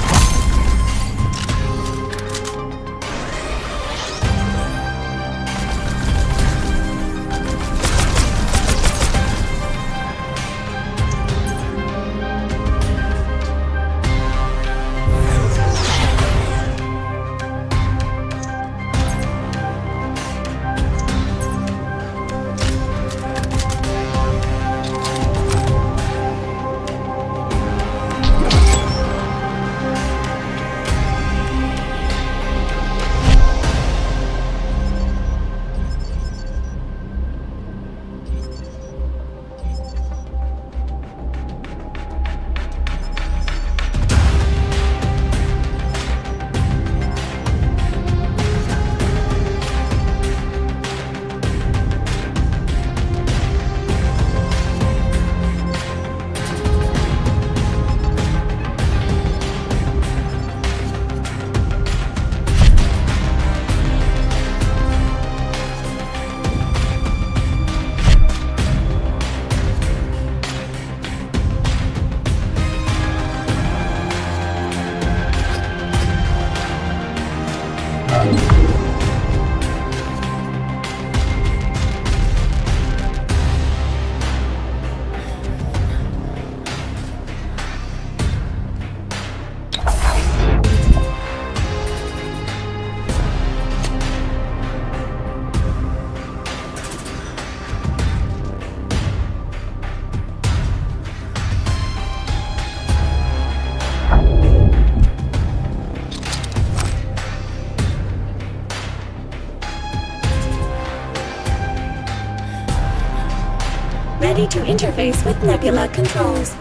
Ready to interface with Nebula controls.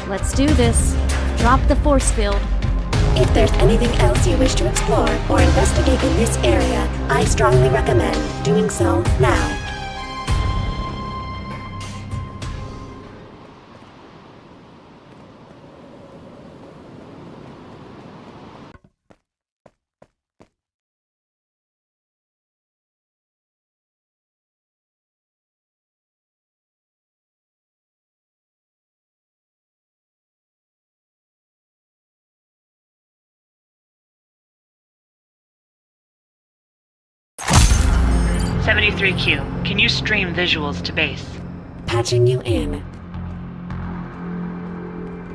Let's do this. Drop the force field. If there's anything else you wish to explore or investigate in this area, I strongly recommend doing so now. "73Q, can you stream visuals to base?" Patching you in.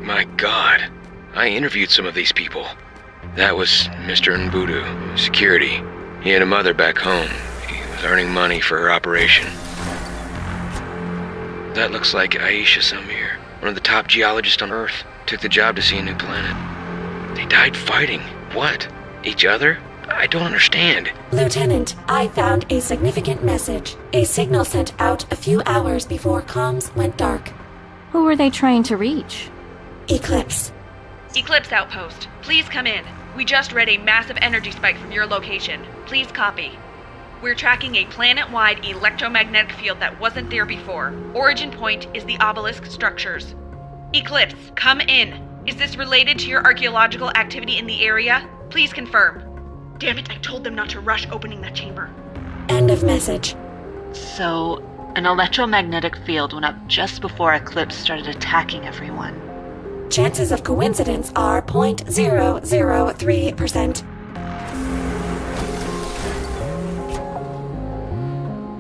My God, I interviewed some of these people. That was Mr. Nbudu, security. He had a mother back home. He was earning money for her operation. That looks like Aisha Samir, one of the top geologists on Earth. Took the job to see a new planet. They died fighting. What? Each other? I don't understand. Lieutenant, I found a significant message. A signal sent out a few hours before comms went dark. Who were they trying to reach? Eclipse. Eclipse Outpost, please come in. We just read a massive energy spike from your location. Please copy. We're tracking a planet-wide electromagnetic field that wasn't there before. Origin point is the obelisk structures. Eclipse, come in. Is this related to your archaeological activity in the area? Please confirm. Damn it, I told them not to rush opening that chamber. End of message. So, an electromagnetic field went up just before Eclipse started attacking everyone. Chances of coincidence are 0.003%.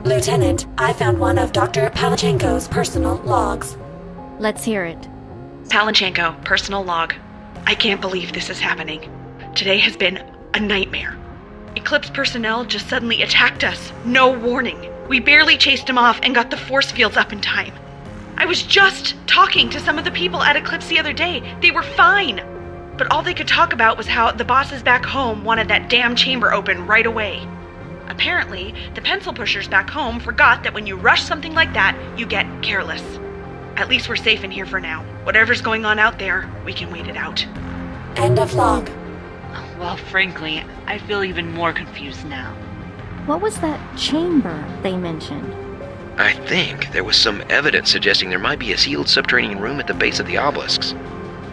Lieutenant, I found one of Dr. Palachenko's personal logs. Let's hear it. Palanchenko, personal log. I can't believe this is happening. Today has been a nightmare. Eclipse personnel just suddenly attacked us. No warning. We barely chased them off and got the force fields up in time. I was just talking to some of the people at Eclipse the other day. They were fine. But all they could talk about was how the bosses back home wanted that damn chamber open right away. Apparently, the pencil pushers back home forgot that when you rush something like that, you get careless. At least we're safe in here for now. Whatever's going on out there, we can wait it out. End of log. Well, frankly, I feel even more confused now. What was that chamber they mentioned? I think there was some evidence suggesting there might be a sealed subterranean room at the base of the obelisks.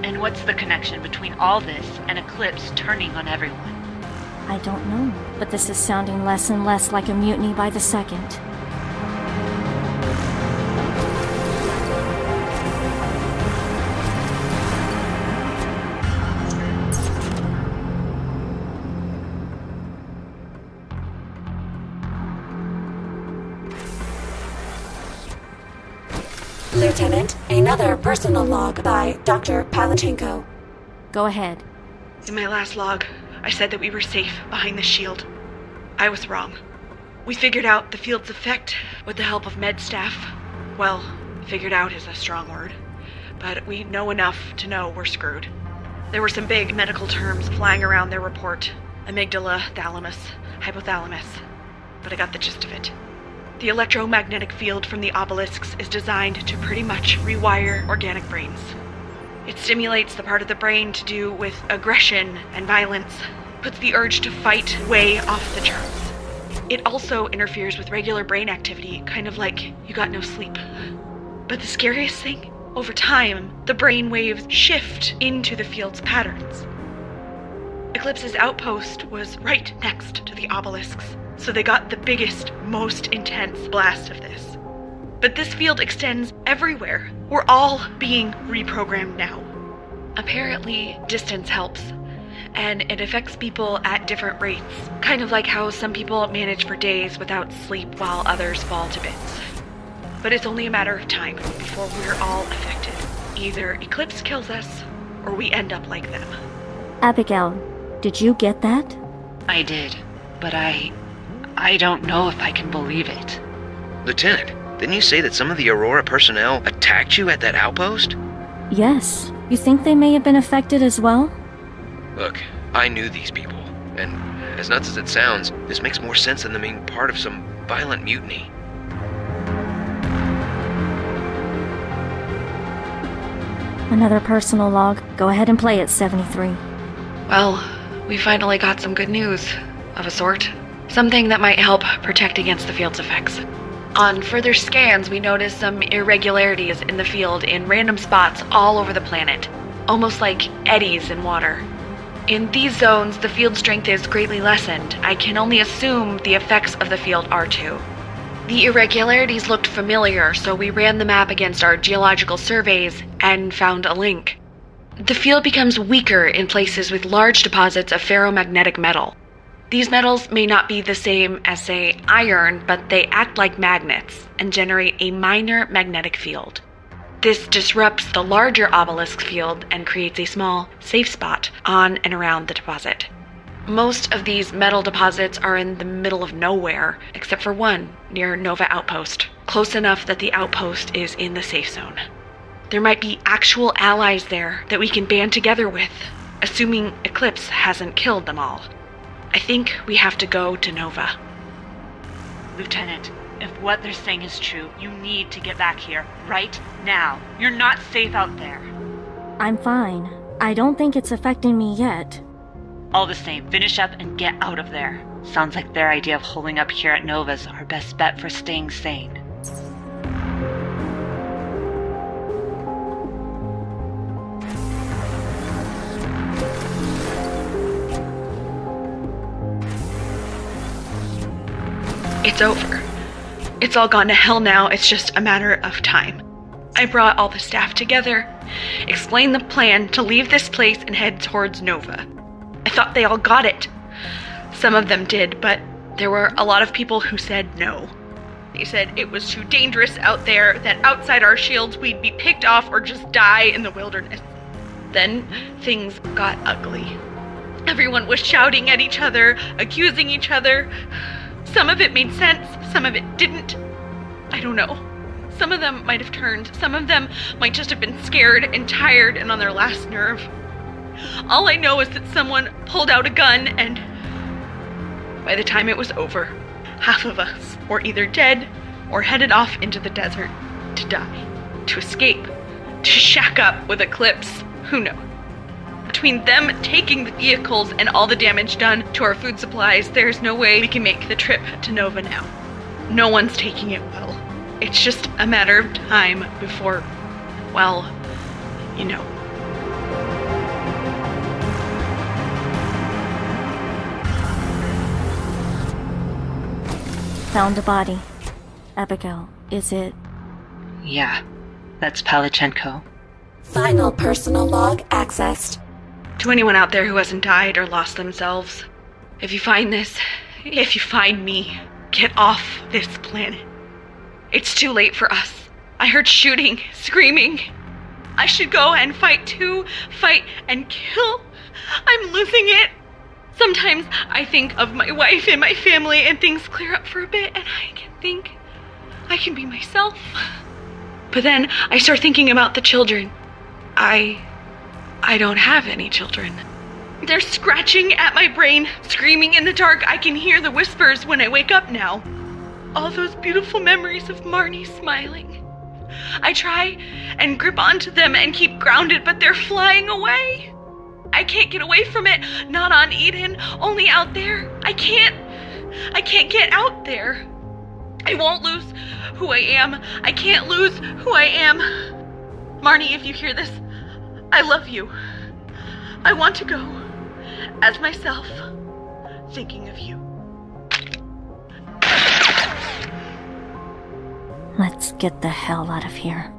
And what's the connection between all this and Eclipse turning on everyone? I don't know, but this is sounding less and less like a mutiny by the second. Lieutenant, another personal log by Dr. Palachenko. Go ahead. In my last log, I said that we were safe behind the shield. I was wrong. We figured out the field's effect with the help of med staff. Well, figured out is a strong word, but we know enough to know we're screwed. There were some big medical terms flying around their report. Amygdala, thalamus, hypothalamus. But I got the gist of it. The electromagnetic field from the obelisks is designed to pretty much rewire organic brains. It stimulates the part of the brain to do with aggression and violence, puts the urge to fight way off the charts. It also interferes with regular brain activity, kind of like you got no sleep. But the scariest thing? Over time, the brain waves shift into the field's patterns. Eclipse's outpost was right next to the obelisks, so they got the biggest, most intense blast of this. But this field extends everywhere. We're all being reprogrammed now. Apparently, distance helps, and it affects people at different rates, kind of like how some people manage for days without sleep while others fall to bits. But it's only a matter of time before we're all affected. Either Eclipse kills us, or we end up like them. Abigail, did you get that? I did, but I don't know if I can believe it. Lieutenant, didn't you say that some of the Aurora personnel attacked you at that outpost? Yes. You think they may have been affected as well? Look, I knew these people, and as nuts as it sounds, this makes more sense than them being part of some violent mutiny. Another personal log. Go ahead and play it, 73. Well, we finally got some good news, of a sort. Something that might help protect against the field's effects. On further scans, we noticed some irregularities in the field in random spots all over the planet, almost like eddies in water. In these zones, the field strength is greatly lessened. I can only assume the effects of the field are too. The irregularities looked familiar, so we ran the map against our geological surveys and found a link. The field becomes weaker in places with large deposits of ferromagnetic metal. These metals may not be the same as, say, iron, but they act like magnets and generate a minor magnetic field. This disrupts the larger obelisk field and creates a small, safe spot on and around the deposit. Most of these metal deposits are in the middle of nowhere, except for one near Nova Outpost, close enough that the outpost is in the safe zone. There might be actual allies there that we can band together with, assuming Eclipse hasn't killed them all. I think we have to go to Nova. Lieutenant, if what they're saying is true, you need to get back here, right now. You're not safe out there. I'm fine. I don't think it's affecting me yet. All the same, finish up and get out of there. Sounds like their idea of holding up here at Nova's our best bet for staying sane. It's over. It's all gone to hell now. It's just a matter of time. I brought all the staff together, explained the plan to leave this place and head towards Nova. I thought they all got it. Some of them did, but there were a lot of people who said no. They said it was too dangerous out there, that outside our shields we'd be picked off or just die in the wilderness. Then things got ugly. Everyone was shouting at each other, accusing each other. Some of it made sense, some of it didn't. I don't know. Some of them might have turned. Some of them might just have been scared and tired and on their last nerve. All I know is that someone pulled out a gun, and by the time it was over, half of us were either dead or headed off into the desert to die, to escape, to shack up with Eclipse. Who knows? Between them taking the vehicles and all the damage done to our food supplies, there's no way we can make the trip to Nova now. No one's taking it well. It's just a matter of time before, well, you know. Found a body. Abigail, is it? Yeah, that's Palachenko. Final personal log accessed. To anyone out there who hasn't died or lost themselves, if you find this, if you find me, get off this planet. It's too late for us. I heard shooting, screaming. I should go and fight too, fight and kill. I'm losing it. Sometimes I think of my wife and my family and things clear up for a bit and I can think I can be myself. But then I start thinking about the children. I don't have any children. They're scratching at my brain, screaming in the dark. I can hear the whispers when I wake up now. All those beautiful memories of Marnie smiling. I try and grip onto them and keep grounded, but they're flying away. I can't get away from it. Not on Eden, only out there. I can't get out there. I won't lose who I am. I can't lose who I am. Marnie, if you hear this, I love you. I want to go as myself, thinking of you. Let's get the hell out of here.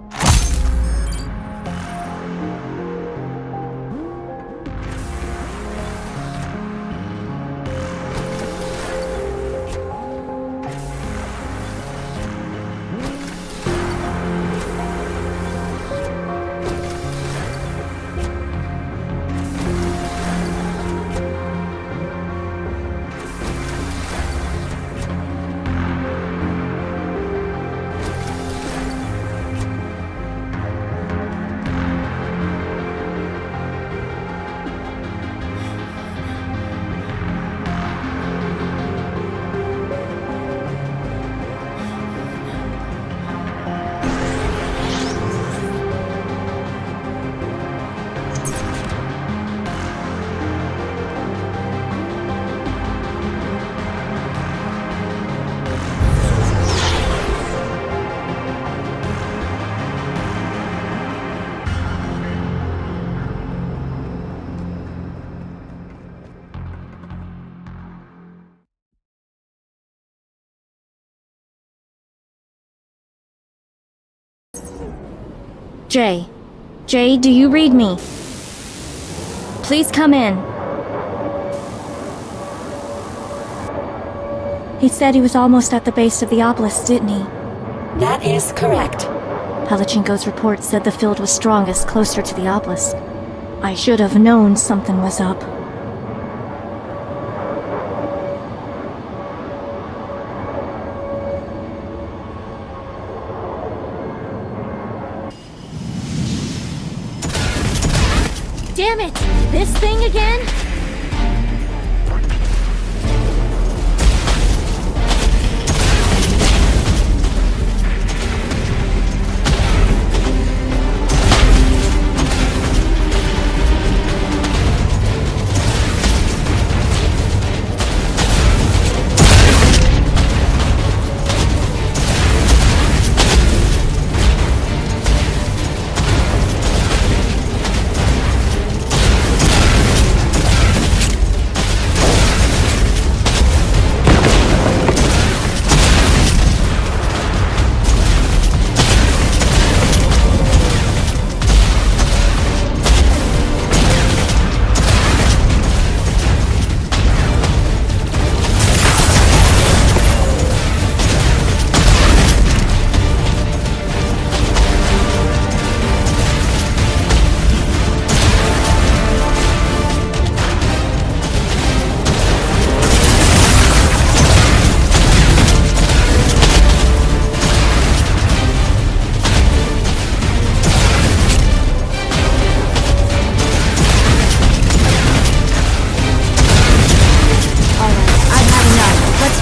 Jay, do you read me? Please come in. He said he was almost at the base of the obelisk, didn't he? That is correct. Palachenko's report said the field was strongest closer to the obelisk. I should have known something was up. Damn it! This thing again?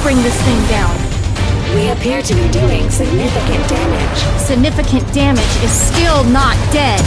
bring this thing down. We appear to be doing significant damage. Significant damage is still not dead.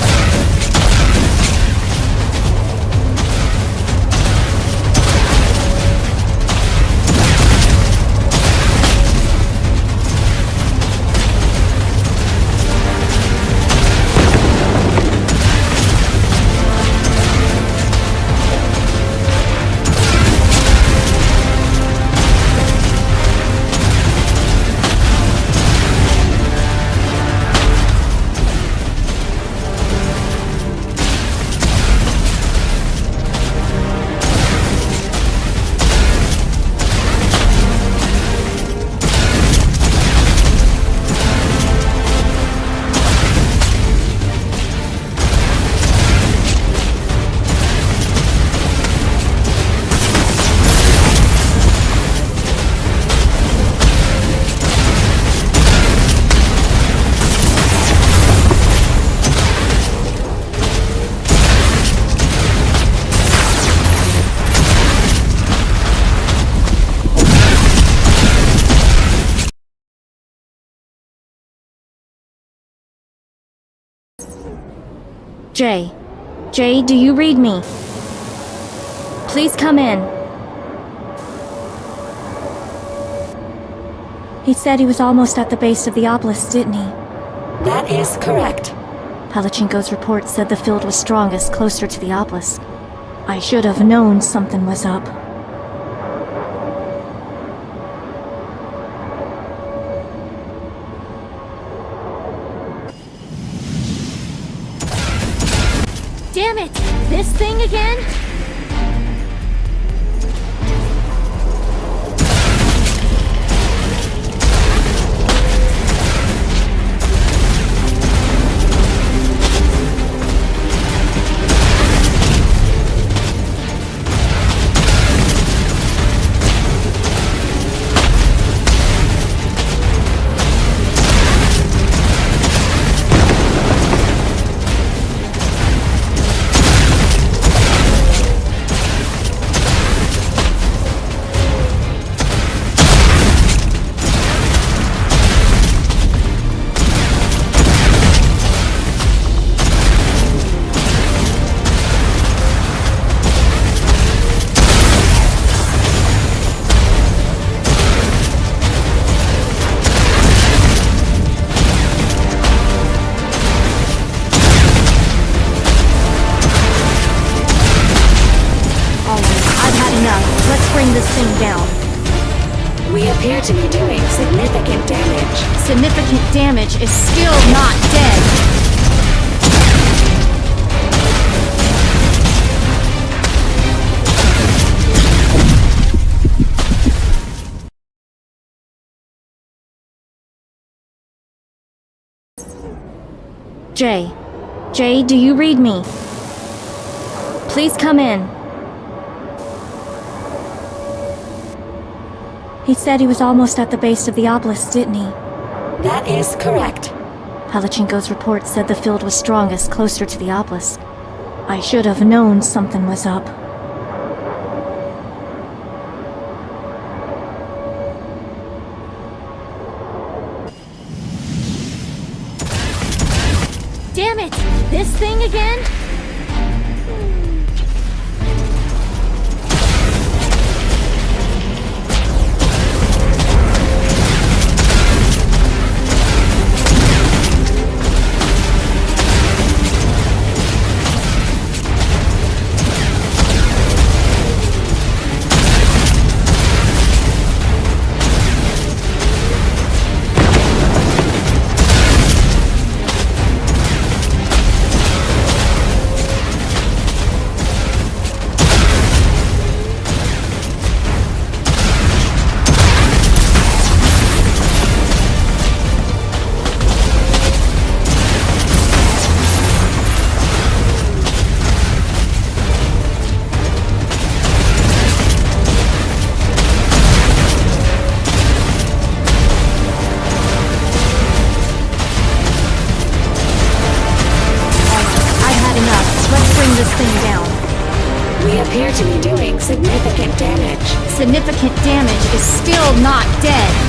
Jay, do you read me? Please come in. He said he was almost at the base of the obelisk, didn't he? That is correct. Palachinko's report said the field was strongest closer to the obelisk. I should have known something was up. Damn it! This thing again? This thing down. We appear to be doing significant damage. Significant damage is still not dead. Jay, do you read me? Please come in. He said he was almost at the base of the obelisk, didn't he? That is correct. Palachinko's report said the field was strongest closer to the obelisk. I should have known something was up. Damn it! This thing again? appear to be doing significant damage. Significant damage is still not dead.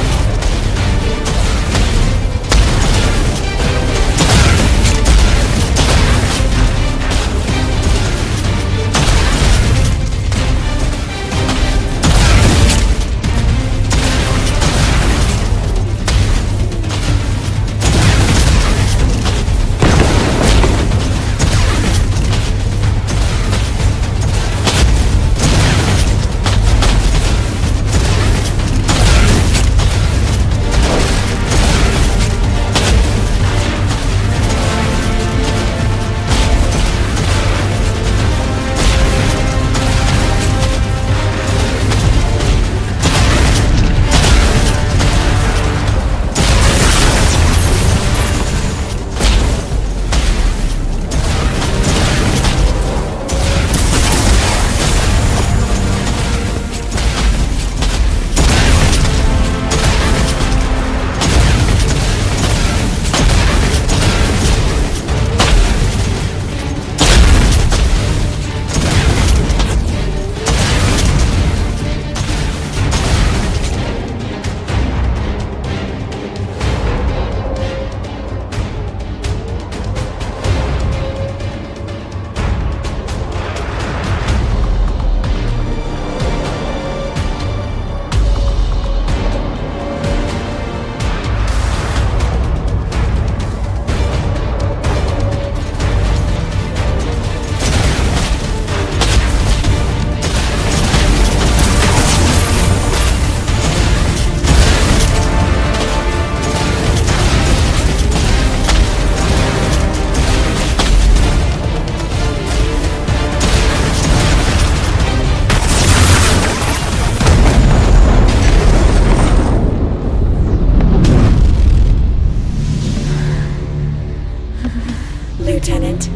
Lieutenant.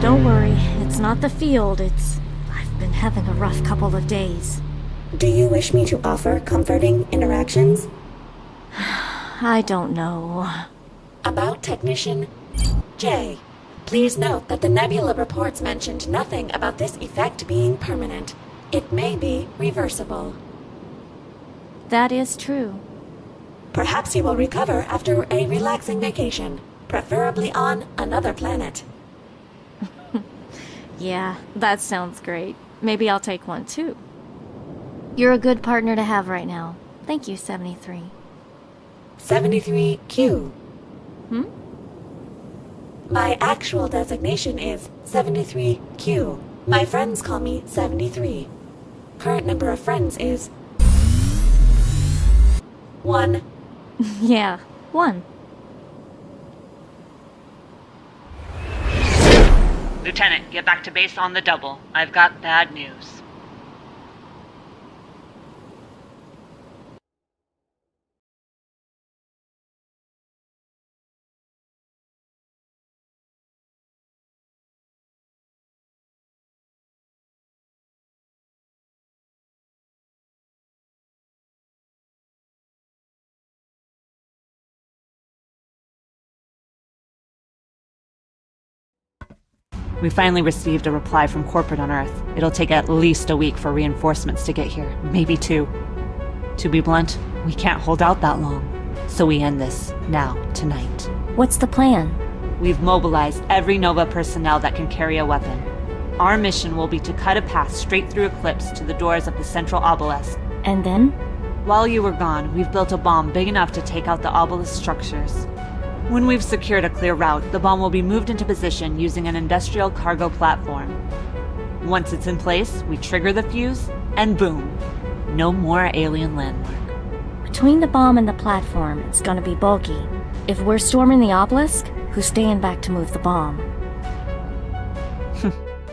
Don't worry, it's not the field, I've been having a rough couple of days. Do you wish me to offer comforting interactions? I don't know. About Technician J. Please note that the nebula reports mentioned nothing about this effect being permanent. It may be reversible. That is true. Perhaps you will recover after a relaxing vacation, preferably on another planet. Yeah, that sounds great. Maybe I'll take one too. You're a good partner to have right now. Thank you, 73. 73Q. My actual designation is 73Q. My friends call me 73. Current number of friends is 1. Yeah, 1. Lieutenant, get back to base on the double. I've got bad news. We finally received a reply from corporate on Earth. It'll take at least a week for reinforcements to get here, maybe 2. To be blunt, we can't hold out that long. So we end this, now, tonight. What's the plan? We've mobilized every Nova personnel that can carry a weapon. Our mission will be to cut a path straight through Eclipse to the doors of the central obelisk. And then? While you were gone, we've built a bomb big enough to take out the obelisk structures. When we've secured a clear route, the bomb will be moved into position using an industrial cargo platform. Once it's in place, we trigger the fuse, and boom. No more alien landmark. Between the bomb and the platform, it's gonna be bulky. If we're storming the obelisk, who's staying back to move the bomb?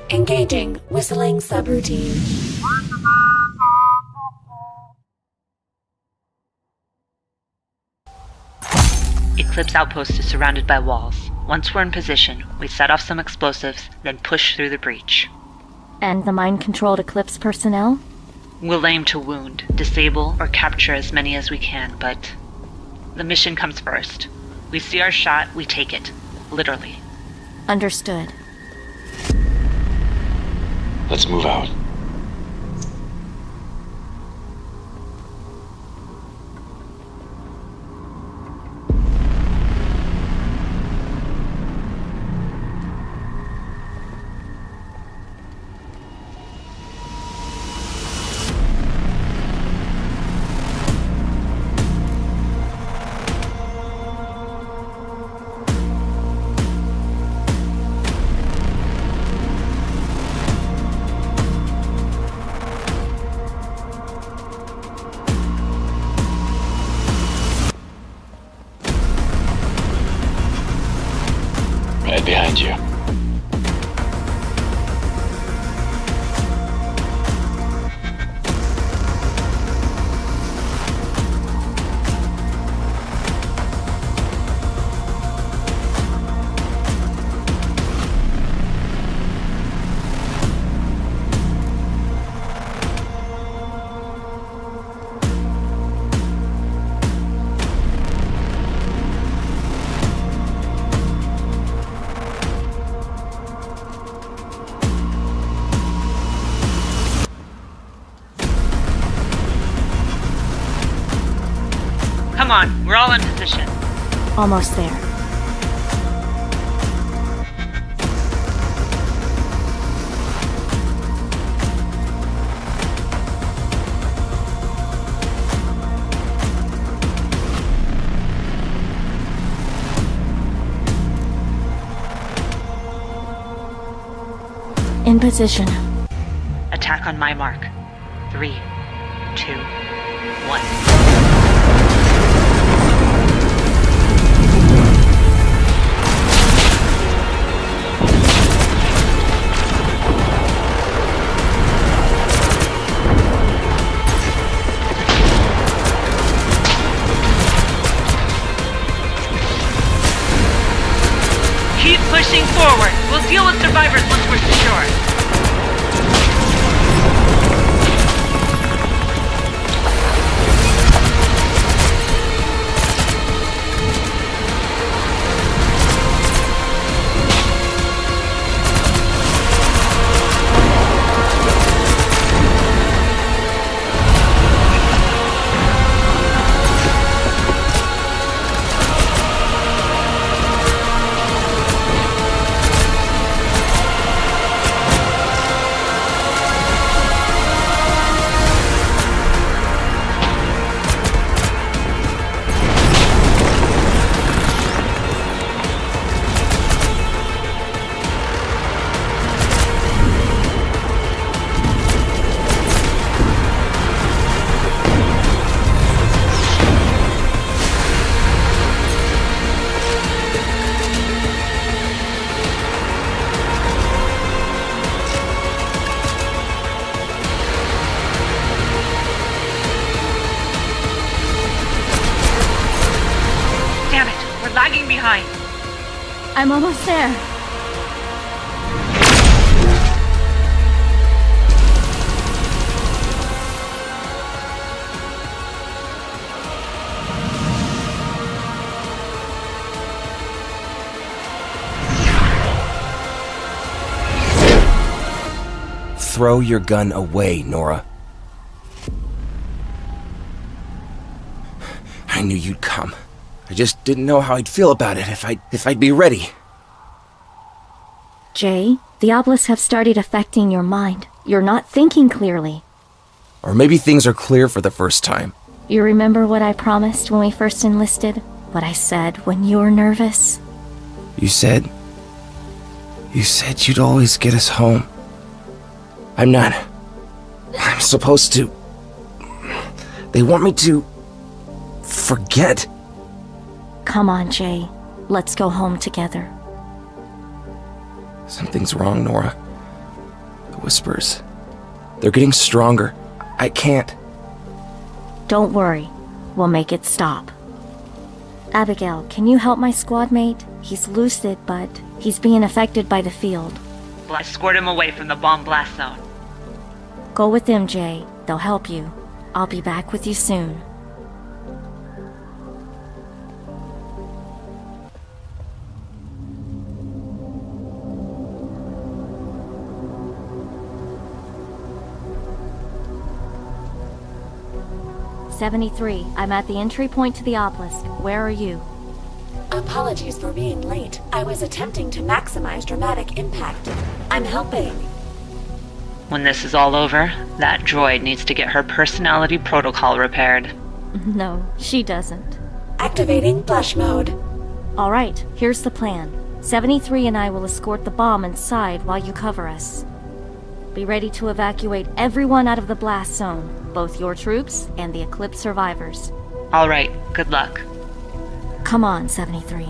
Engaging whistling subroutine. Eclipse Outpost is surrounded by walls. Once we're in position, we set off some explosives, then push through the breach. And the mind-controlled Eclipse personnel? We'll aim to wound, disable, or capture as many as we can, but the mission comes first. We see our shot, we take it. Literally. Understood. Let's move out. Right behind you. Come on, we're all in position. Almost there. In position. Attack on my mark. 3, 2, 1. Keep pushing forward. We'll deal with survivors once we're secure. Damn it, we're lagging behind. I'm almost there. Throw your gun away, Nora. I knew you'd come. I just didn't know how I'd feel about it, if I'd be ready. Jay, the obelisks have started affecting your mind. You're not thinking clearly. Or maybe things are clear for the first time. You remember what I promised when we first enlisted? What I said when you were nervous? You said you'd always get us home. I'm supposed to... They want me to... forget. Come on, Jay. Let's go home together. Something's wrong, Nora. The whispers. They're getting stronger. I can't. Don't worry. We'll make it stop. Abigail, can you help my squad mate? He's lucid, but he's being affected by the field. Well, I scored him away from the bomb blast zone. Go with them, Jay. They'll help you. I'll be back with you soon. 73, I'm at the entry point to the obelisk. Where are you? Apologies for being late. I was attempting to maximize dramatic impact. I'm helping. When this is all over, that droid needs to get her personality protocol repaired. No, she doesn't. Activating blush mode. Alright, here's the plan. 73 and I will escort the bomb inside while you cover us. Be ready to evacuate everyone out of the blast zone, both your troops and the Eclipse survivors. All right, good luck. Come on, 73.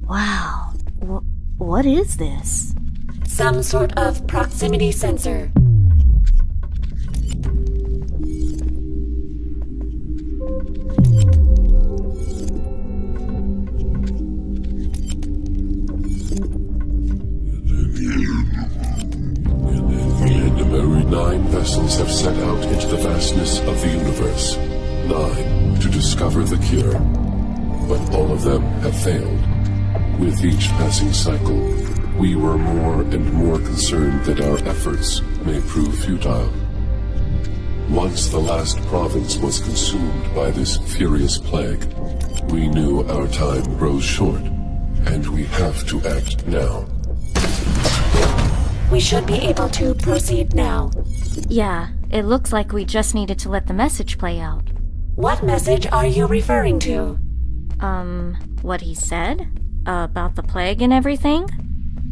Wow. What is this? Some sort of proximity sensor. Preliminary 9 vessels have set out into the vastness of the universe. 9 to discover the cure. But all of them have failed. With each passing cycle, we were more and more concerned that our efforts may prove futile. Once the last province was consumed by this furious plague, we knew our time grows short, and we have to act now. We should be able to proceed now. Yeah, it looks like we just needed to let the message play out. What message are you referring to? What he said? About the plague and everything?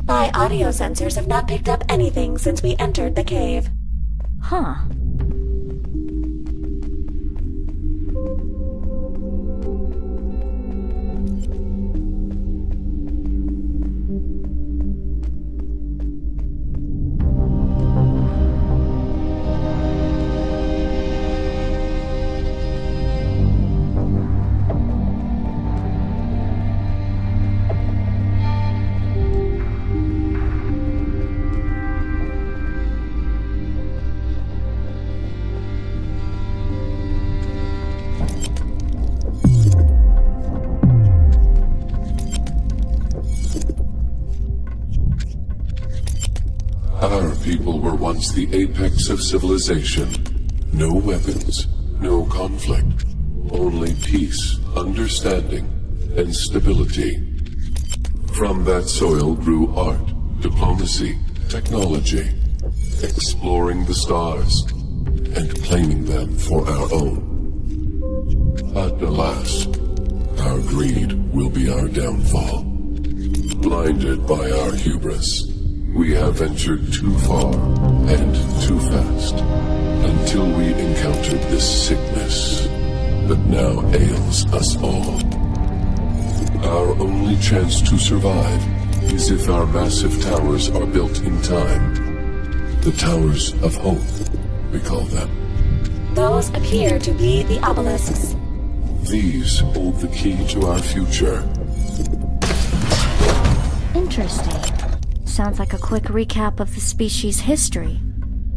My audio sensors have not picked up anything since we entered the cave. Huh. Our people were once the apex of civilization. No weapons, no conflict, only peace, understanding, and stability. From that soil grew art, diplomacy, technology, exploring the stars, and claiming them for our own. But alas, our greed will be our downfall. Blinded by our hubris, we have ventured too far and too fast until we encountered this sickness that now ails us all. Our only chance to survive is if our massive towers are built in time. The Towers of Hope, we call them. Those appear to be the obelisks. These hold the key to our future. Interesting. Sounds like a quick recap of the species' history.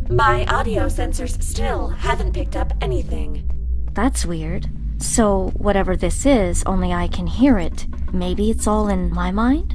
My audio sensors still haven't picked up anything. That's weird. So, whatever this is, only I can hear it. Maybe it's all in my mind?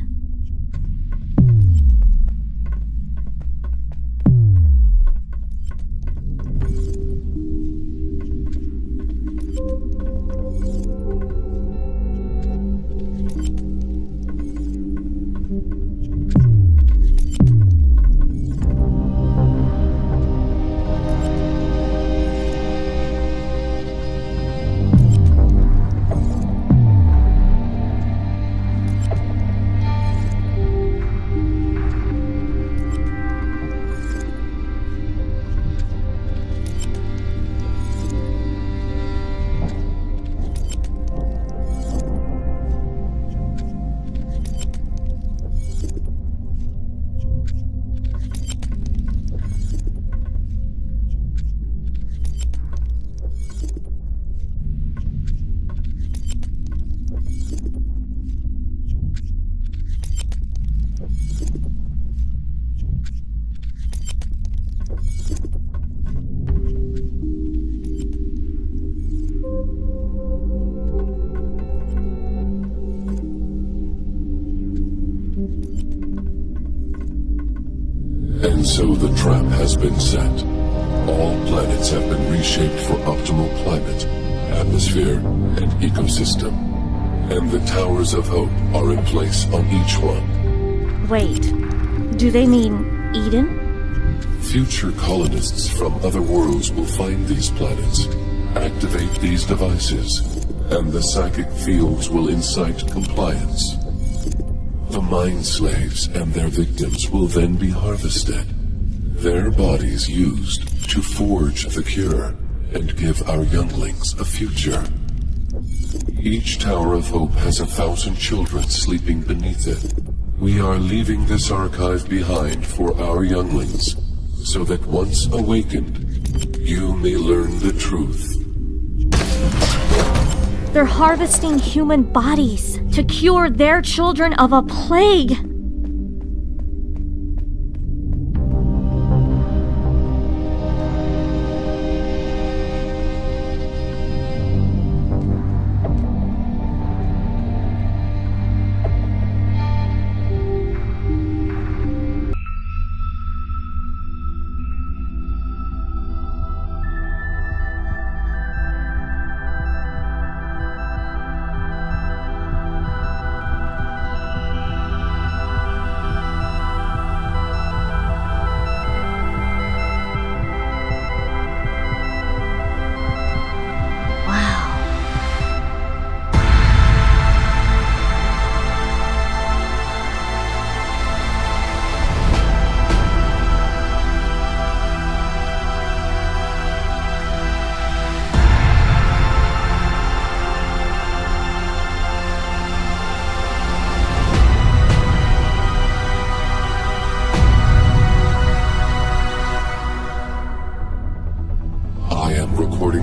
And so the trap has been set. All planets have been reshaped for optimal climate, atmosphere, and ecosystem. And the Towers of Hope are in place on each one. Wait, do they mean Eden? Future colonists from other worlds will find these planets, activate these devices, and the psychic fields will incite compliance. The mind slaves and their victims will then be harvested, their bodies used to forge the cure and give our younglings a future. Each Tower of Hope has 1,000 children sleeping beneath it. We are leaving this archive behind for our younglings, so that once awakened, you may learn the truth. They're harvesting human bodies to cure their children of a plague.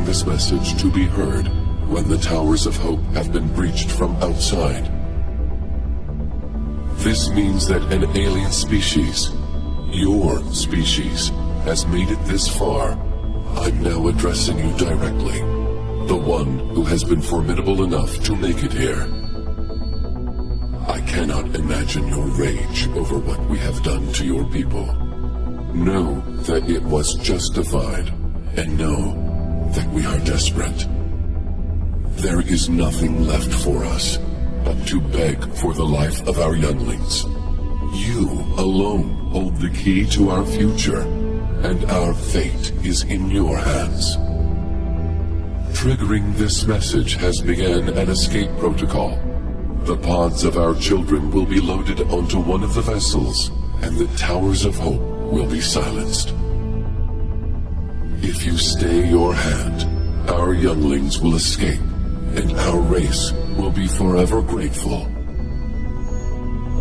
This message to be heard when the Towers of Hope have been breached from outside. This means that an alien species, your species, has made it this far. I'm now addressing you directly, the one who has been formidable enough to make it here. I cannot imagine your rage over what we have done to your people. Know that it was justified, and know that we are desperate. There is nothing left for us but to beg for the life of our younglings. You alone hold the key to our future, and our fate is in your hands. Triggering this message has begun an escape protocol. The pods of our children will be loaded onto one of the vessels, and the Towers of Hope will be silenced. If you stay your hand, our younglings will escape, and our race will be forever grateful.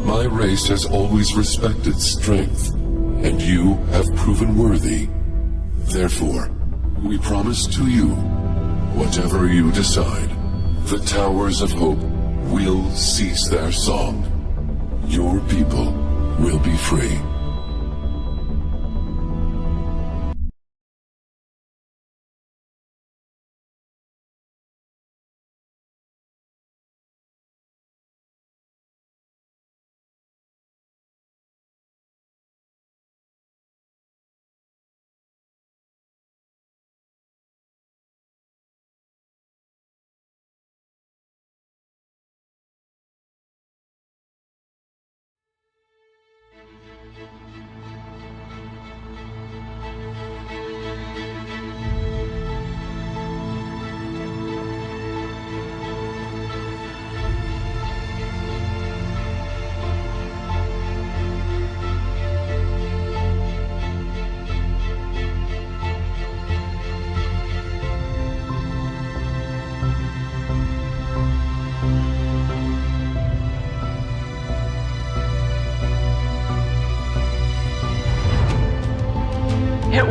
My race has always respected strength, and you have proven worthy. Therefore, we promise to you, whatever you decide, the Towers of Hope will cease their song. Your people will be free.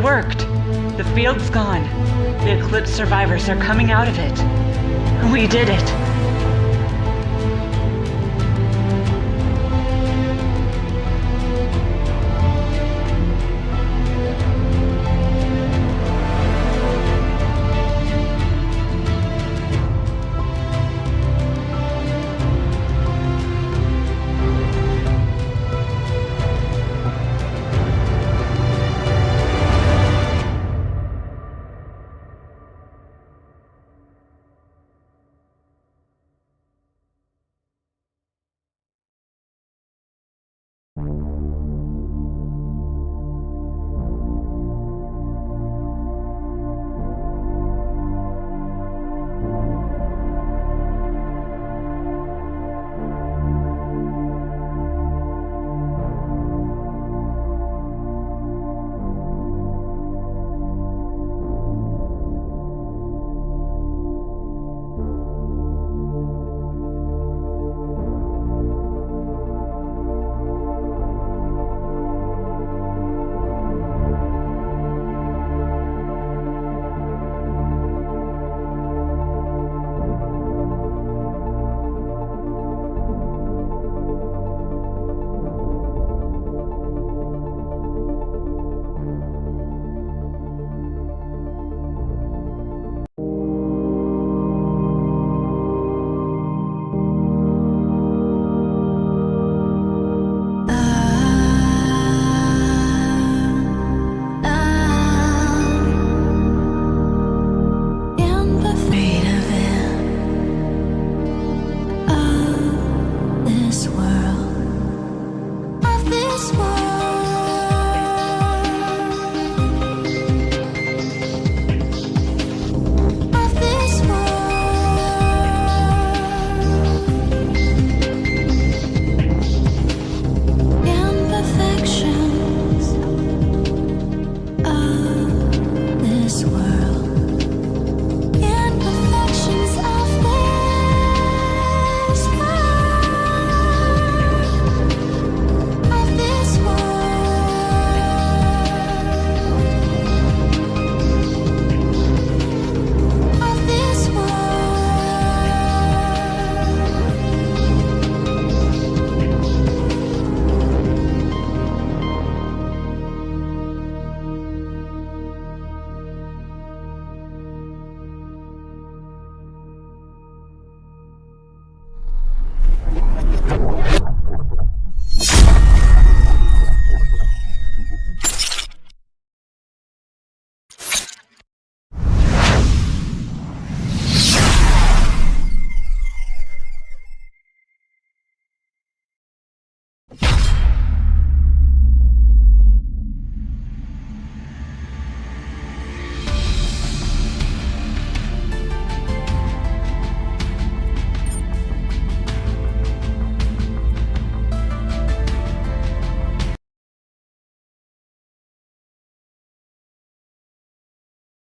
It worked. The field's gone. The Eclipse survivors are coming out of it. We did it.